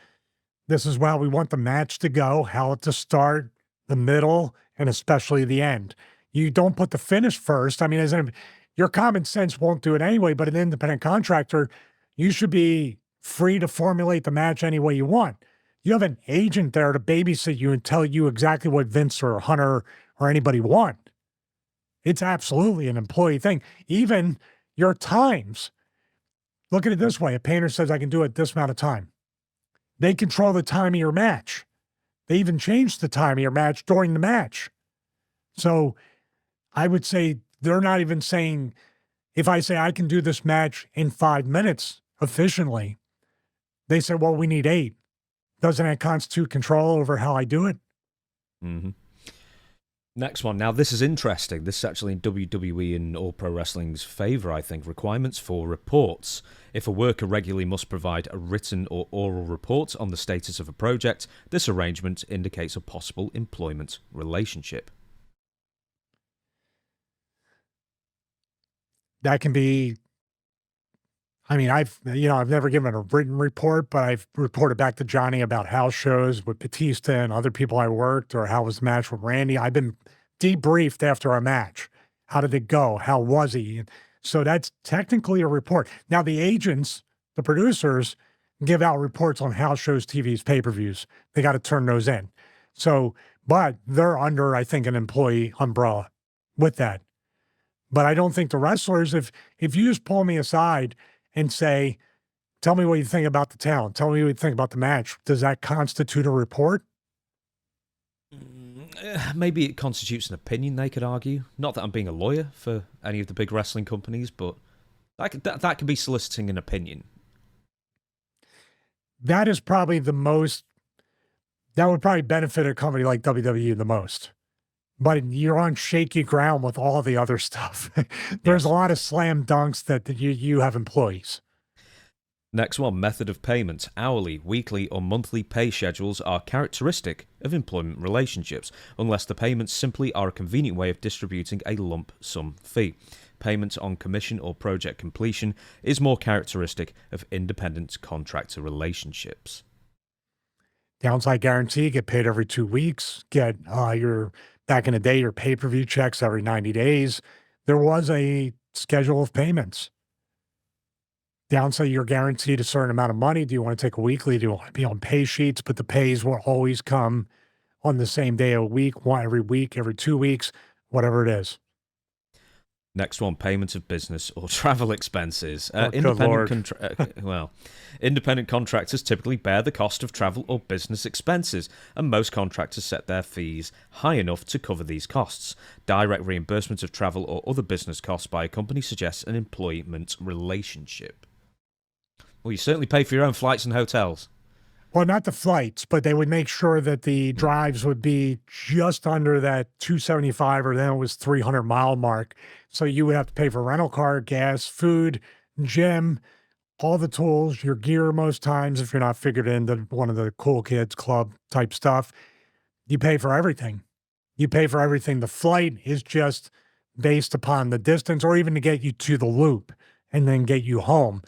S1: this is how we want the match to go, how it to start, the middle, and especially the end. You don't put the finish first. I mean, your common sense won't do it anyway, but an independent contractor, you should be free to formulate the match any way you want. You have an agent there to babysit you and tell you exactly what Vince or Hunter or anybody want. It's absolutely an employee thing. Even your times. Look at it this way. A painter says, I can do it this amount of time. They control the time of your match. They even change the time of your match during the match. So I would say they're not even saying, if I say I can do this match in 5 minutes efficiently, they say, well, we need 8. Doesn't that constitute control over how I do it?
S2: Mm-hmm. Next one. Now, this is interesting. This is actually in WWE and All Pro Wrestling's favor, I think. Requirements for reports. If a worker regularly must provide a written or oral report on the status of a project, this arrangement indicates a possible employment relationship.
S1: That can be, I mean, I've never given a written report, but I've reported back to Johnny about house shows with Batista and other people I worked, or how was the match with Randy. I've been debriefed after a match. How did it go? How was he? So that's technically a report. Now, the agents, the producers, give out reports on house shows, TVs, pay-per-views. They got to turn those in. So, but they're under, I think, an employee umbrella with that. But I don't think the wrestlers, if you just pull me aside and say, tell me what you think about the talent, tell me what you think about the match, does that constitute a report?
S2: Maybe it constitutes an opinion, they could argue. Not that I'm being a lawyer for any of the big wrestling companies, but that could be soliciting an opinion.
S1: That is probably that would probably benefit a company like WWE the most. But you're on shaky ground with all the other stuff. There's a lot of slam dunks that you have employees.
S2: Next one, method of payment. Hourly, weekly, or monthly pay schedules are characteristic of employment relationships, unless the payments simply are a convenient way of distributing a lump sum fee. Payment on commission or project completion is more characteristic of independent contractor relationships.
S1: Downside guarantee, get paid every 2 weeks, get back in the day, your pay-per-view checks every 90 days. There was a schedule of payments. Downside, you're guaranteed a certain amount of money. Do you want to take a weekly? Do you want to be on pay sheets? But the pays will always come on the same day a week, every week, every 2 weeks, whatever it is.
S2: Next one, payment of business or travel expenses. Independent contractors typically bear the cost of travel or business expenses, and most contractors set their fees high enough to cover these costs. Direct reimbursement of travel or other business costs by a company suggests an employment relationship. Well, you certainly pay for your own flights and hotels.
S1: Well, not the flights, but they would make sure that the drives would be just under that 275 or then it was 300-mile mark. So you would have to pay for rental car, gas, food, gym, all the tools, your gear most times if you're not figured into one of the cool kids club type stuff. You pay for everything. You pay for everything. The flight is just based upon the distance or even to get you to the loop and then get you home.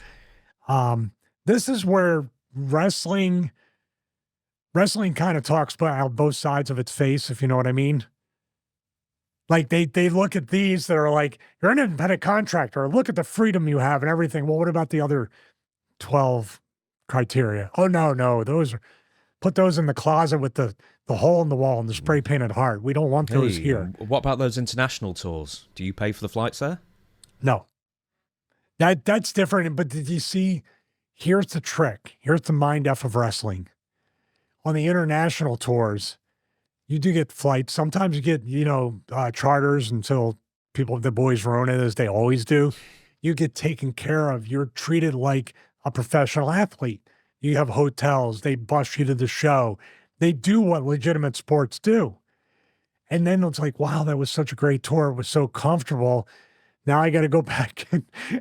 S1: This is where wrestling kind of talks about both sides of its face, if you know what I mean. Like they look at these that are like, you're an independent contractor, look at the freedom you have and everything. Well, what about the other 12 criteria? Oh, no, put those in the closet with the hole in the wall and the spray painted heart. We don't want those here.
S2: What about those international tours? Do you pay for the flights there?
S1: No. That's different. But did you see, here's the trick. Here's the mind F of wrestling. On the international tours, you do get flights. Sometimes you get, charters until the boys ruin it, as they always do. You get taken care of. You're treated like a professional athlete. You have hotels. They bus you to the show. They do what legitimate sports do. And then it's like, wow, that was such a great tour. It was so comfortable. Now I got to go back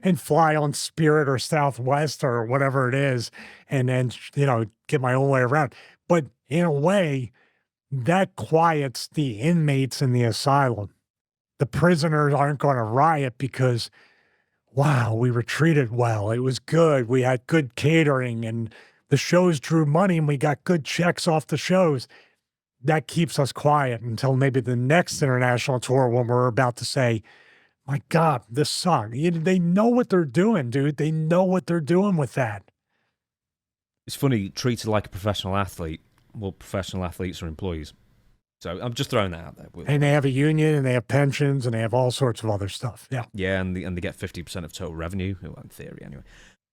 S1: and fly on Spirit or Southwest or whatever it is, and then, get my own way around. But in a way, that quiets the inmates in the asylum. The prisoners aren't going to riot because, wow, we were treated well. It was good. We had good catering and the shows drew money and we got good checks off the shows. That keeps us quiet until maybe the next international tour when we're about to say, my God, this sucks. They know what they're doing, dude. They know what they're doing with that.
S2: It's funny, treated like a professional athlete. Well, professional athletes are employees. So I'm just throwing that out there.
S1: And they have a union, and they have pensions, and they have all sorts of other stuff. Yeah.
S2: Yeah, and they get 50% of total revenue, in theory anyway.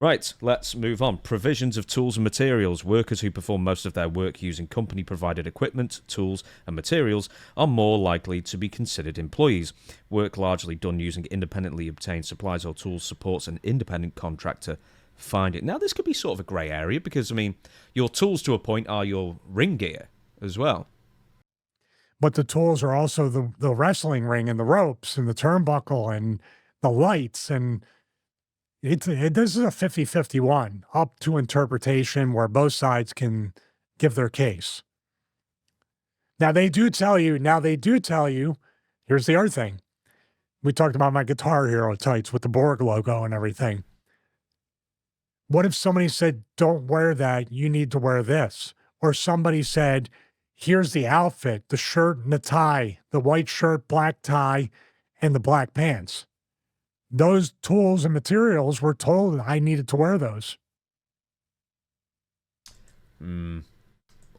S2: Right, let's move on. Provisions of tools and materials. Workers who perform most of their work using company-provided equipment, tools, and materials are more likely to be considered employees. Work largely done using independently obtained supplies or tools supports an independent contractor find it. Now, this could be sort of a grey area because, your tools to a point are your ring gear as well.
S1: But the tools are also the wrestling ring and the ropes and the turnbuckle and the lights. And this is a 50-50 one, up to interpretation where both sides can give their case. Now, they do tell you, here's the other thing. We talked about my Guitar Hero tights with the Borg logo and everything. What if somebody said, don't wear that, you need to wear this? Or somebody said, here's the outfit, the shirt and the tie, the white shirt, black tie, and the black pants. Those tools and materials were told I needed to wear those.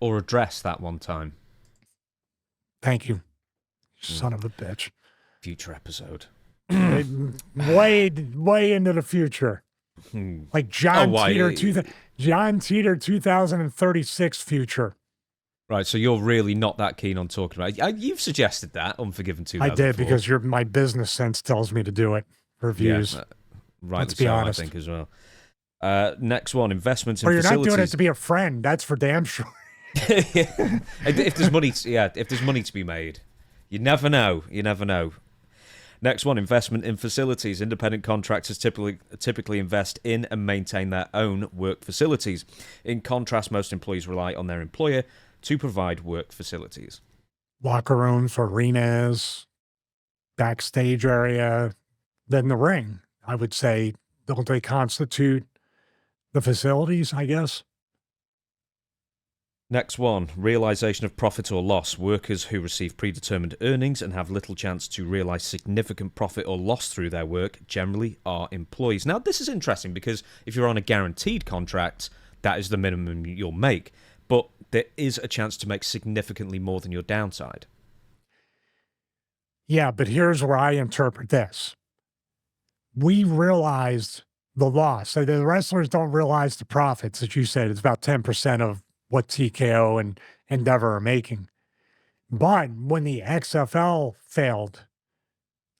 S2: Or a dress that one time.
S1: Thank you, son of a bitch.
S2: Future episode.
S1: way into the future. Like John Teeter 2036 future.
S2: Right, so you're really not that keen on talking about it. You've suggested that, Unforgiven 2004.
S1: I did, because my business sense tells me to do it for views.
S2: Yeah, right,
S1: let's be honest.
S2: I think, as well. Next one, investments in
S1: facilities. Or you're not doing it to be a friend. That's for damn sure.
S2: If there's money, if there's money to be made. You never know. Next one, investment in facilities. Independent contractors typically invest in and maintain their own work facilities. In contrast, most employees rely on their employer to provide work facilities.
S1: Locker rooms, arenas, backstage area, then the ring. I would say, don't they constitute the facilities, I guess?
S2: Next one, realization of profit or loss. Workers who receive predetermined earnings and have little chance to realize significant profit or loss through their work generally are employees. Now, this is interesting because if you're on a guaranteed contract, that is the minimum you'll make. But there is a chance to make significantly more than your downside.
S1: Yeah, but here's where I interpret this. We realized the loss. So the wrestlers don't realize the profits. As you said, it's about 10% of what TKO and Endeavor are making. But when the XFL failed,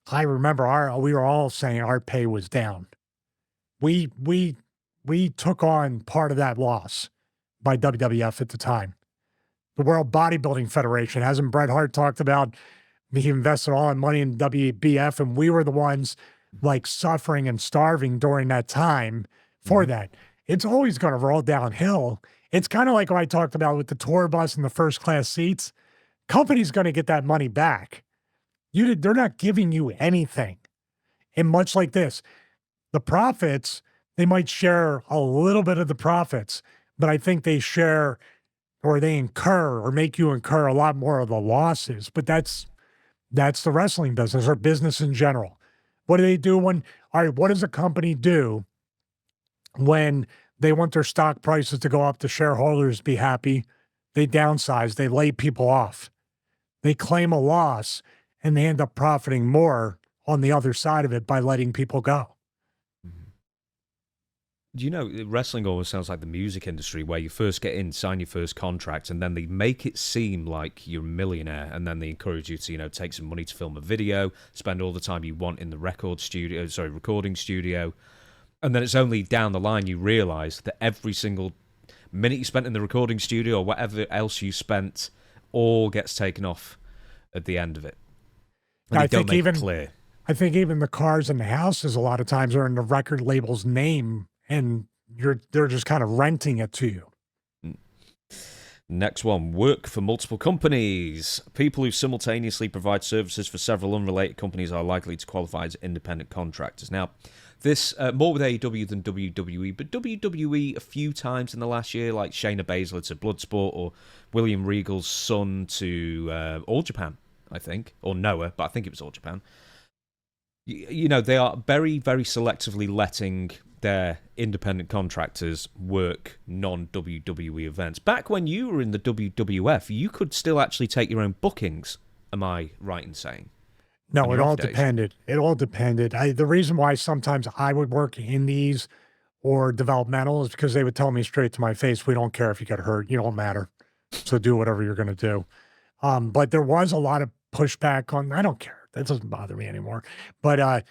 S1: I remember we were all saying our pay was down. We took on part of that loss by WWF at the time. The World Bodybuilding Federation, hasn't Bret Hart talked about he invested all that money in WBF, and we were the ones like suffering and starving during that time for that. It's always going to roll downhill. It's kind of like what I talked about with the tour bus and the first class seats. Company's going to get that money back. They're not giving you anything. And much like this, the profits, they might share a little bit of the profits, but I think they share or they incur or make you incur a lot more of the losses. But that's the wrestling business or business in general. What do they do all right, what does a company do when they want their stock prices to go up, the shareholders be happy? They downsize, they lay people off. They claim a loss and they end up profiting more on the other side of it by letting people go.
S2: Do you know, wrestling always sounds like the music industry where you first get in, sign your first contract, and then they make it seem like you're a millionaire, and then they encourage you to, take some money to film a video, spend all the time you want in the recording studio, and then it's only down the line you realize that every single minute you spent in the recording studio or whatever else you spent all gets taken off at the end of it. And
S1: I think even
S2: clear.
S1: I think even the cars and the houses a lot of times are in the record label's name, and they're just kind of renting it to you.
S2: Next one, work for multiple companies. People who simultaneously provide services for several unrelated companies are likely to qualify as independent contractors. Now, this, more with AEW than WWE, but WWE a few times in the last year, like Shayna Baszler to Bloodsport, or William Regal's son to All Japan, I think, or Noah, but I think it was All Japan. You know, they are very, very selectively letting their independent contractors work non-WWE events. Back when you were in the WWF, you could still actually take your own bookings. Am I right in saying?
S1: No, it all depended. It all depended. The reason why sometimes I would work indies or developmental is because they would tell me straight to my face, we don't care if you get hurt. You don't matter. So do whatever you're going to do. But there was a lot of pushback on, I don't care. That doesn't bother me anymore. But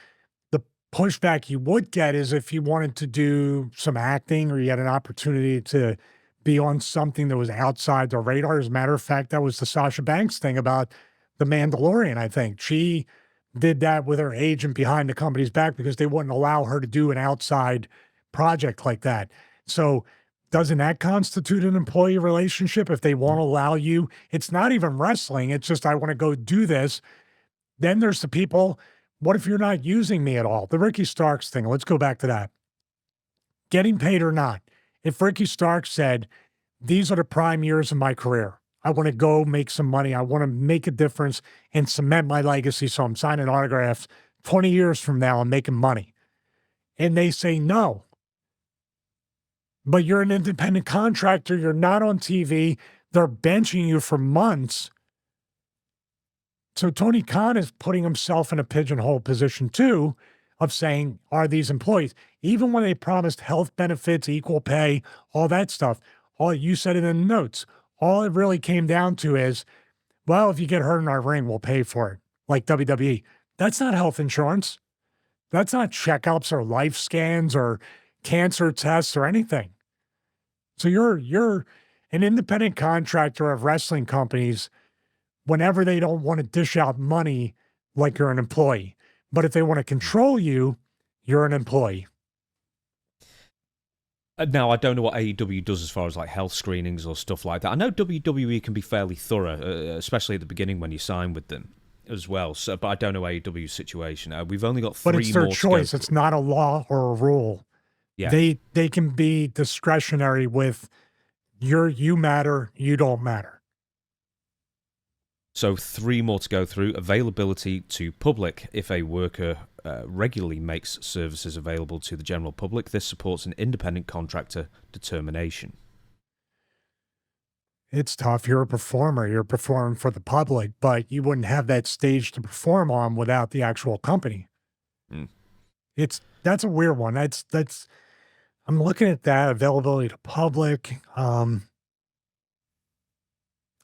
S1: the pushback you would get is if you wanted to do some acting or you had an opportunity to be on something that was outside the radar. As a matter of fact, that was the Sasha Banks thing about The Mandalorian, I think. She did that with her agent behind the company's back because they wouldn't allow her to do an outside project like that. So doesn't that constitute an employee relationship if they won't allow you? It's not even wrestling. It's just, I want to go do this. Then there's the people, what if you're not using me at all? The Ricky Starks thing, let's go back to that. Getting paid or not. If Ricky Starks said, these are the prime years of my career, I want to go make some money, I want to make a difference and cement my legacy, so I'm signing autographs 20 years from now, I'm making money. And they say no. But you're an independent contractor, you're not on TV, they're benching you for months. So Tony Khan is putting himself in a pigeonhole position too of saying, are these employees? Even when they promised health benefits, equal pay, all that stuff, all you said it in the notes, all it really came down to is, well, if you get hurt in our ring, we'll pay for it, like WWE. That's not health insurance. That's not checkups or life scans or cancer tests or anything. So you're an independent contractor of wrestling companies whenever they don't want to dish out money like you're an employee. But if they want to control you, you're an employee.
S2: Now, I don't know what AEW does as far as like health screenings or stuff like that. I know WWE can be fairly thorough, especially at the beginning when you sign with them as well. So, but I don't know AEW's situation. We've only got 3 more.
S1: But it's their choice. It's not a law or a rule.
S2: Yeah.
S1: They can be discretionary with you matter, you don't matter.
S2: So 3 more to go through. Availability to public. If a worker regularly makes services available to the general public, this supports an independent contractor determination.
S1: It's tough. You're a performer. You're performing for the public, but you wouldn't have that stage to perform on without the actual company. That's a weird one. That's I'm looking at that availability to public.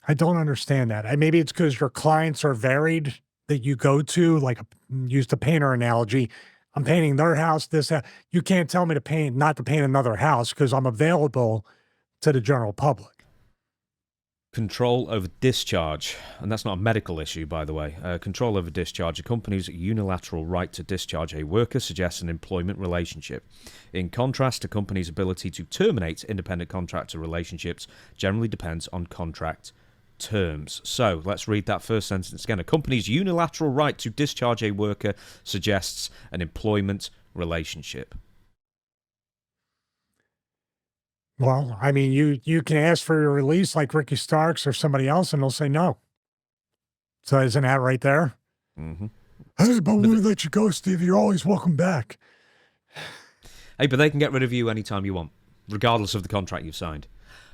S1: I don't understand that. Maybe it's because your clients are varied that you go to, like use the painter analogy. I'm painting their house, this house. You can't tell me not to paint another house because I'm available to the general public.
S2: Control over discharge, and that's not a medical issue, by the way. Control over discharge. A company's unilateral right to discharge a worker suggests an employment relationship. In contrast, a company's ability to terminate independent contractor relationships generally depends on contract terms. So let's read that first sentence again. A company's unilateral right to discharge a worker suggests an employment relationship.
S1: Well, I mean, you can ask for your release like Ricky Starks or somebody else, and they'll say no. So isn't that right there?
S2: Mm-hmm.
S1: Hey, but we let you go, Steve. You're always welcome back.
S2: Hey, but they can get rid of you anytime you want, regardless of the contract you've signed.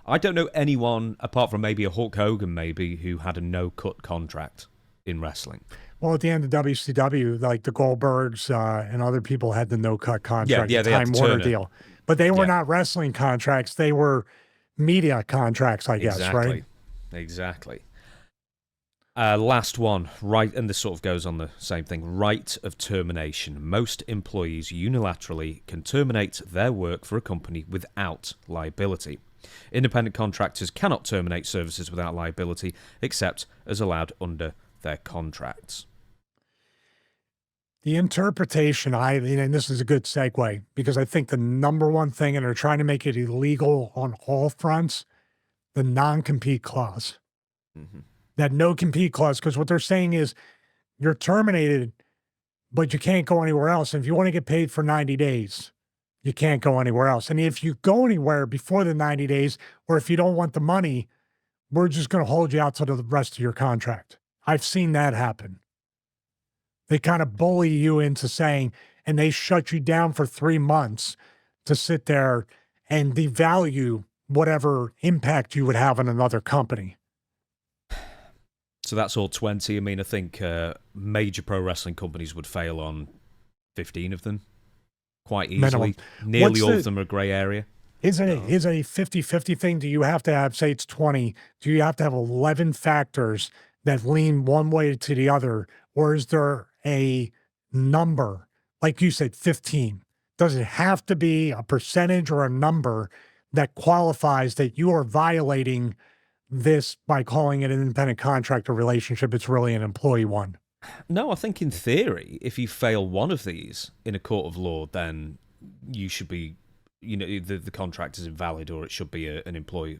S2: I don't know anyone, apart from maybe a Hulk Hogan, maybe, who had a no-cut contract in wrestling.
S1: Well, at the end of WCW, like the Goldbergs and other people had the no-cut contract,
S2: the
S1: Time Warner deal. But they were not wrestling contracts. They were media contracts, I guess, right?
S2: Exactly. Last one, right, and this sort of goes on the same thing, right of termination. Most employees unilaterally can terminate their work for a company without liability. Independent contractors cannot terminate services without liability, except as allowed under their contracts.
S1: The interpretation, and this is a good segue, because I think the number one thing, and they're trying to make it illegal on all fronts, the non-compete clause. Mm-hmm. That no-compete clause, because what they're saying is you're terminated, but you can't go anywhere else. And if you want to get paid for 90 days, you can't go anywhere else. And if you go anywhere before the 90 days, or if you don't want the money, we're just going to hold you out to the rest of your contract. I've seen that happen. They kind of bully you into saying, and they shut you down for 3 months to sit there and devalue whatever impact you would have on another company.
S2: So that's all 20. I mean, I think major pro wrestling companies would fail on 15 of them quite easily. Minimum. Nearly all of them are gray area.
S1: Is it a 50-50 thing? Do you have to have, say it's 20, do you have to have 11 factors that lean one way to the other? Or is there a number, like you said, 15? Does it have to be a percentage or a number that qualifies that you are violating this by calling it an independent contractor relationship? It's really an employee one.
S2: No, I think in theory, if you fail one of these in a court of law, then you should be, the contract is invalid, or it should be an employee,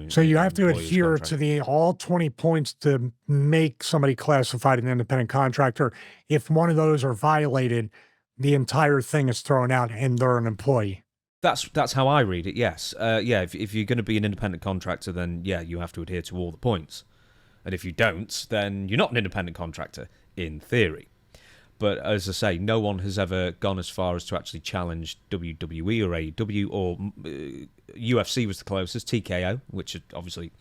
S1: So you have to adhere contract. To the all 20 points to make somebody classified an independent contractor. If one of those are violated, the entire thing is thrown out and they're an employee.
S2: That's how I read it, yes. If you're going to be an independent contractor, then, you have to adhere to all the points. And if you don't, then you're not an independent contractor, in theory. But as I say, no one has ever gone as far as to actually challenge WWE or AEW, or UFC was the closest, TKO, which obviously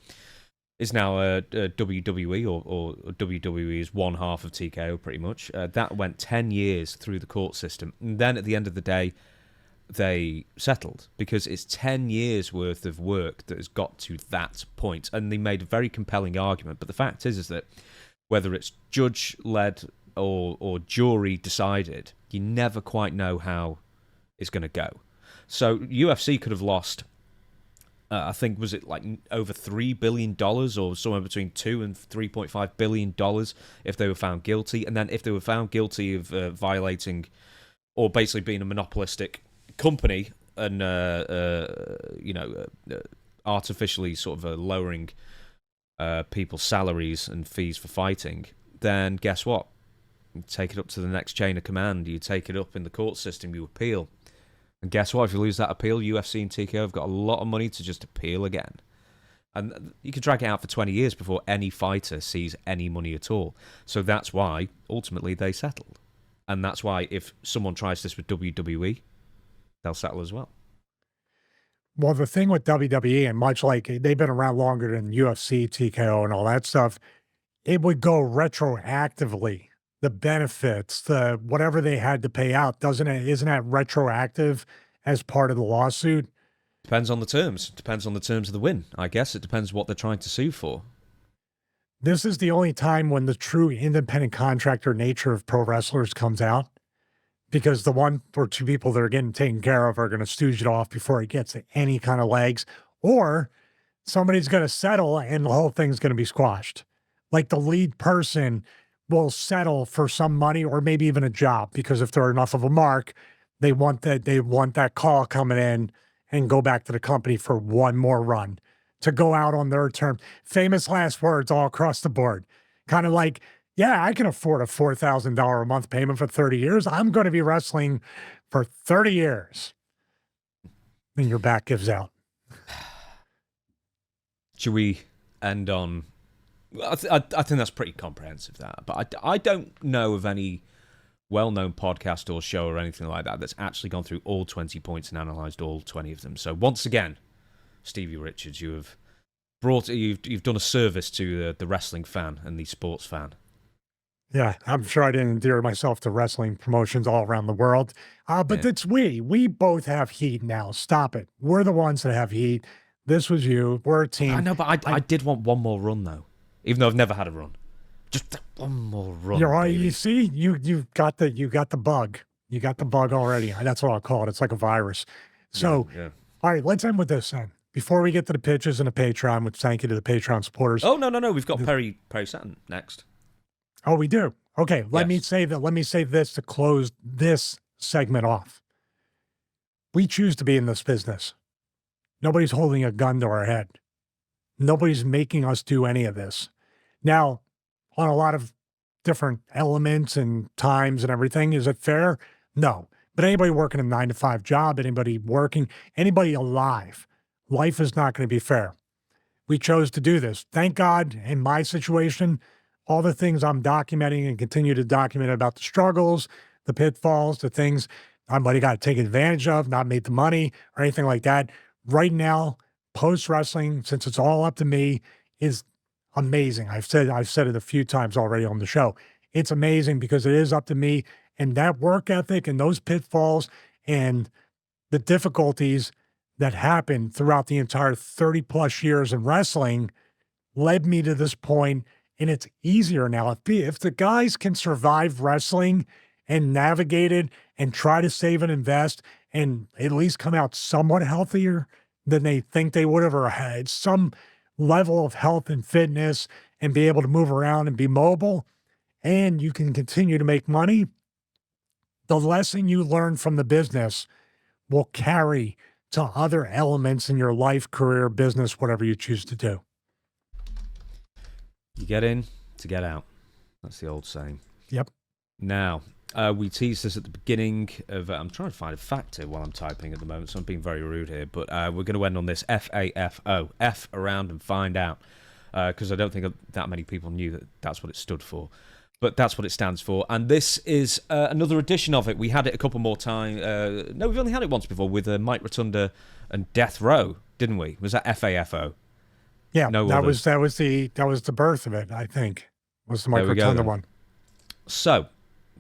S2: is now WWE, or WWE is one half of TKO, pretty much. That went 10 years through the court system. And then at the end of the day, they settled, because it's 10 years worth of work that has got to that point. And they made a very compelling argument. But the fact is that whether it's judge-led or jury decided, you never quite know how it's going to go. So UFC could have lost, I think, was it like over $3 billion, or somewhere between $2 and $3.5 billion if they were found guilty. And then if they were found guilty of violating, or basically being a monopolistic company and artificially sort of lowering people's salaries and fees for fighting, then guess what? You take it up to the next chain of command. You take it up in the court system. You appeal, and guess what? If you lose that appeal, UFC and TKO have got a lot of money to just appeal again, and you can drag it out for 20 years before any fighter sees any money at all. So that's why ultimately they settled, and that's why if someone tries this with WWE, they'll settle as well.
S1: Well, the thing with WWE, and much like they've been around longer than UFC, TKO, and all that stuff, it would go retroactively. The benefits, the whatever they had to pay out, isn't that retroactive as part of the lawsuit?
S2: Depends on the terms. Depends on the terms of the win. I guess it depends what they're trying to sue for.
S1: This is the only time when the true independent contractor nature of pro wrestlers comes out, because the one or two people that are getting taken care of are going to stooge it off before it gets any kind of legs, or somebody's going to settle and the whole thing's going to be squashed. Like the lead person will settle for some money or maybe even a job, because if they're enough of a mark, they want that call coming in and go back to the company for one more run to go out on their term. Famous last words all across the board. Kind of like, yeah, I can afford a $4,000 a month payment for 30 years. I'm going to be wrestling for 30 years. Then your back gives out.
S2: Should we end on... I think that's pretty comprehensive, that. But I don't know of any well-known podcast or show or anything like that that's actually gone through all 20 points and analysed all 20 of them. So once again, Stevie Richards, you've done a service to the wrestling fan and the sports fan.
S1: Yeah, I'm sure I didn't endear myself to wrestling promotions all around the world. But it's we both have heat now. Stop it. We're the ones that have heat. This was you. We're a team.
S2: I know, but I did want one more run, though. Even though I've never had a run. Just one more run.
S1: You see, you got the bug. You got the bug already. That's what I'll call it. It's like a virus. So, all right, let's end with this then. Before we get to the pitches and the Patreon, which thank you to the Patreon supporters.
S2: Oh, no. We've got Perry Saturn next.
S1: Oh, we do. Okay, let me say that. Let me say this to close this segment off. We choose to be in this business. Nobody's holding a gun to our head. Nobody's making us do any of this. Now, on a lot of different elements and times and everything, is it fair? No. But anybody working a 9-to-5 job, anybody alive, life is not going to be fair. We chose to do this. Thank God, in my situation, all the things I'm documenting and continue to document about the struggles, the pitfalls, the things I might have got to take advantage of, not made the money or anything like that. Right now, post wrestling, since it's all up to me, is amazing. I've said it a few times already on the show. It's amazing because it is up to me, and that work ethic and those pitfalls and the difficulties that happened throughout the entire 30 plus years in wrestling led me to this point, and it's easier now. If the guys can survive wrestling and navigate it and try to save and invest and at least come out somewhat healthier than they think they would have, or had some level of health and fitness and be able to move around and be mobile, and you can continue to make money, the lesson you learn from the business will carry to other elements in your life, career, business, whatever you choose to do.
S2: You get in to get out. That's the old saying.
S1: Yep.
S2: Now, we teased this at the beginning of... I'm trying to find a fact here while I'm typing at the moment, so I'm being very rude here. But we're going to end on this F.A.F.O. F around and find out. Because I don't think that many people knew that that's what it stood for. But that's what it stands for. And this is another edition of it. We had it a couple more times. No, we've only had it once before with Mike Rotunda and Death Row, didn't we? Was that F.A.F.O.?
S1: Yeah, that was the birth of it, I think. Was the Mike Rotunda one.
S2: So,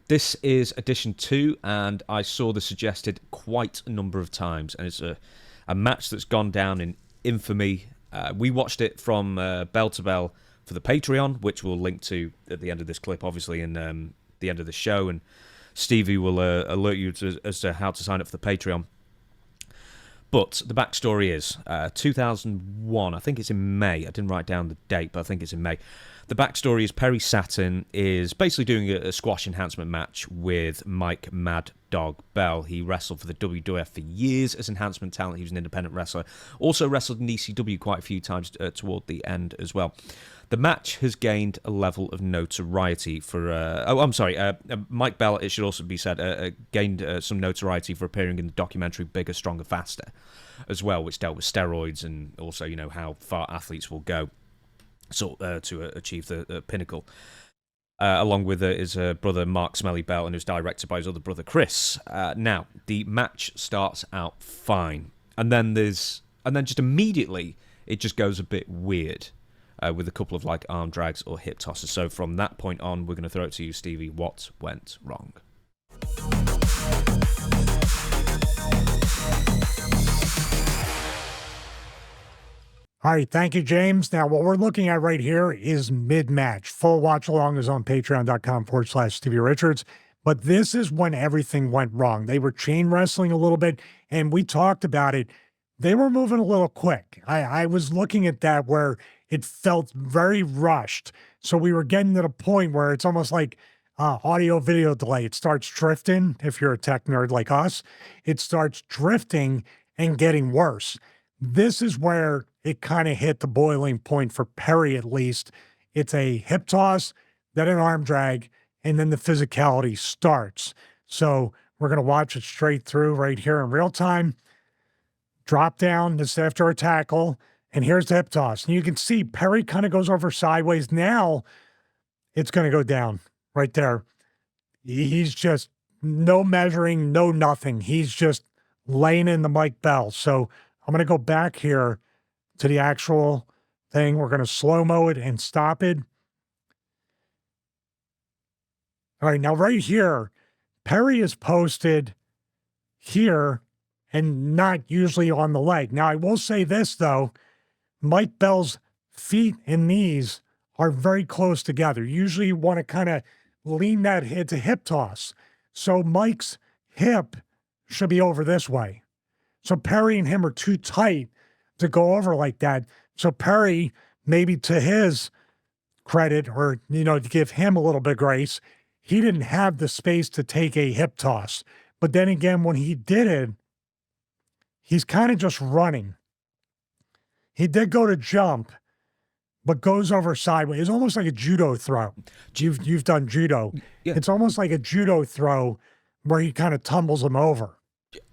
S2: this is edition 2, and I saw this suggested quite a number of times, and it's a match that's gone down in infamy. We watched it from bell to bell for the Patreon, which we'll link to at the end of this clip, obviously, in the end of the show, and Stevie will alert you as to how to sign up for the Patreon. But the backstory is 2001, I think it's in May. I didn't write down the date, but I think it's in May. The backstory is Perry Saturn is basically doing a squash enhancement match with Mike Mad Dog Bell. He wrestled for the WWF for years as enhancement talent. He was an independent wrestler. Also wrestled in ECW quite a few times toward the end as well. The match has gained a level of notoriety for... Mike Bell, it should also be said, gained some notoriety for appearing in the documentary Bigger, Stronger, Faster as well, which dealt with steroids and also, how far athletes will go to achieve the pinnacle. Along with his brother Mark Smelly Bell, and it was directed by his other brother Chris. Now, the match starts out fine. And then just immediately, it just goes a bit weird. With a couple of arm drags or hip tosses. So from that point on, we're going to throw it to you, Stevie. What went wrong?
S1: All right, thank you, James. Now, what we're looking at right here is mid-match. Full watch along is on patreon.com/Stevie Richards. But this is when everything went wrong. They were chain wrestling a little bit, and we talked about it. They were moving a little quick. I was looking at that where it felt very rushed. So we were getting to the point where it's almost like audio video delay. It starts drifting. If you're a tech nerd like us, it starts drifting and getting worse. This is where it kind of hit the boiling point for Perry, at least. It's a hip toss, then an arm drag, and then the physicality starts. So we're going to watch it straight through right here in real time. Drop down just after a tackle, and here's the hip toss. And you can see Perry kind of goes over sideways. Now it's going to go down right there. He's just no measuring, no nothing. He's just laying in the Mike Bell. So I'm going to go back here to the actual thing. We're going to slow-mo it and stop it. All right, now right here, Perry is posted here and not usually on the leg. Now, I will say this, though. Mike Bell's feet and knees are very close together. Usually you want to kind of lean that head to hip toss. So Mike's hip should be over this way. So Perry and him are too tight to go over like that. So Perry, maybe to his credit, or, to give him a little bit of grace, he didn't have the space to take a hip toss. But then again, when he did it, he's kind of just running. He did go to jump, but goes over sideways. It's almost like a judo throw. You've done judo.
S2: Yeah.
S1: It's almost like a judo throw where he kind of tumbles him over.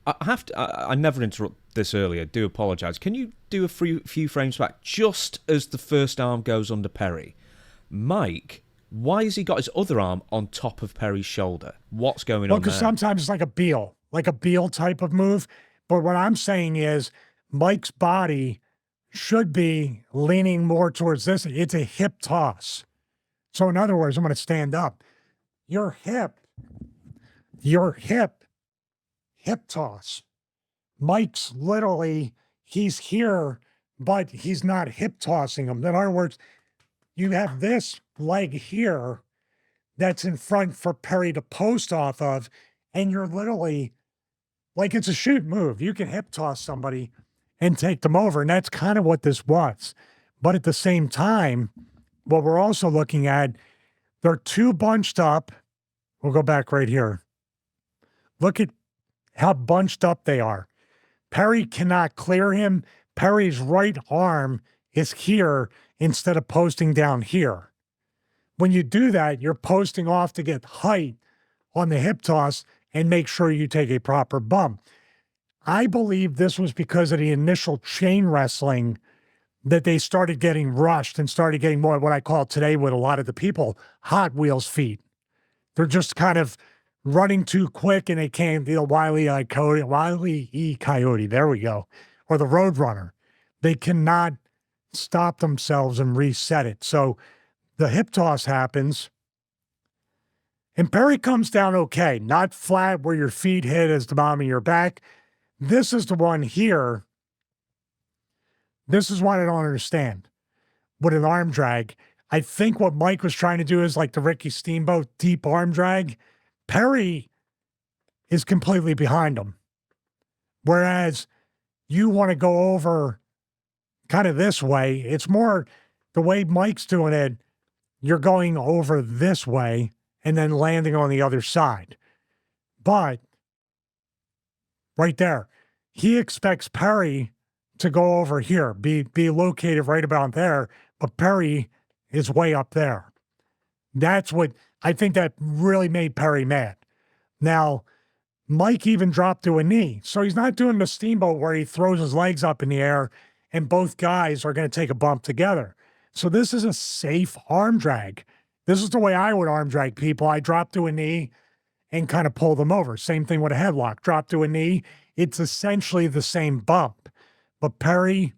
S2: I never interrupt this earlier. Do apologize. Can you do a few frames back just as the first arm goes under Perry? Mike, why has he got his other arm on top of Perry's shoulder? What's going on there?
S1: Well, because sometimes it's like a Beal type of move. But what I'm saying is Mike's body should be leaning more towards this. It's a hip toss. So in other words, I'm going to stand up. Your hip toss. Mike's literally, he's here, but he's not hip tossing him. In other words, you have this leg here that's in front for Perry to post off of, and you're literally, like it's a shoot move. You can hip toss somebody and take them over, and that's kind of what this was. But at the same time, what we're also looking at, they're too bunched up. We'll go back right here. Look at how bunched up they are. Perry cannot clear him. Perry's right arm is here instead of posting down here. When you do that, you're posting off to get height on the hip toss and make sure you take a proper bump. I believe this was because of the initial chain wrestling that they started getting rushed and started getting more what I call today with a lot of the people, Hot Wheels feet. They're just kind of running too quick and they can't, Wile E. Coyote, there we go, or the Roadrunner. They cannot stop themselves and reset it. So the hip toss happens and Perry comes down okay, not flat where your feet hit as the bottom of your back. This is the one here. This is what I don't understand. With an arm drag, I think what Mike was trying to do is like the Ricky Steamboat deep arm drag. Perry is completely behind him. Whereas you want to go over kind of this way. It's more the way Mike's doing it. You're going over this way and then landing on the other side. But right there, he expects Perry to go over here, be located right about there, but Perry is way up there. That's what I think that really made Perry mad. Now, Mike even dropped to a knee. So he's not doing the steamboat where he throws his legs up in the air and both guys are going to take a bump together. So this is a safe arm drag. This is the way I would arm drag people. I drop to a knee and kind of pull them over. Same thing with a headlock. Drop to a knee. It's essentially the same bump. But Perry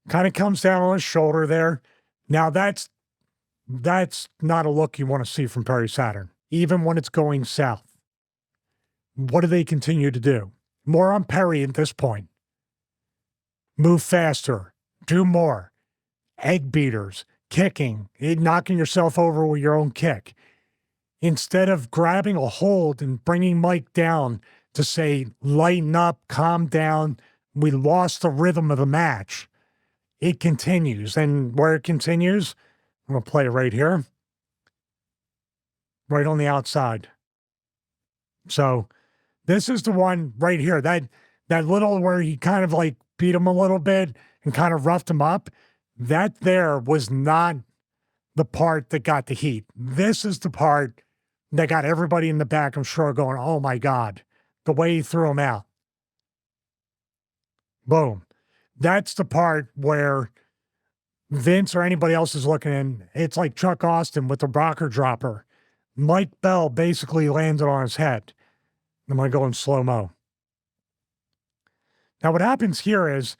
S1: kind of comes down on his shoulder there. Now that's not a look you want to see from Perry Saturn, even when it's going south. What do they continue to do? More on Perry at this point. Move faster. Do more. Egg beaters. Kicking. Knocking yourself over with your own kick. Instead of grabbing a hold and bringing Mike down to say, lighten up, calm down, we lost the rhythm of the match. It continues. And where it continues, I'm going to play it right here. Right on the outside. So this is the one right here. That little where he kind of like beat him a little bit and kind of roughed him up. That there was not the part that got the heat. This is the part that got everybody in the back, I'm sure, going, oh my God, the way he threw him out. Boom. That's the part where Vince or anybody else is looking in. It's like Chuck Austin with the rocker dropper. Mike Bell basically landed on his head. I'm going to go in slow-mo. Now, what happens here is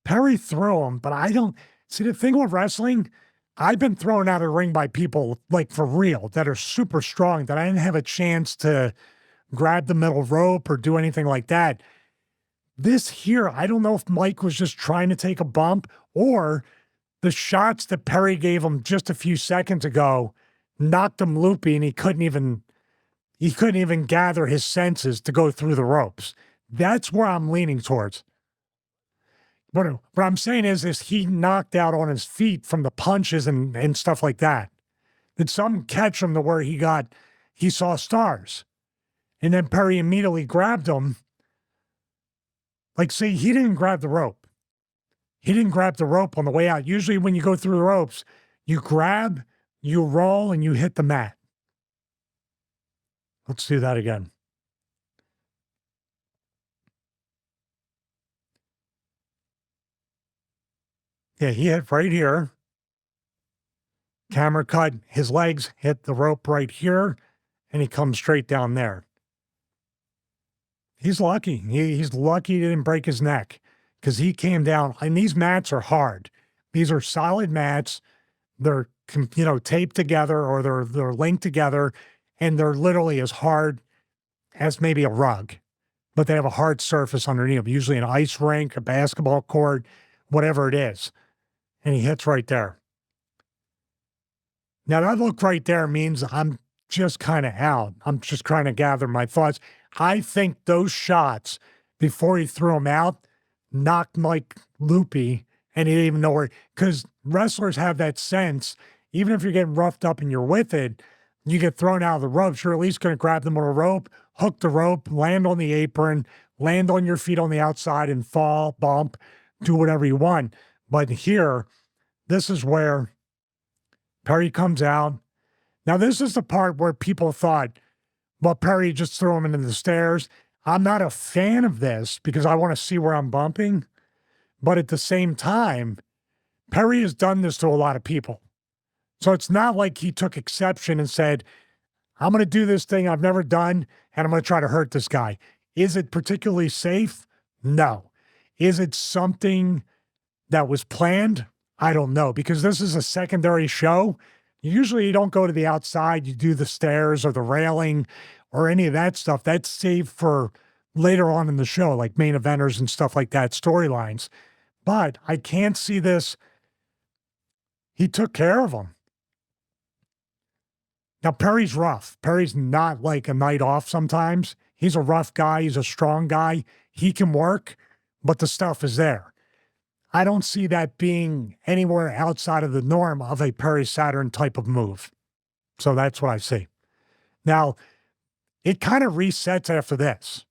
S1: Perry threw him, but I don't... See, the thing with wrestling, I've been thrown out of the ring by people, like for real, that are super strong, that I didn't have a chance to grab the middle rope or do anything like that. This here, I don't know if Mike was just trying to take a bump or the shots that Perry gave him just a few seconds ago knocked him loopy and he couldn't even gather his senses to go through the ropes. That's where I'm leaning towards. But what I'm saying is he knocked out on his feet from the punches and stuff like that. Did something catch him to where he saw stars? And then Perry immediately grabbed him. Like, see, he didn't grab the rope. He didn't grab the rope on the way out. Usually when you go through the ropes, you grab, you roll, and you hit the mat. Let's do that again. Yeah, he hit right here. Camera cut, his legs hit the rope right here, and he comes straight down there. He's lucky. He's lucky he didn't break his neck because he came down. And these mats are hard. These are solid mats. They're taped together or they're linked together, and they're literally as hard as maybe a rug, but they have a hard surface underneath them, usually an ice rink, a basketball court, whatever it is. And he hits right there. Now that look right there means I'm just kind of out. I'm just trying to gather my thoughts. I think those shots before he threw him out knocked Mike loopy, and he didn't even know where, because wrestlers have that sense, even if you're getting roughed up and you're with it, you get thrown out of the ropes, you're at least going to grab them on a rope, hook the rope, land on the apron, land on your feet on the outside and fall, bump, do whatever you want. But here, this is where Perry comes out. Now, this is the part where people thought, well, Perry just threw him into the stairs. I'm not a fan of this because I want to see where I'm bumping. But at the same time, Perry has done this to a lot of people. So it's not like he took exception and said, I'm going to do this thing I've never done, and I'm going to try to hurt this guy. Is it particularly safe? No. Is it something that was planned? I don't know, because this is a secondary show. Usually you don't go to the outside. You do the stairs or the railing or any of that stuff. That's saved for later on in the show, like main eventers and stuff like that, storylines. But I can't see this. He took care of him. Now, Perry's rough. Perry's not like a night off sometimes. He's a rough guy. He's a strong guy. He can work, but the stuff is there. I don't see that being anywhere outside of the norm of a Perry Saturn type of move. So that's what I see. Now, it kind of resets after this.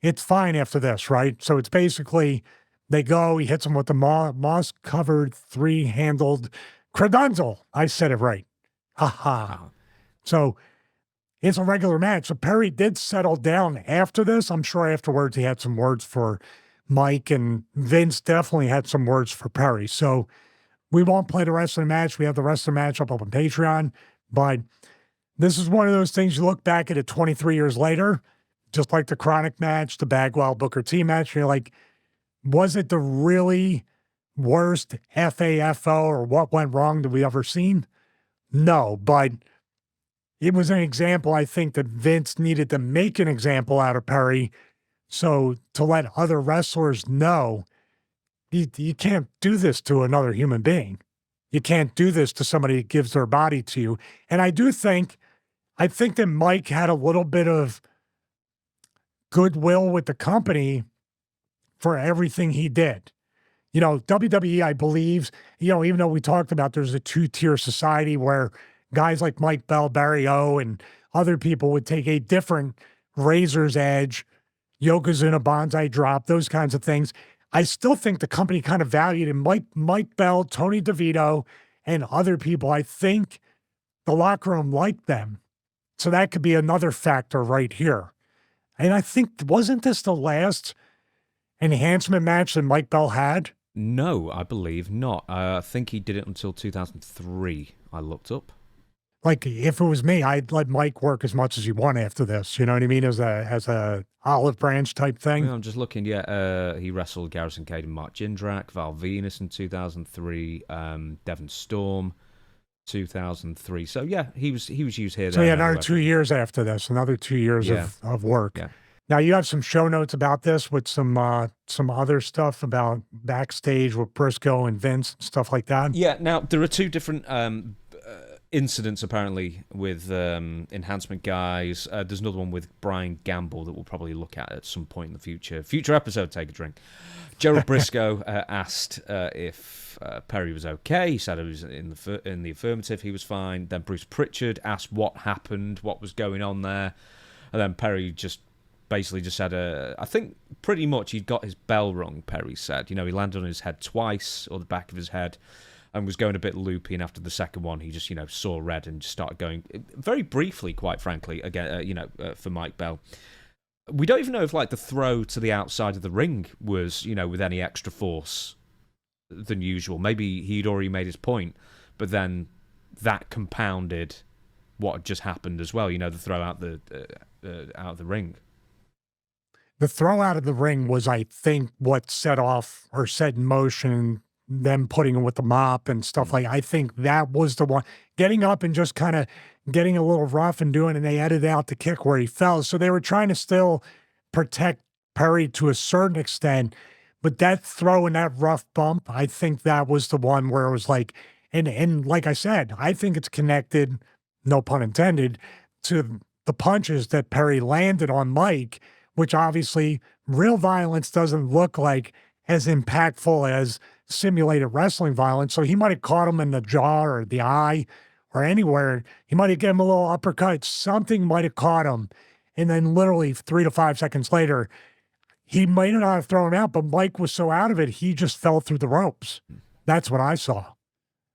S1: It's fine after this, right? So it's basically, they go, he hits him with the moss-covered, three-handled credunzel. I said it right. Aha. So it's a regular match. So Perry did settle down after this. I'm sure afterwards he had some words for Mike, and Vince definitely had some words for Perry. So we won't play the rest of the match. We have the rest of the match up on Patreon. But this is one of those things you look back at it 23 years later, just like the Chronic match, the Bagwell Booker T match. You're like, was it the really worst F.A.F.O. or what went wrong that we ever seen? No, but it was an example, I think, that Vince needed to make an example out of Perry. So to let other wrestlers know, you can't do this to another human being. You can't do this to somebody that gives their body to you. And I think that Mike had a little bit of goodwill with the company for everything he did. You know, WWE, I believe, even though we talked about there's a two-tier society where guys like Mike Bell, Barry O, and other people would take a different razor's edge, Yokozuna, Banzai drop, those kinds of things. I still think the company kind of valued him. Mike Bell, Tony DeVito, and other people, I think the locker room liked them. So that could be another factor right here. And I think, wasn't this the last enhancement match that Mike Bell had?
S2: No, I believe not. I think he did it until 2003, I looked up.
S1: Like, if it was me, I'd let Mike work as much as he wanted after this. You know what I mean? As a olive branch type thing.
S2: Yeah, I'm just looking. Yeah, he wrestled Garrison Cade and Mark Jindrak, Val Venus in 2003, Devon Storm, 2003. So yeah, he was used here.
S1: So yeah, another 2 years after this, another 2 years of work.
S2: Yeah.
S1: Now you have some show notes about this with some other stuff about backstage with Briscoe and Vince and stuff like that.
S2: Yeah. Now there are two different incidents apparently with enhancement guys. There's another one with Brian Gamble that we'll probably look at some point in the future. Future episode, take a drink. Gerald Briscoe asked if Perry was okay. He said it was in the affirmative. He was fine. Then Bruce Pritchard asked what happened, what was going on there, and then Perry just basically just said, I think pretty much he'd got his bell rung. Perry said, he landed on his head twice, or the back of his head, and was going a bit loopy. And after the second one, he just saw red and just started going very briefly, quite frankly. Again, for Mike Bell. We don't even know if the throw to the outside of the ring was, with any extra force than usual. Maybe he'd already made his point, but then that compounded what had just happened as well. The throw out of the ring.
S1: The throw out of the ring was, I think, what set off or set in motion them putting him with the mop and stuff I think that was the one. Getting up and just kind of getting a little rough and doing, and they edited out the kick where he fell. So they were trying to still protect Perry to a certain extent, but that throw and that rough bump, I think that was the one where it was and like I said, I think it's connected, no pun intended, to the punches that Perry landed on Mike, which obviously real violence doesn't look like as impactful as simulated wrestling violence. So he might have caught him in the jaw or the eye or anywhere. He might have given him a little uppercut. Something might have caught him. And then literally 3 to 5 seconds later, he might not have thrown him out, but Mike was so out of it, he just fell through the ropes. That's what I saw.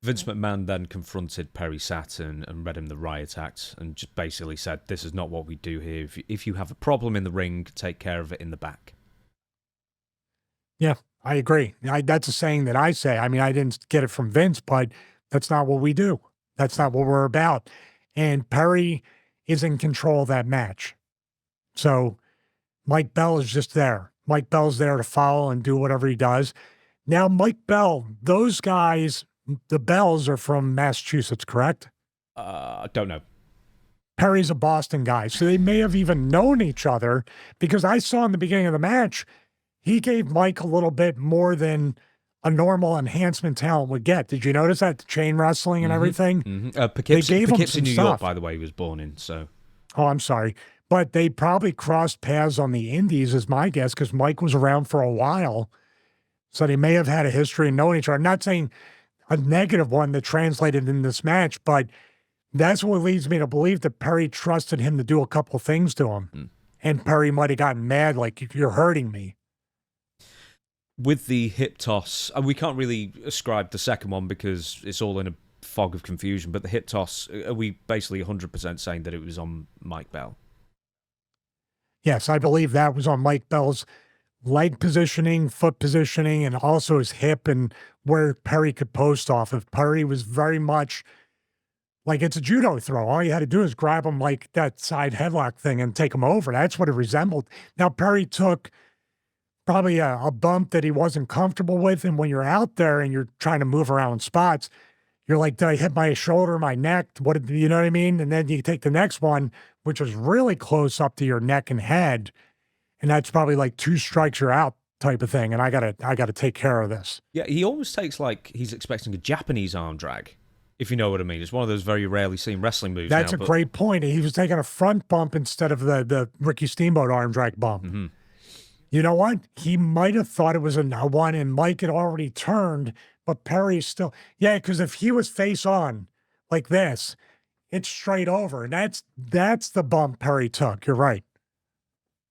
S2: Vince McMahon then confronted Perry Saturn and read him the riot act and just basically said, this is not what we do here. If you have a problem in the ring, take care of it in the back.
S1: Yeah, I agree. That's a saying that I say. I mean, I didn't get it from Vince, but that's not what we do. That's not what we're about. And Perry is in control of that match. So Mike Bell is just there. Mike Bell's there to follow and do whatever he does. Now, Mike Bell, those guys, the Bells are from Massachusetts, correct?
S2: I don't know.
S1: Perry's a Boston guy. So they may have even known each other, because I saw in the beginning of the match, he gave Mike a little bit more than a normal enhancement talent would get. Did you notice that? The chain wrestling and everything?
S2: Poughkeepsie, New York, by the way, he was born in. So,
S1: oh, I'm sorry. But they probably crossed paths on the Indies, is my guess, because Mike was around for a while. So they may have had a history of knowing each other. I'm not saying a negative one that translated in this match, but that's what leads me to believe that Perry trusted him to do a couple things to him. And Perry might have gotten mad, like, you're hurting me.
S2: With the hip toss, we can't really ascribe the second one because it's all in a fog of confusion, but the hip toss, are we basically 100% saying that it was on Mike Bell?
S1: Yes, I believe that was on Mike Bell's leg positioning, foot positioning, and also his hip and where Perry could post off of. Perry was very much like, it's a judo throw. All you had to do is grab him like that side headlock thing and take him over. That's what it resembled. Now, Perry took probably a bump that he wasn't comfortable with. And when you're out there and you're trying to move around spots, you're like, did I hit my shoulder, my neck? You know what I mean? And then you take the next one, which was really close up to your neck and head. And that's probably like 2 strikes, you're out type of thing. And I gotta take care of this.
S2: Yeah, he almost takes like he's expecting a Japanese arm drag, if you know what I mean. It's one of those very rarely seen wrestling moves.
S1: That's a great point. He was taking a front bump instead of the Ricky Steamboat arm drag bump.
S2: Mm-hmm.
S1: You know what? He might have thought it was a one, and Mike had already turned, but Perry still, because if he was face on like this, it's straight over. And that's the bump Perry took. You're right.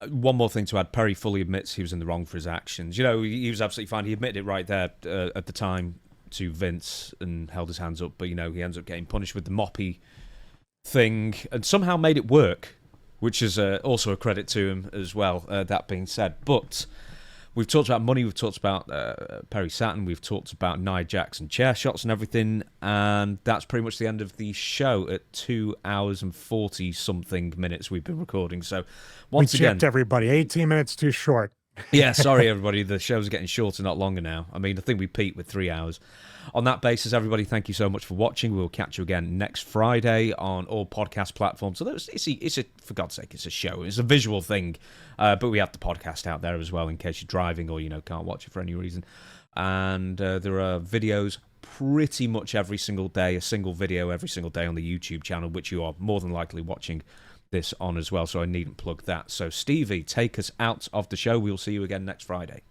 S2: One more thing to add. Perry fully admits he was in the wrong for his actions. He was absolutely fine. He admitted it right there at the time to Vince and held his hands up, but he ends up getting punished with the moppy thing and somehow made it work, which is also a credit to him as well, that being said. But we've talked about money, we've talked about Perry Saturn, we've talked about Nia Jax and chair shots and everything, and that's pretty much the end of the show at 2 hours and 40-something minutes we've been recording. So once again...
S1: We chipped everybody. 18 minutes too short.
S2: Yeah, sorry, everybody. The show's getting shorter, not longer now. I mean, I think we peaked with 3 hours. On that basis, everybody, thank you so much for watching. We'll catch you again next Friday on all podcast platforms. So it's a, for God's sake, it's a show. It's a visual thing, but we have the podcast out there as well in case you're driving or, can't watch it for any reason. And there are videos pretty much every single day, a single video every single day on the YouTube channel, which you are more than likely watching this on as well, so I needn't plug that. So, Stevie, take us out of the show. We'll see you again next Friday.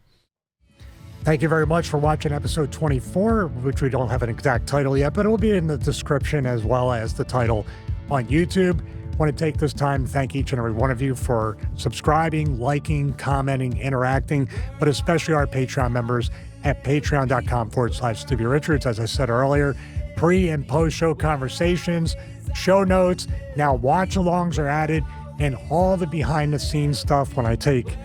S1: Thank you very much for watching episode 24, which we don't have an exact title yet, but it will be in the description as well as the title on YouTube. I want to take this time to thank each and every one of you for subscribing, liking, commenting, interacting, but especially our Patreon members at patreon.com/Stevie Richards. As I said earlier, pre and post show conversations, show notes, now watch-alongs are added, and all the behind-the-scenes stuff when I take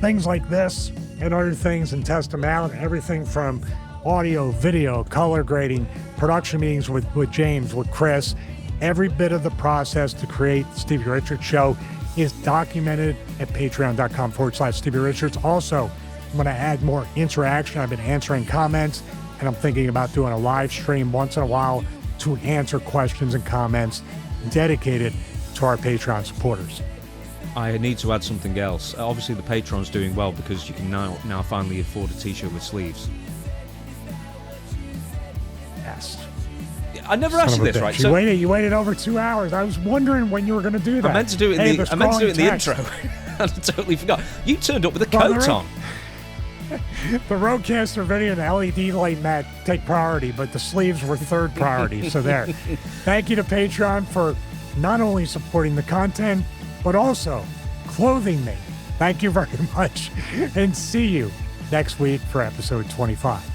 S1: things like this and other things and test them out. Everything from audio, video, color grading, production meetings with James, with Chris. Every bit of the process to create the Stevie Richards Show is documented at patreon.com/Stevie Richards. Also, I'm going to add more interaction. I've been answering comments, and I'm thinking about doing a live stream once in a while to answer questions and comments dedicated to our Patreon supporters.
S2: I need to add something else. Obviously, the Patreon's doing well because you can now finally afford a t-shirt with sleeves.
S1: Yes.
S2: I never asked you this, right?
S1: So you waited over 2 hours. I was wondering when you were going to do that.
S2: I meant to do it in the intro. I totally forgot. You turned up with a coat on.
S1: The Roadcaster video and the LED light mat take priority, but the sleeves were third priority. So there. Thank you to Patreon for not only supporting the content, but also clothing me. Thank you very much, and see you next week for episode 25.